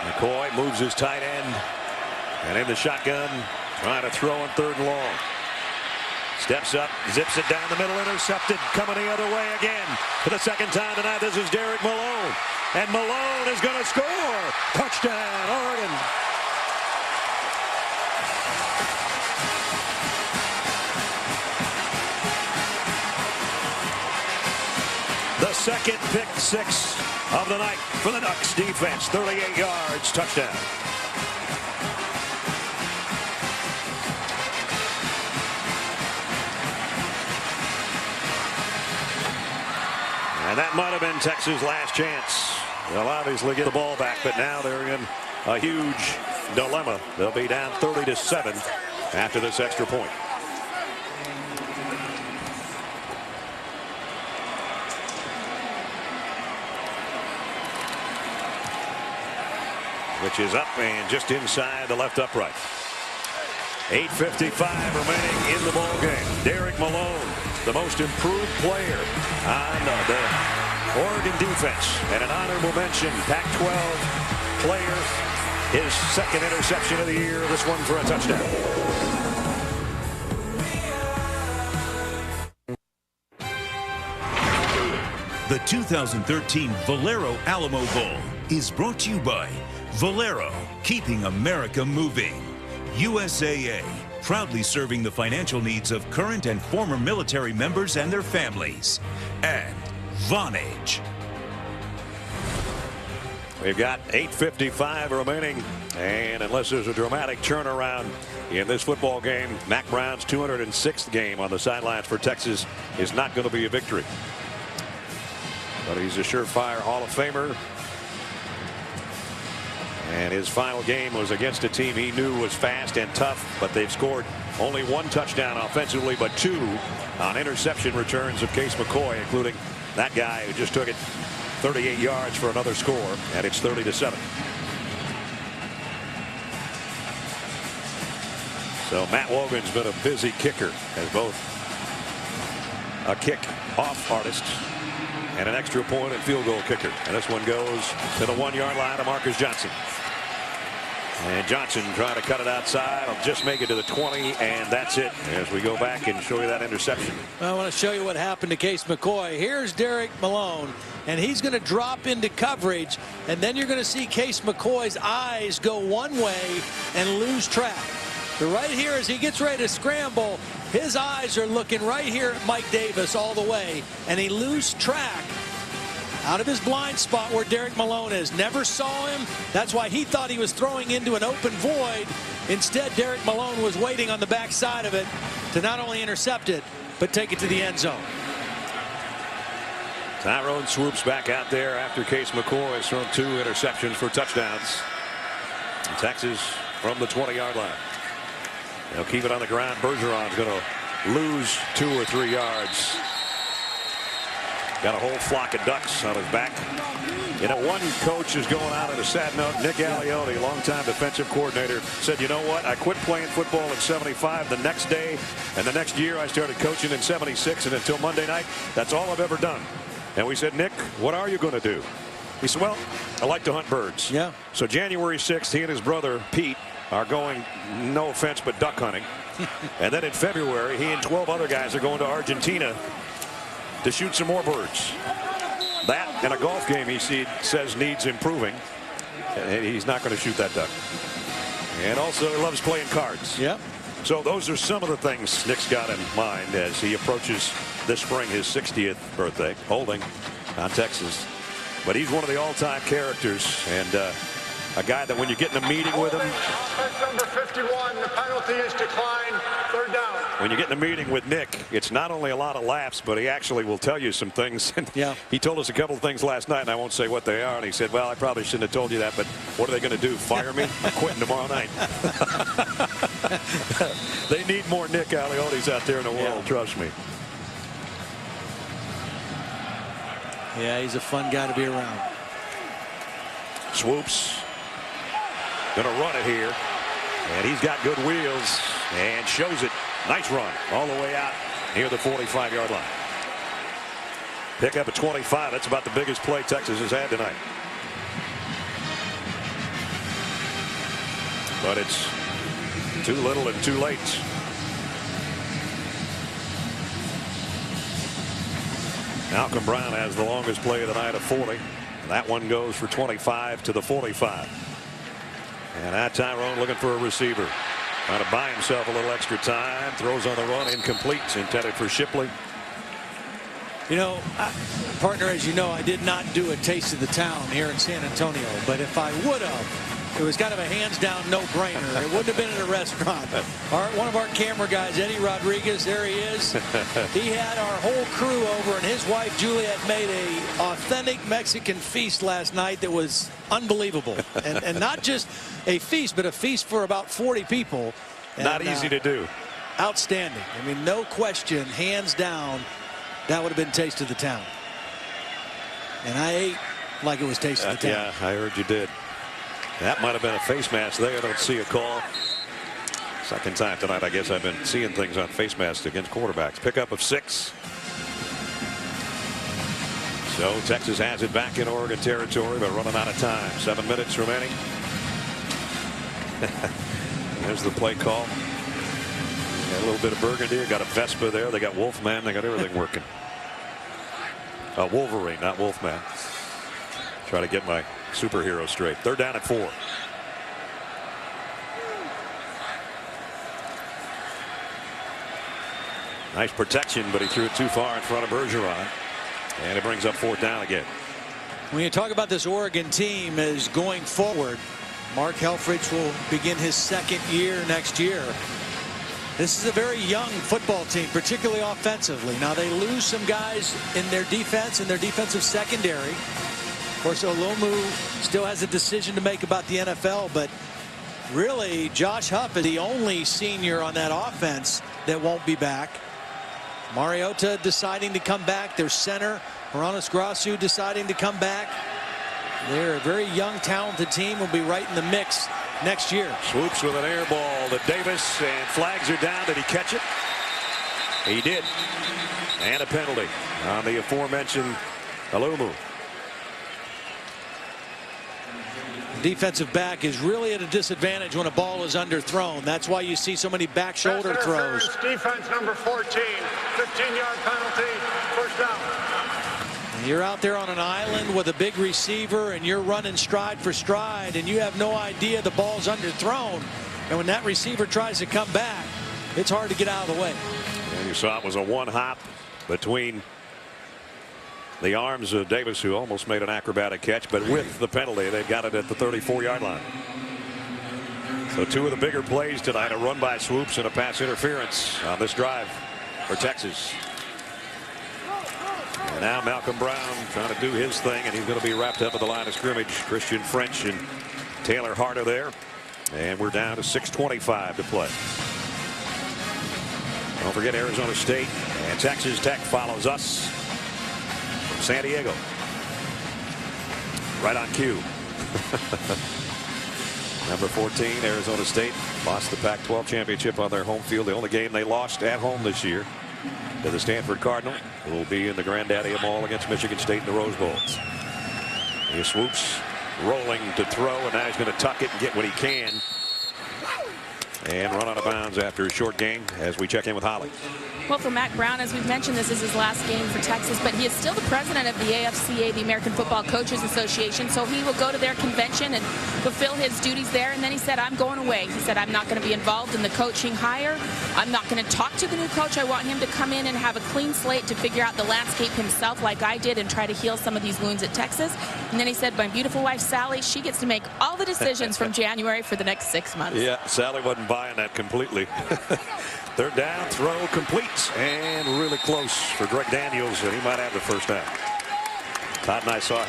McCoy moves his tight end. And in the shotgun, trying to throw on 3rd and long. Steps up, zips it down the middle, intercepted, coming the other way again. For the 2nd time tonight, this is Derek Malone. And Malone is going to score. Touchdown, Oregon. The 2nd pick 6 of the night for the Ducks defense. 38 yards, touchdown. And that might have been Texas' last chance. They'll obviously get the ball back, but now they're in a huge dilemma. They'll be down 30-7 after this extra point. Which is up and just inside the left upright. 8:55 remaining in the ball game. Derek Malone, the most improved player on the Oregon defense, and an honorable mention, Pac-12 player, his 2nd interception of the year. This one for a touchdown. The 2013 Valero Alamo Bowl is brought to you by Valero, keeping America moving. USAA, proudly serving the financial needs of current and former military members and their families. And Vonage. We've got 8:55 remaining, and unless there's a dramatic turnaround in this football game, Mack Brown's 206th game on the sidelines for Texas is not going to be a victory. But he's a surefire Hall of Famer. And his final game was against a team he knew was fast and tough, but they've scored only 1 touchdown offensively, but 2 on interception returns of Case McCoy, including that guy who just took it 38 yards for another score, and it's 30-7. So Matt Wogan's been a busy kicker as both a kick-off artist and an extra point and field goal kicker. And this one goes to the 1-yard line to Marcus Johnson. And Johnson trying to cut it outside. I'll just make it to the 20, and that's it as we go back and show you that interception. I want to show you what happened to Case McCoy. Here's Derek Malone, and he's going to drop into coverage, and then you're going to see Case McCoy's eyes go one way and lose track. But right here, as he gets ready to scramble, his eyes are looking right here at Mike Davis all the way, and he loses track out of his blind spot where Derek Malone is. Never saw him. That's why he thought he was throwing into an open void. Instead, Derek Malone was waiting on the backside of it to not only intercept it, but take it to the end zone. Tyrone swoops back out there after Case McCoy has thrown 2 interceptions for touchdowns. And Texas from the 20-yard line. They'll keep it on the ground. Bergeron's going to lose 2 or 3 yards. Got a whole flock of ducks on his back. You know, one coach is going out on a sad note. Nick Aliotti, longtime defensive coordinator, said, you know what? I quit playing football in '75 the next day, and the next year I started coaching in '76, and until Monday night, that's all I've ever done. And we said, Nick, what are you going to do? He said, well, I like to hunt birds. Yeah. So January 6th, he and his brother, Pete, are going, no offense, but duck hunting. And then in February, he and 12 other guys are going to Argentina to shoot some more birds. That and a golf game he says needs improving. And he's not going to shoot that duck. And also he loves playing cards. Yeah. So those are some of the things Nick's got in mind as he approaches this spring his 60th birthday, holding on Texas. But he's one of the all-time characters, and a guy that when you get in a meeting with him. Offense number 51, the penalty is declined. 3rd down. when you get in a meeting with Nick, it's not only a lot of laughs, but he actually will tell you some things. And yeah. He told us a couple of things last night, and I won't say what they are. And he said, well, I probably shouldn't have told you that, but what are they going to do, fire me? I'm quitting tomorrow night. They need more Nick Aliotis out there in the world, trust me. Yeah, he's a fun guy to be around. Swoops. Going to run it here. And he's got good wheels and shows it. Nice run all the way out near the 45-yard line. Pick up at 25. That's about the biggest play Texas has had tonight. But it's too little and too late. Malcolm Brown has the longest play of the night of 40. That one goes for 25 to the 45. And now Tyrone looking for a receiver. Trying to buy himself a little extra time. Throws on the run, incomplete. Intended for Shipley. You know, partner, as you know, I did not do a taste of the town here in San Antonio. But if I would have, it was kind of a hands-down no-brainer. It wouldn't have been in a restaurant. One of our camera guys, Eddie Rodriguez, there he is. He had our whole crew over, and his wife, Juliet, made a authentic Mexican feast last night that was unbelievable. And not just a feast, but a feast for about 40 people. And, not easy to do. Outstanding. I mean, no question, hands down, that would have been taste of the town. And I ate like it was taste of the town. Yeah, I heard you did. That might have been a face mask there. I don't see a call. Second time tonight, I guess I've been seeing things on face masks against quarterbacks. Pickup of 6. So Texas has it back in Oregon territory, but running out of time. 7 minutes remaining. There's the play call. Got a little bit of burgundy. Got a Vespa there. They got Wolfman. They got everything working. Wolverine, not Wolfman. Try to get my superhero straight. Third down at 4. Nice protection, but he threw it too far in front of Bergeron. And it brings up 4th down again. When you talk about this Oregon team as going forward, Mark Helfrich will begin his 2nd year next year. This is a very young football team, particularly offensively. Now they lose some guys in their defense, in their defensive secondary. Of course, Alamo still has a decision to make about the NFL, but really Josh Huff is the only senior on that offense that won't be back. Mariota deciding to come back. Their center, Hronis Grasu, deciding to come back. They're a very young, talented team. Will be right in the mix next year. Swoops with an air ball to Davis, and flags are down. Did he catch it? He did. And a penalty on the aforementioned Alamo. Defensive back is really at a disadvantage when a ball is underthrown. That's why you see so many back shoulder throws. Defense number 14, 15-yard penalty, first down. You're out there on an island with a big receiver, and you're running stride for stride, and you have no idea the ball's underthrown. And when that receiver tries to come back, it's hard to get out of the way. And you saw it was a one-hop between the arms of Davis, who almost made an acrobatic catch, but with the penalty, they've got it at the 34-yard line. So 2 of the bigger plays tonight, a run by Swoops and a pass interference on this drive for Texas. And now Malcolm Brown trying to do his thing, and he's going to be wrapped up at the line of scrimmage. Christian French and Taylor Harder there. And we're down to 6:25 to play. Don't forget Arizona State and Texas Tech follows us from San Diego. Right on cue. Number 14, Arizona State lost the Pac-12 championship on their home field. The only game they lost at home this year to the Stanford Cardinal. It will be in the Granddaddy of all against Michigan State in the Rose Bowl. He swoops, rolling to throw, and now he's going to tuck it and get what he can. And run out of bounds after a short game as we check in with Holly. Well, for Mack Brown, as we've mentioned, this is his last game for Texas, but he is still the president of the AFCA, the American Football Coaches Association, so he will go to their convention and fulfill his duties there. And then he said, I'm going away. He said, I'm not going to be involved in the coaching hire. I'm not going to talk to the new coach. I want him to come in and have a clean slate to figure out the landscape himself like I did and try to heal some of these wounds at Texas. And then he said, my beautiful wife, Sally, she gets to make all the decisions from January for the next 6 months. Yeah, Sally wasn't buying that completely. Third down, throw complete, and really close for Greg Daniels, and he might have the first down. Todd and I saw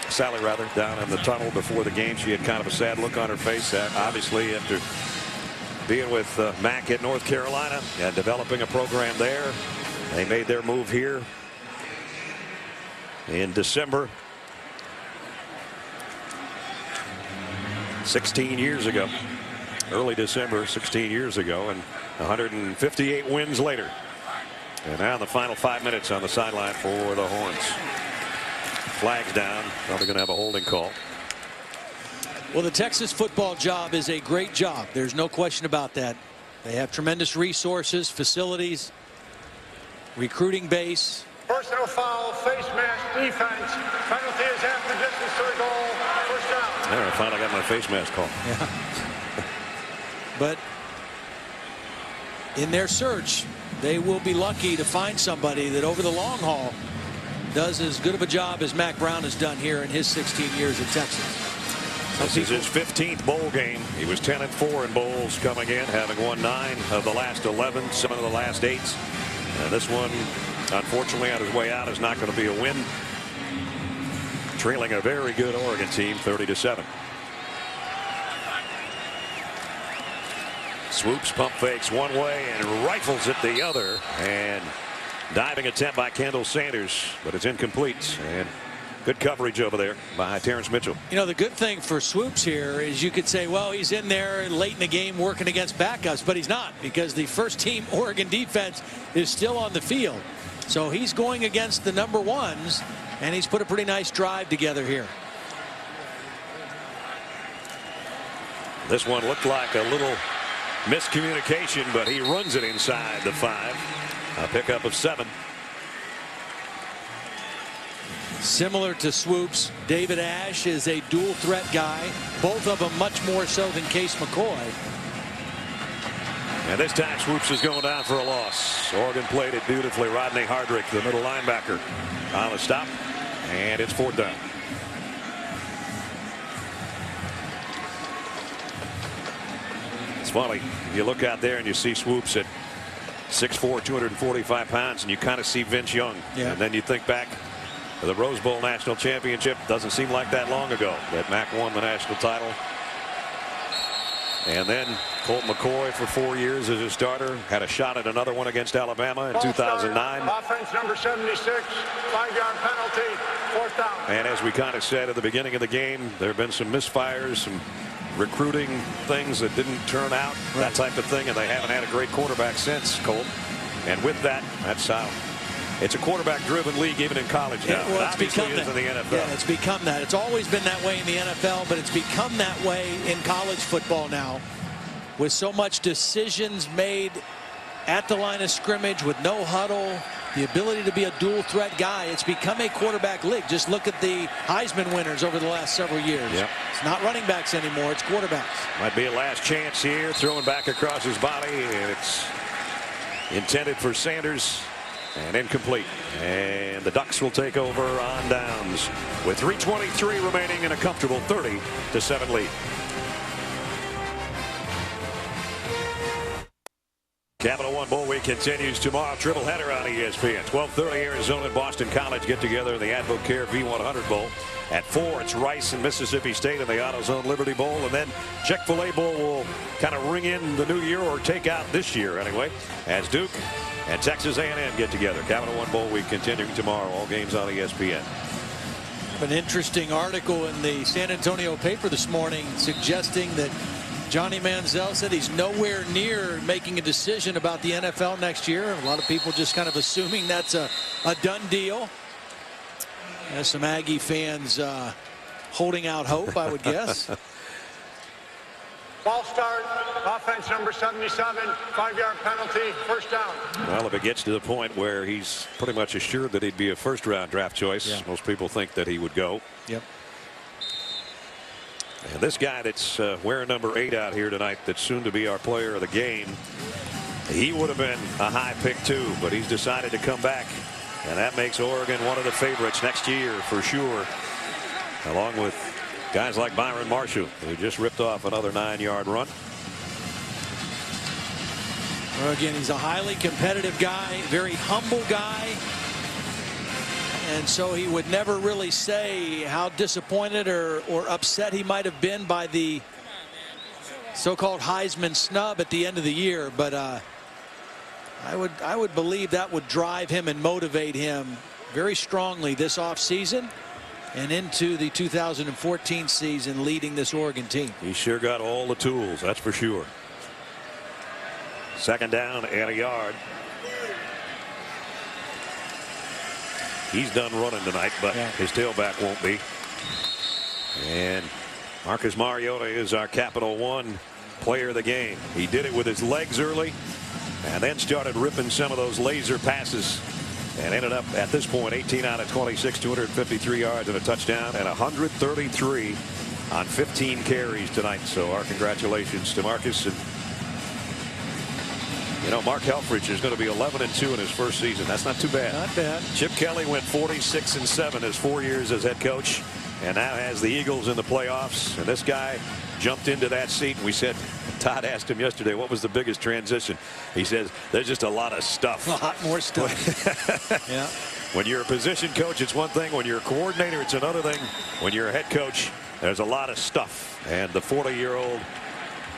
Sally down in the tunnel before the game. She had kind of a sad look on her face, obviously after being with Mac at North Carolina and developing a program there. They made their move here in December 16 years ago. Early December 16 years ago, and 158 wins later. And now in the final 5 minutes on the sideline for the Horns. Flags down. Probably going to have a holding call. Well, the Texas football job is a great job. There's no question about that. They have tremendous resources, facilities, recruiting base. Personal foul, face mask, defense. Penalty is half the distance to the goal. First down. There, I finally got my face mask call. Yeah. But in their search, they will be lucky to find somebody that over the long haul does as good of a job as Mac Brown has done here in his 16 years at Texas. This is his 15th bowl game. He was 10-4 in bowls coming in, having won 9 of the last 11, some of the last 8. And this one, unfortunately, on his way out is not going to be a win. Trailing a very good Oregon team, 30-7. Swoops, pump fakes one way and rifles it the other, and diving attempt by Kendall Sanders, but it's incomplete. And good coverage over there by Terrence Mitchell. You know, the good thing for Swoops here is you could say, well, he's in there late in the game working against backups, but he's not, because the first team Oregon defense is still on the field. So he's going against the number ones, and he's put a pretty nice drive together here. This one looked like a little miscommunication, but he runs it inside the 5. A pickup of 7. Similar to Swoops, David Ash is a dual threat guy. Both of them much more so than Case McCoy. And this time Swoops is going down for a loss. Oregon played it beautifully. Rodney Hardrick, the middle linebacker, on the stop, and it's 4th down. It's funny, you look out there and you see Swoops at 6'4", 245 pounds, and you kind of see Vince Young. Yeah. And then you think back to the Rose Bowl National Championship. Doesn't seem like that long ago that Mac won the national title. And then Colt McCoy for 4 years as a starter. Had a shot at another one against Alabama in 2009. Offense number 76, 5-yard penalty, 4th down. And as we kind of said at the beginning of the game, there have been some misfires, some recruiting things that didn't turn out, that type of thing, and they haven't had a great quarterback since, Colt. And with that, that's how it's a quarterback-driven league even in college now. Well, it's become that. In the NFL. Yeah, it's become that. It's always been that way in the NFL, but it's become that way in college football now, with so much decisions made at the line of scrimmage with no huddle, the ability to be a dual threat guy. It's become a quarterback league. Just look at the Heisman winners over the last several years. Yep. It's not running backs anymore, it's quarterbacks. Might be a last chance here, throwing back across his body, and it's intended for Sanders and incomplete. And the Ducks will take over on downs with 3:23 remaining in a comfortable 30-7 lead. Capital One Bowl Week continues tomorrow. Triple header on ESPN. 12:30 Arizona and Boston College get together in the AdvoCare V100 Bowl. At 4, it's Rice and Mississippi State in the AutoZone Liberty Bowl. And then Chick-fil-A Bowl will kind of ring in the new year, or take out this year anyway, as Duke and Texas A&M get together. Capital One Bowl Week continuing tomorrow. All games on ESPN. An interesting article in the San Antonio paper this morning suggesting that Johnny Manziel said he's nowhere near making a decision about the NFL next year. A lot of people just kind of assuming that's a done deal. There's some Aggie fans holding out hope, I would guess. Ball start, offense number 77, 5-yard penalty, 1st down. Well, if it gets to the point where he's pretty much assured that he'd be a first-round draft choice, most people think that he would go. Yep. And this guy that's wearing number 8 out here tonight, that's soon to be our player of the game, he would have been a high pick too, but he's decided to come back, and that makes Oregon one of the favorites next year for sure, along with guys like Byron Marshall, who just ripped off another 9-yard run. Well, again, he's a highly competitive guy, very humble guy. And so he would never really say how disappointed or upset he might have been by the so-called Heisman snub at the end of the year. But I would believe that would drive him and motivate him very strongly this offseason and into the 2014 season leading this Oregon team. He sure got all the tools, that's for sure. Second down and a yard. He's done running tonight, but his tailback won't be. And Marcus Mariota is our Capital One player of the game. He did it with his legs early and then started ripping some of those laser passes and ended up at this point 18 out of 26, 253 yards and a touchdown, and 133 on 15 carries tonight. So our congratulations to Marcus. And you know, Mark Helfrich is going to be 11-2 in his first season. That's not too bad. Not bad. Chip Kelly went 46-7 his 4 years as head coach, and now has the Eagles in the playoffs. And this guy jumped into that seat. And we said, Todd asked him yesterday, what was the biggest transition? He says, there's just a lot of stuff. A lot more stuff. Yeah. When you're a position coach, it's one thing. When you're a coordinator, it's another thing. When you're a head coach, there's a lot of stuff. And the 40-year-old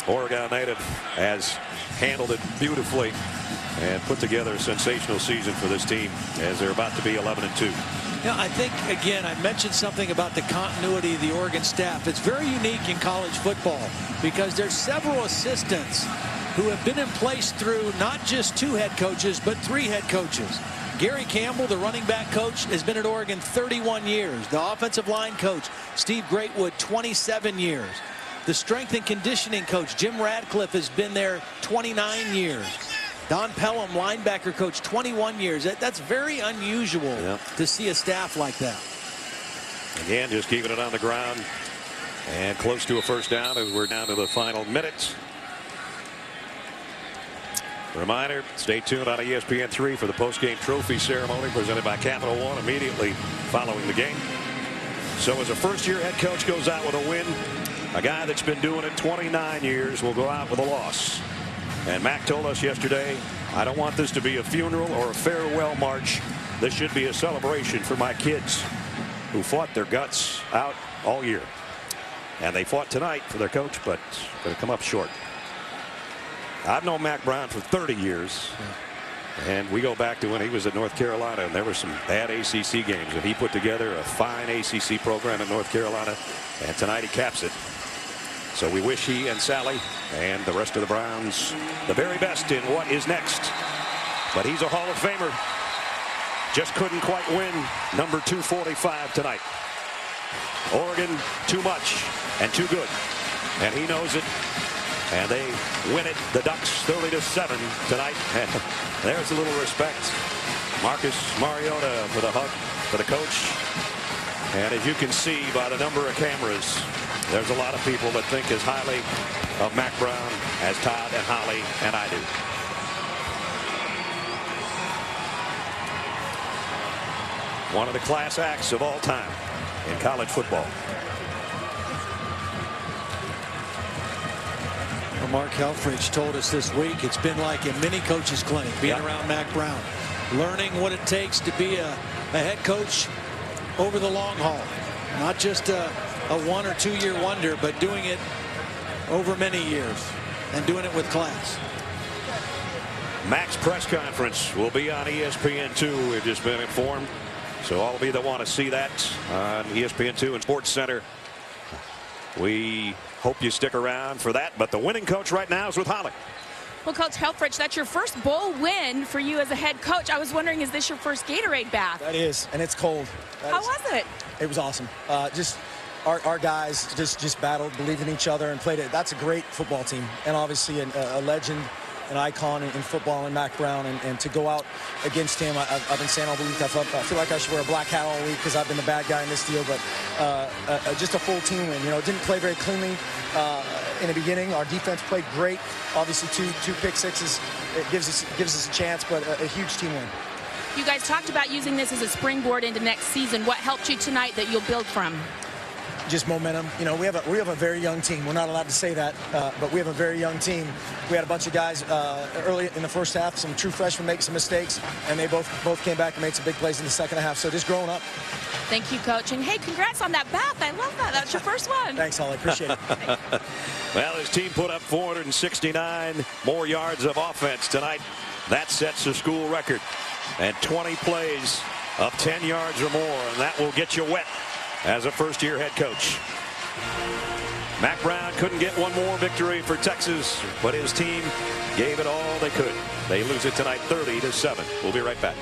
Oregon native has handled it beautifully and put together a sensational season for this team as they're about to be 11-2. Yeah, I think, again, I mentioned something about the continuity of the Oregon staff. It's very unique in college football because there's several assistants who have been in place through not just 2 head coaches, but 3 head coaches. Gary Campbell, the running back coach, has been at Oregon 31 years. The offensive line coach, Steve Greatwood, 27 years. The strength and conditioning coach, Jim Radcliffe, has been there 29 years. Don Pelham, linebacker coach, 21 years. That's very unusual to see a staff like that. Again, just keeping it on the ground and close to a first down as we're down to the final minutes. Reminder, stay tuned on ESPN3 for the post-game trophy ceremony presented by Capital One immediately following the game. So as a first-year head coach goes out with a win, a guy that's been doing it 29 years will go out with a loss. And Mac told us yesterday, I don't want this to be a funeral or a farewell march. This should be a celebration for my kids who fought their guts out all year. And they fought tonight for their coach, but going to come up short. I've known Mac Brown for 30 years. And we go back to when he was at North Carolina, and there were some bad ACC games. And he put together a fine ACC program in North Carolina. And tonight he caps it. So we wish he and Sally and the rest of the Browns the very best in what is next. But he's a Hall of Famer. Just couldn't quite win number 245 tonight. Oregon, too much and too good. And he knows it. And they win it, the Ducks, 30-7 tonight. And there's a little respect. Marcus Mariota for the hug for the coach. And as you can see by the number of cameras, there's a lot of people that think as highly of Mac Brown as Todd and Holly and I do. One of the class acts of all time in college football. Well, Mark Helfrich told us this week it's been like a mini coach's clinic being around Mac Brown, learning what it takes to be a head coach over the long haul, not just a 1 or 2 year wonder, but doing it over many years and doing it with class. Mac's press conference will be on ESPN2. We've just been informed. So all of you that want to see that on ESPN2 and Sports Center, we hope you stick around for that. But the winning coach right now is with Holly. Well, Coach Helfrich, that's your first bowl win for you as a head coach. I was wondering, is this your first Gatorade bath? That is, and it's cold. How was it? It was awesome. Just our guys just battled, believed in each other, and played it. That's a great football team, and obviously a legend, an icon in football, and Mac Brown, and to go out against him, I've been saying all week, I feel like I should wear a black hat all week because I've been the bad guy in this deal, but just a full team win. You know, didn't play very cleanly in the beginning. Our defense played great. Obviously, two pick sixes. It gives us a chance, but a huge team win. You guys talked about using this as a springboard into next season. What helped you tonight that you'll build from? just momentum. You know, we have a very young team. We're not allowed to say that, but we have a very young team. We had a bunch of guys early in the first half, some true freshmen make some mistakes, and they both came back and made some big plays in the second half. So just growing up. Thank you, Coach. And hey, congrats on that bath. I love that. That's your first one. Thanks, Holly. Appreciate it. Well, his team put up 469 more yards of offense tonight. That sets the school record. And 20 plays of 10 yards or more, and that will get you wet as a first-year head coach. Mack Brown couldn't get one more victory for Texas, but his team gave it all they could. They lose it tonight 30-7. We'll be right back.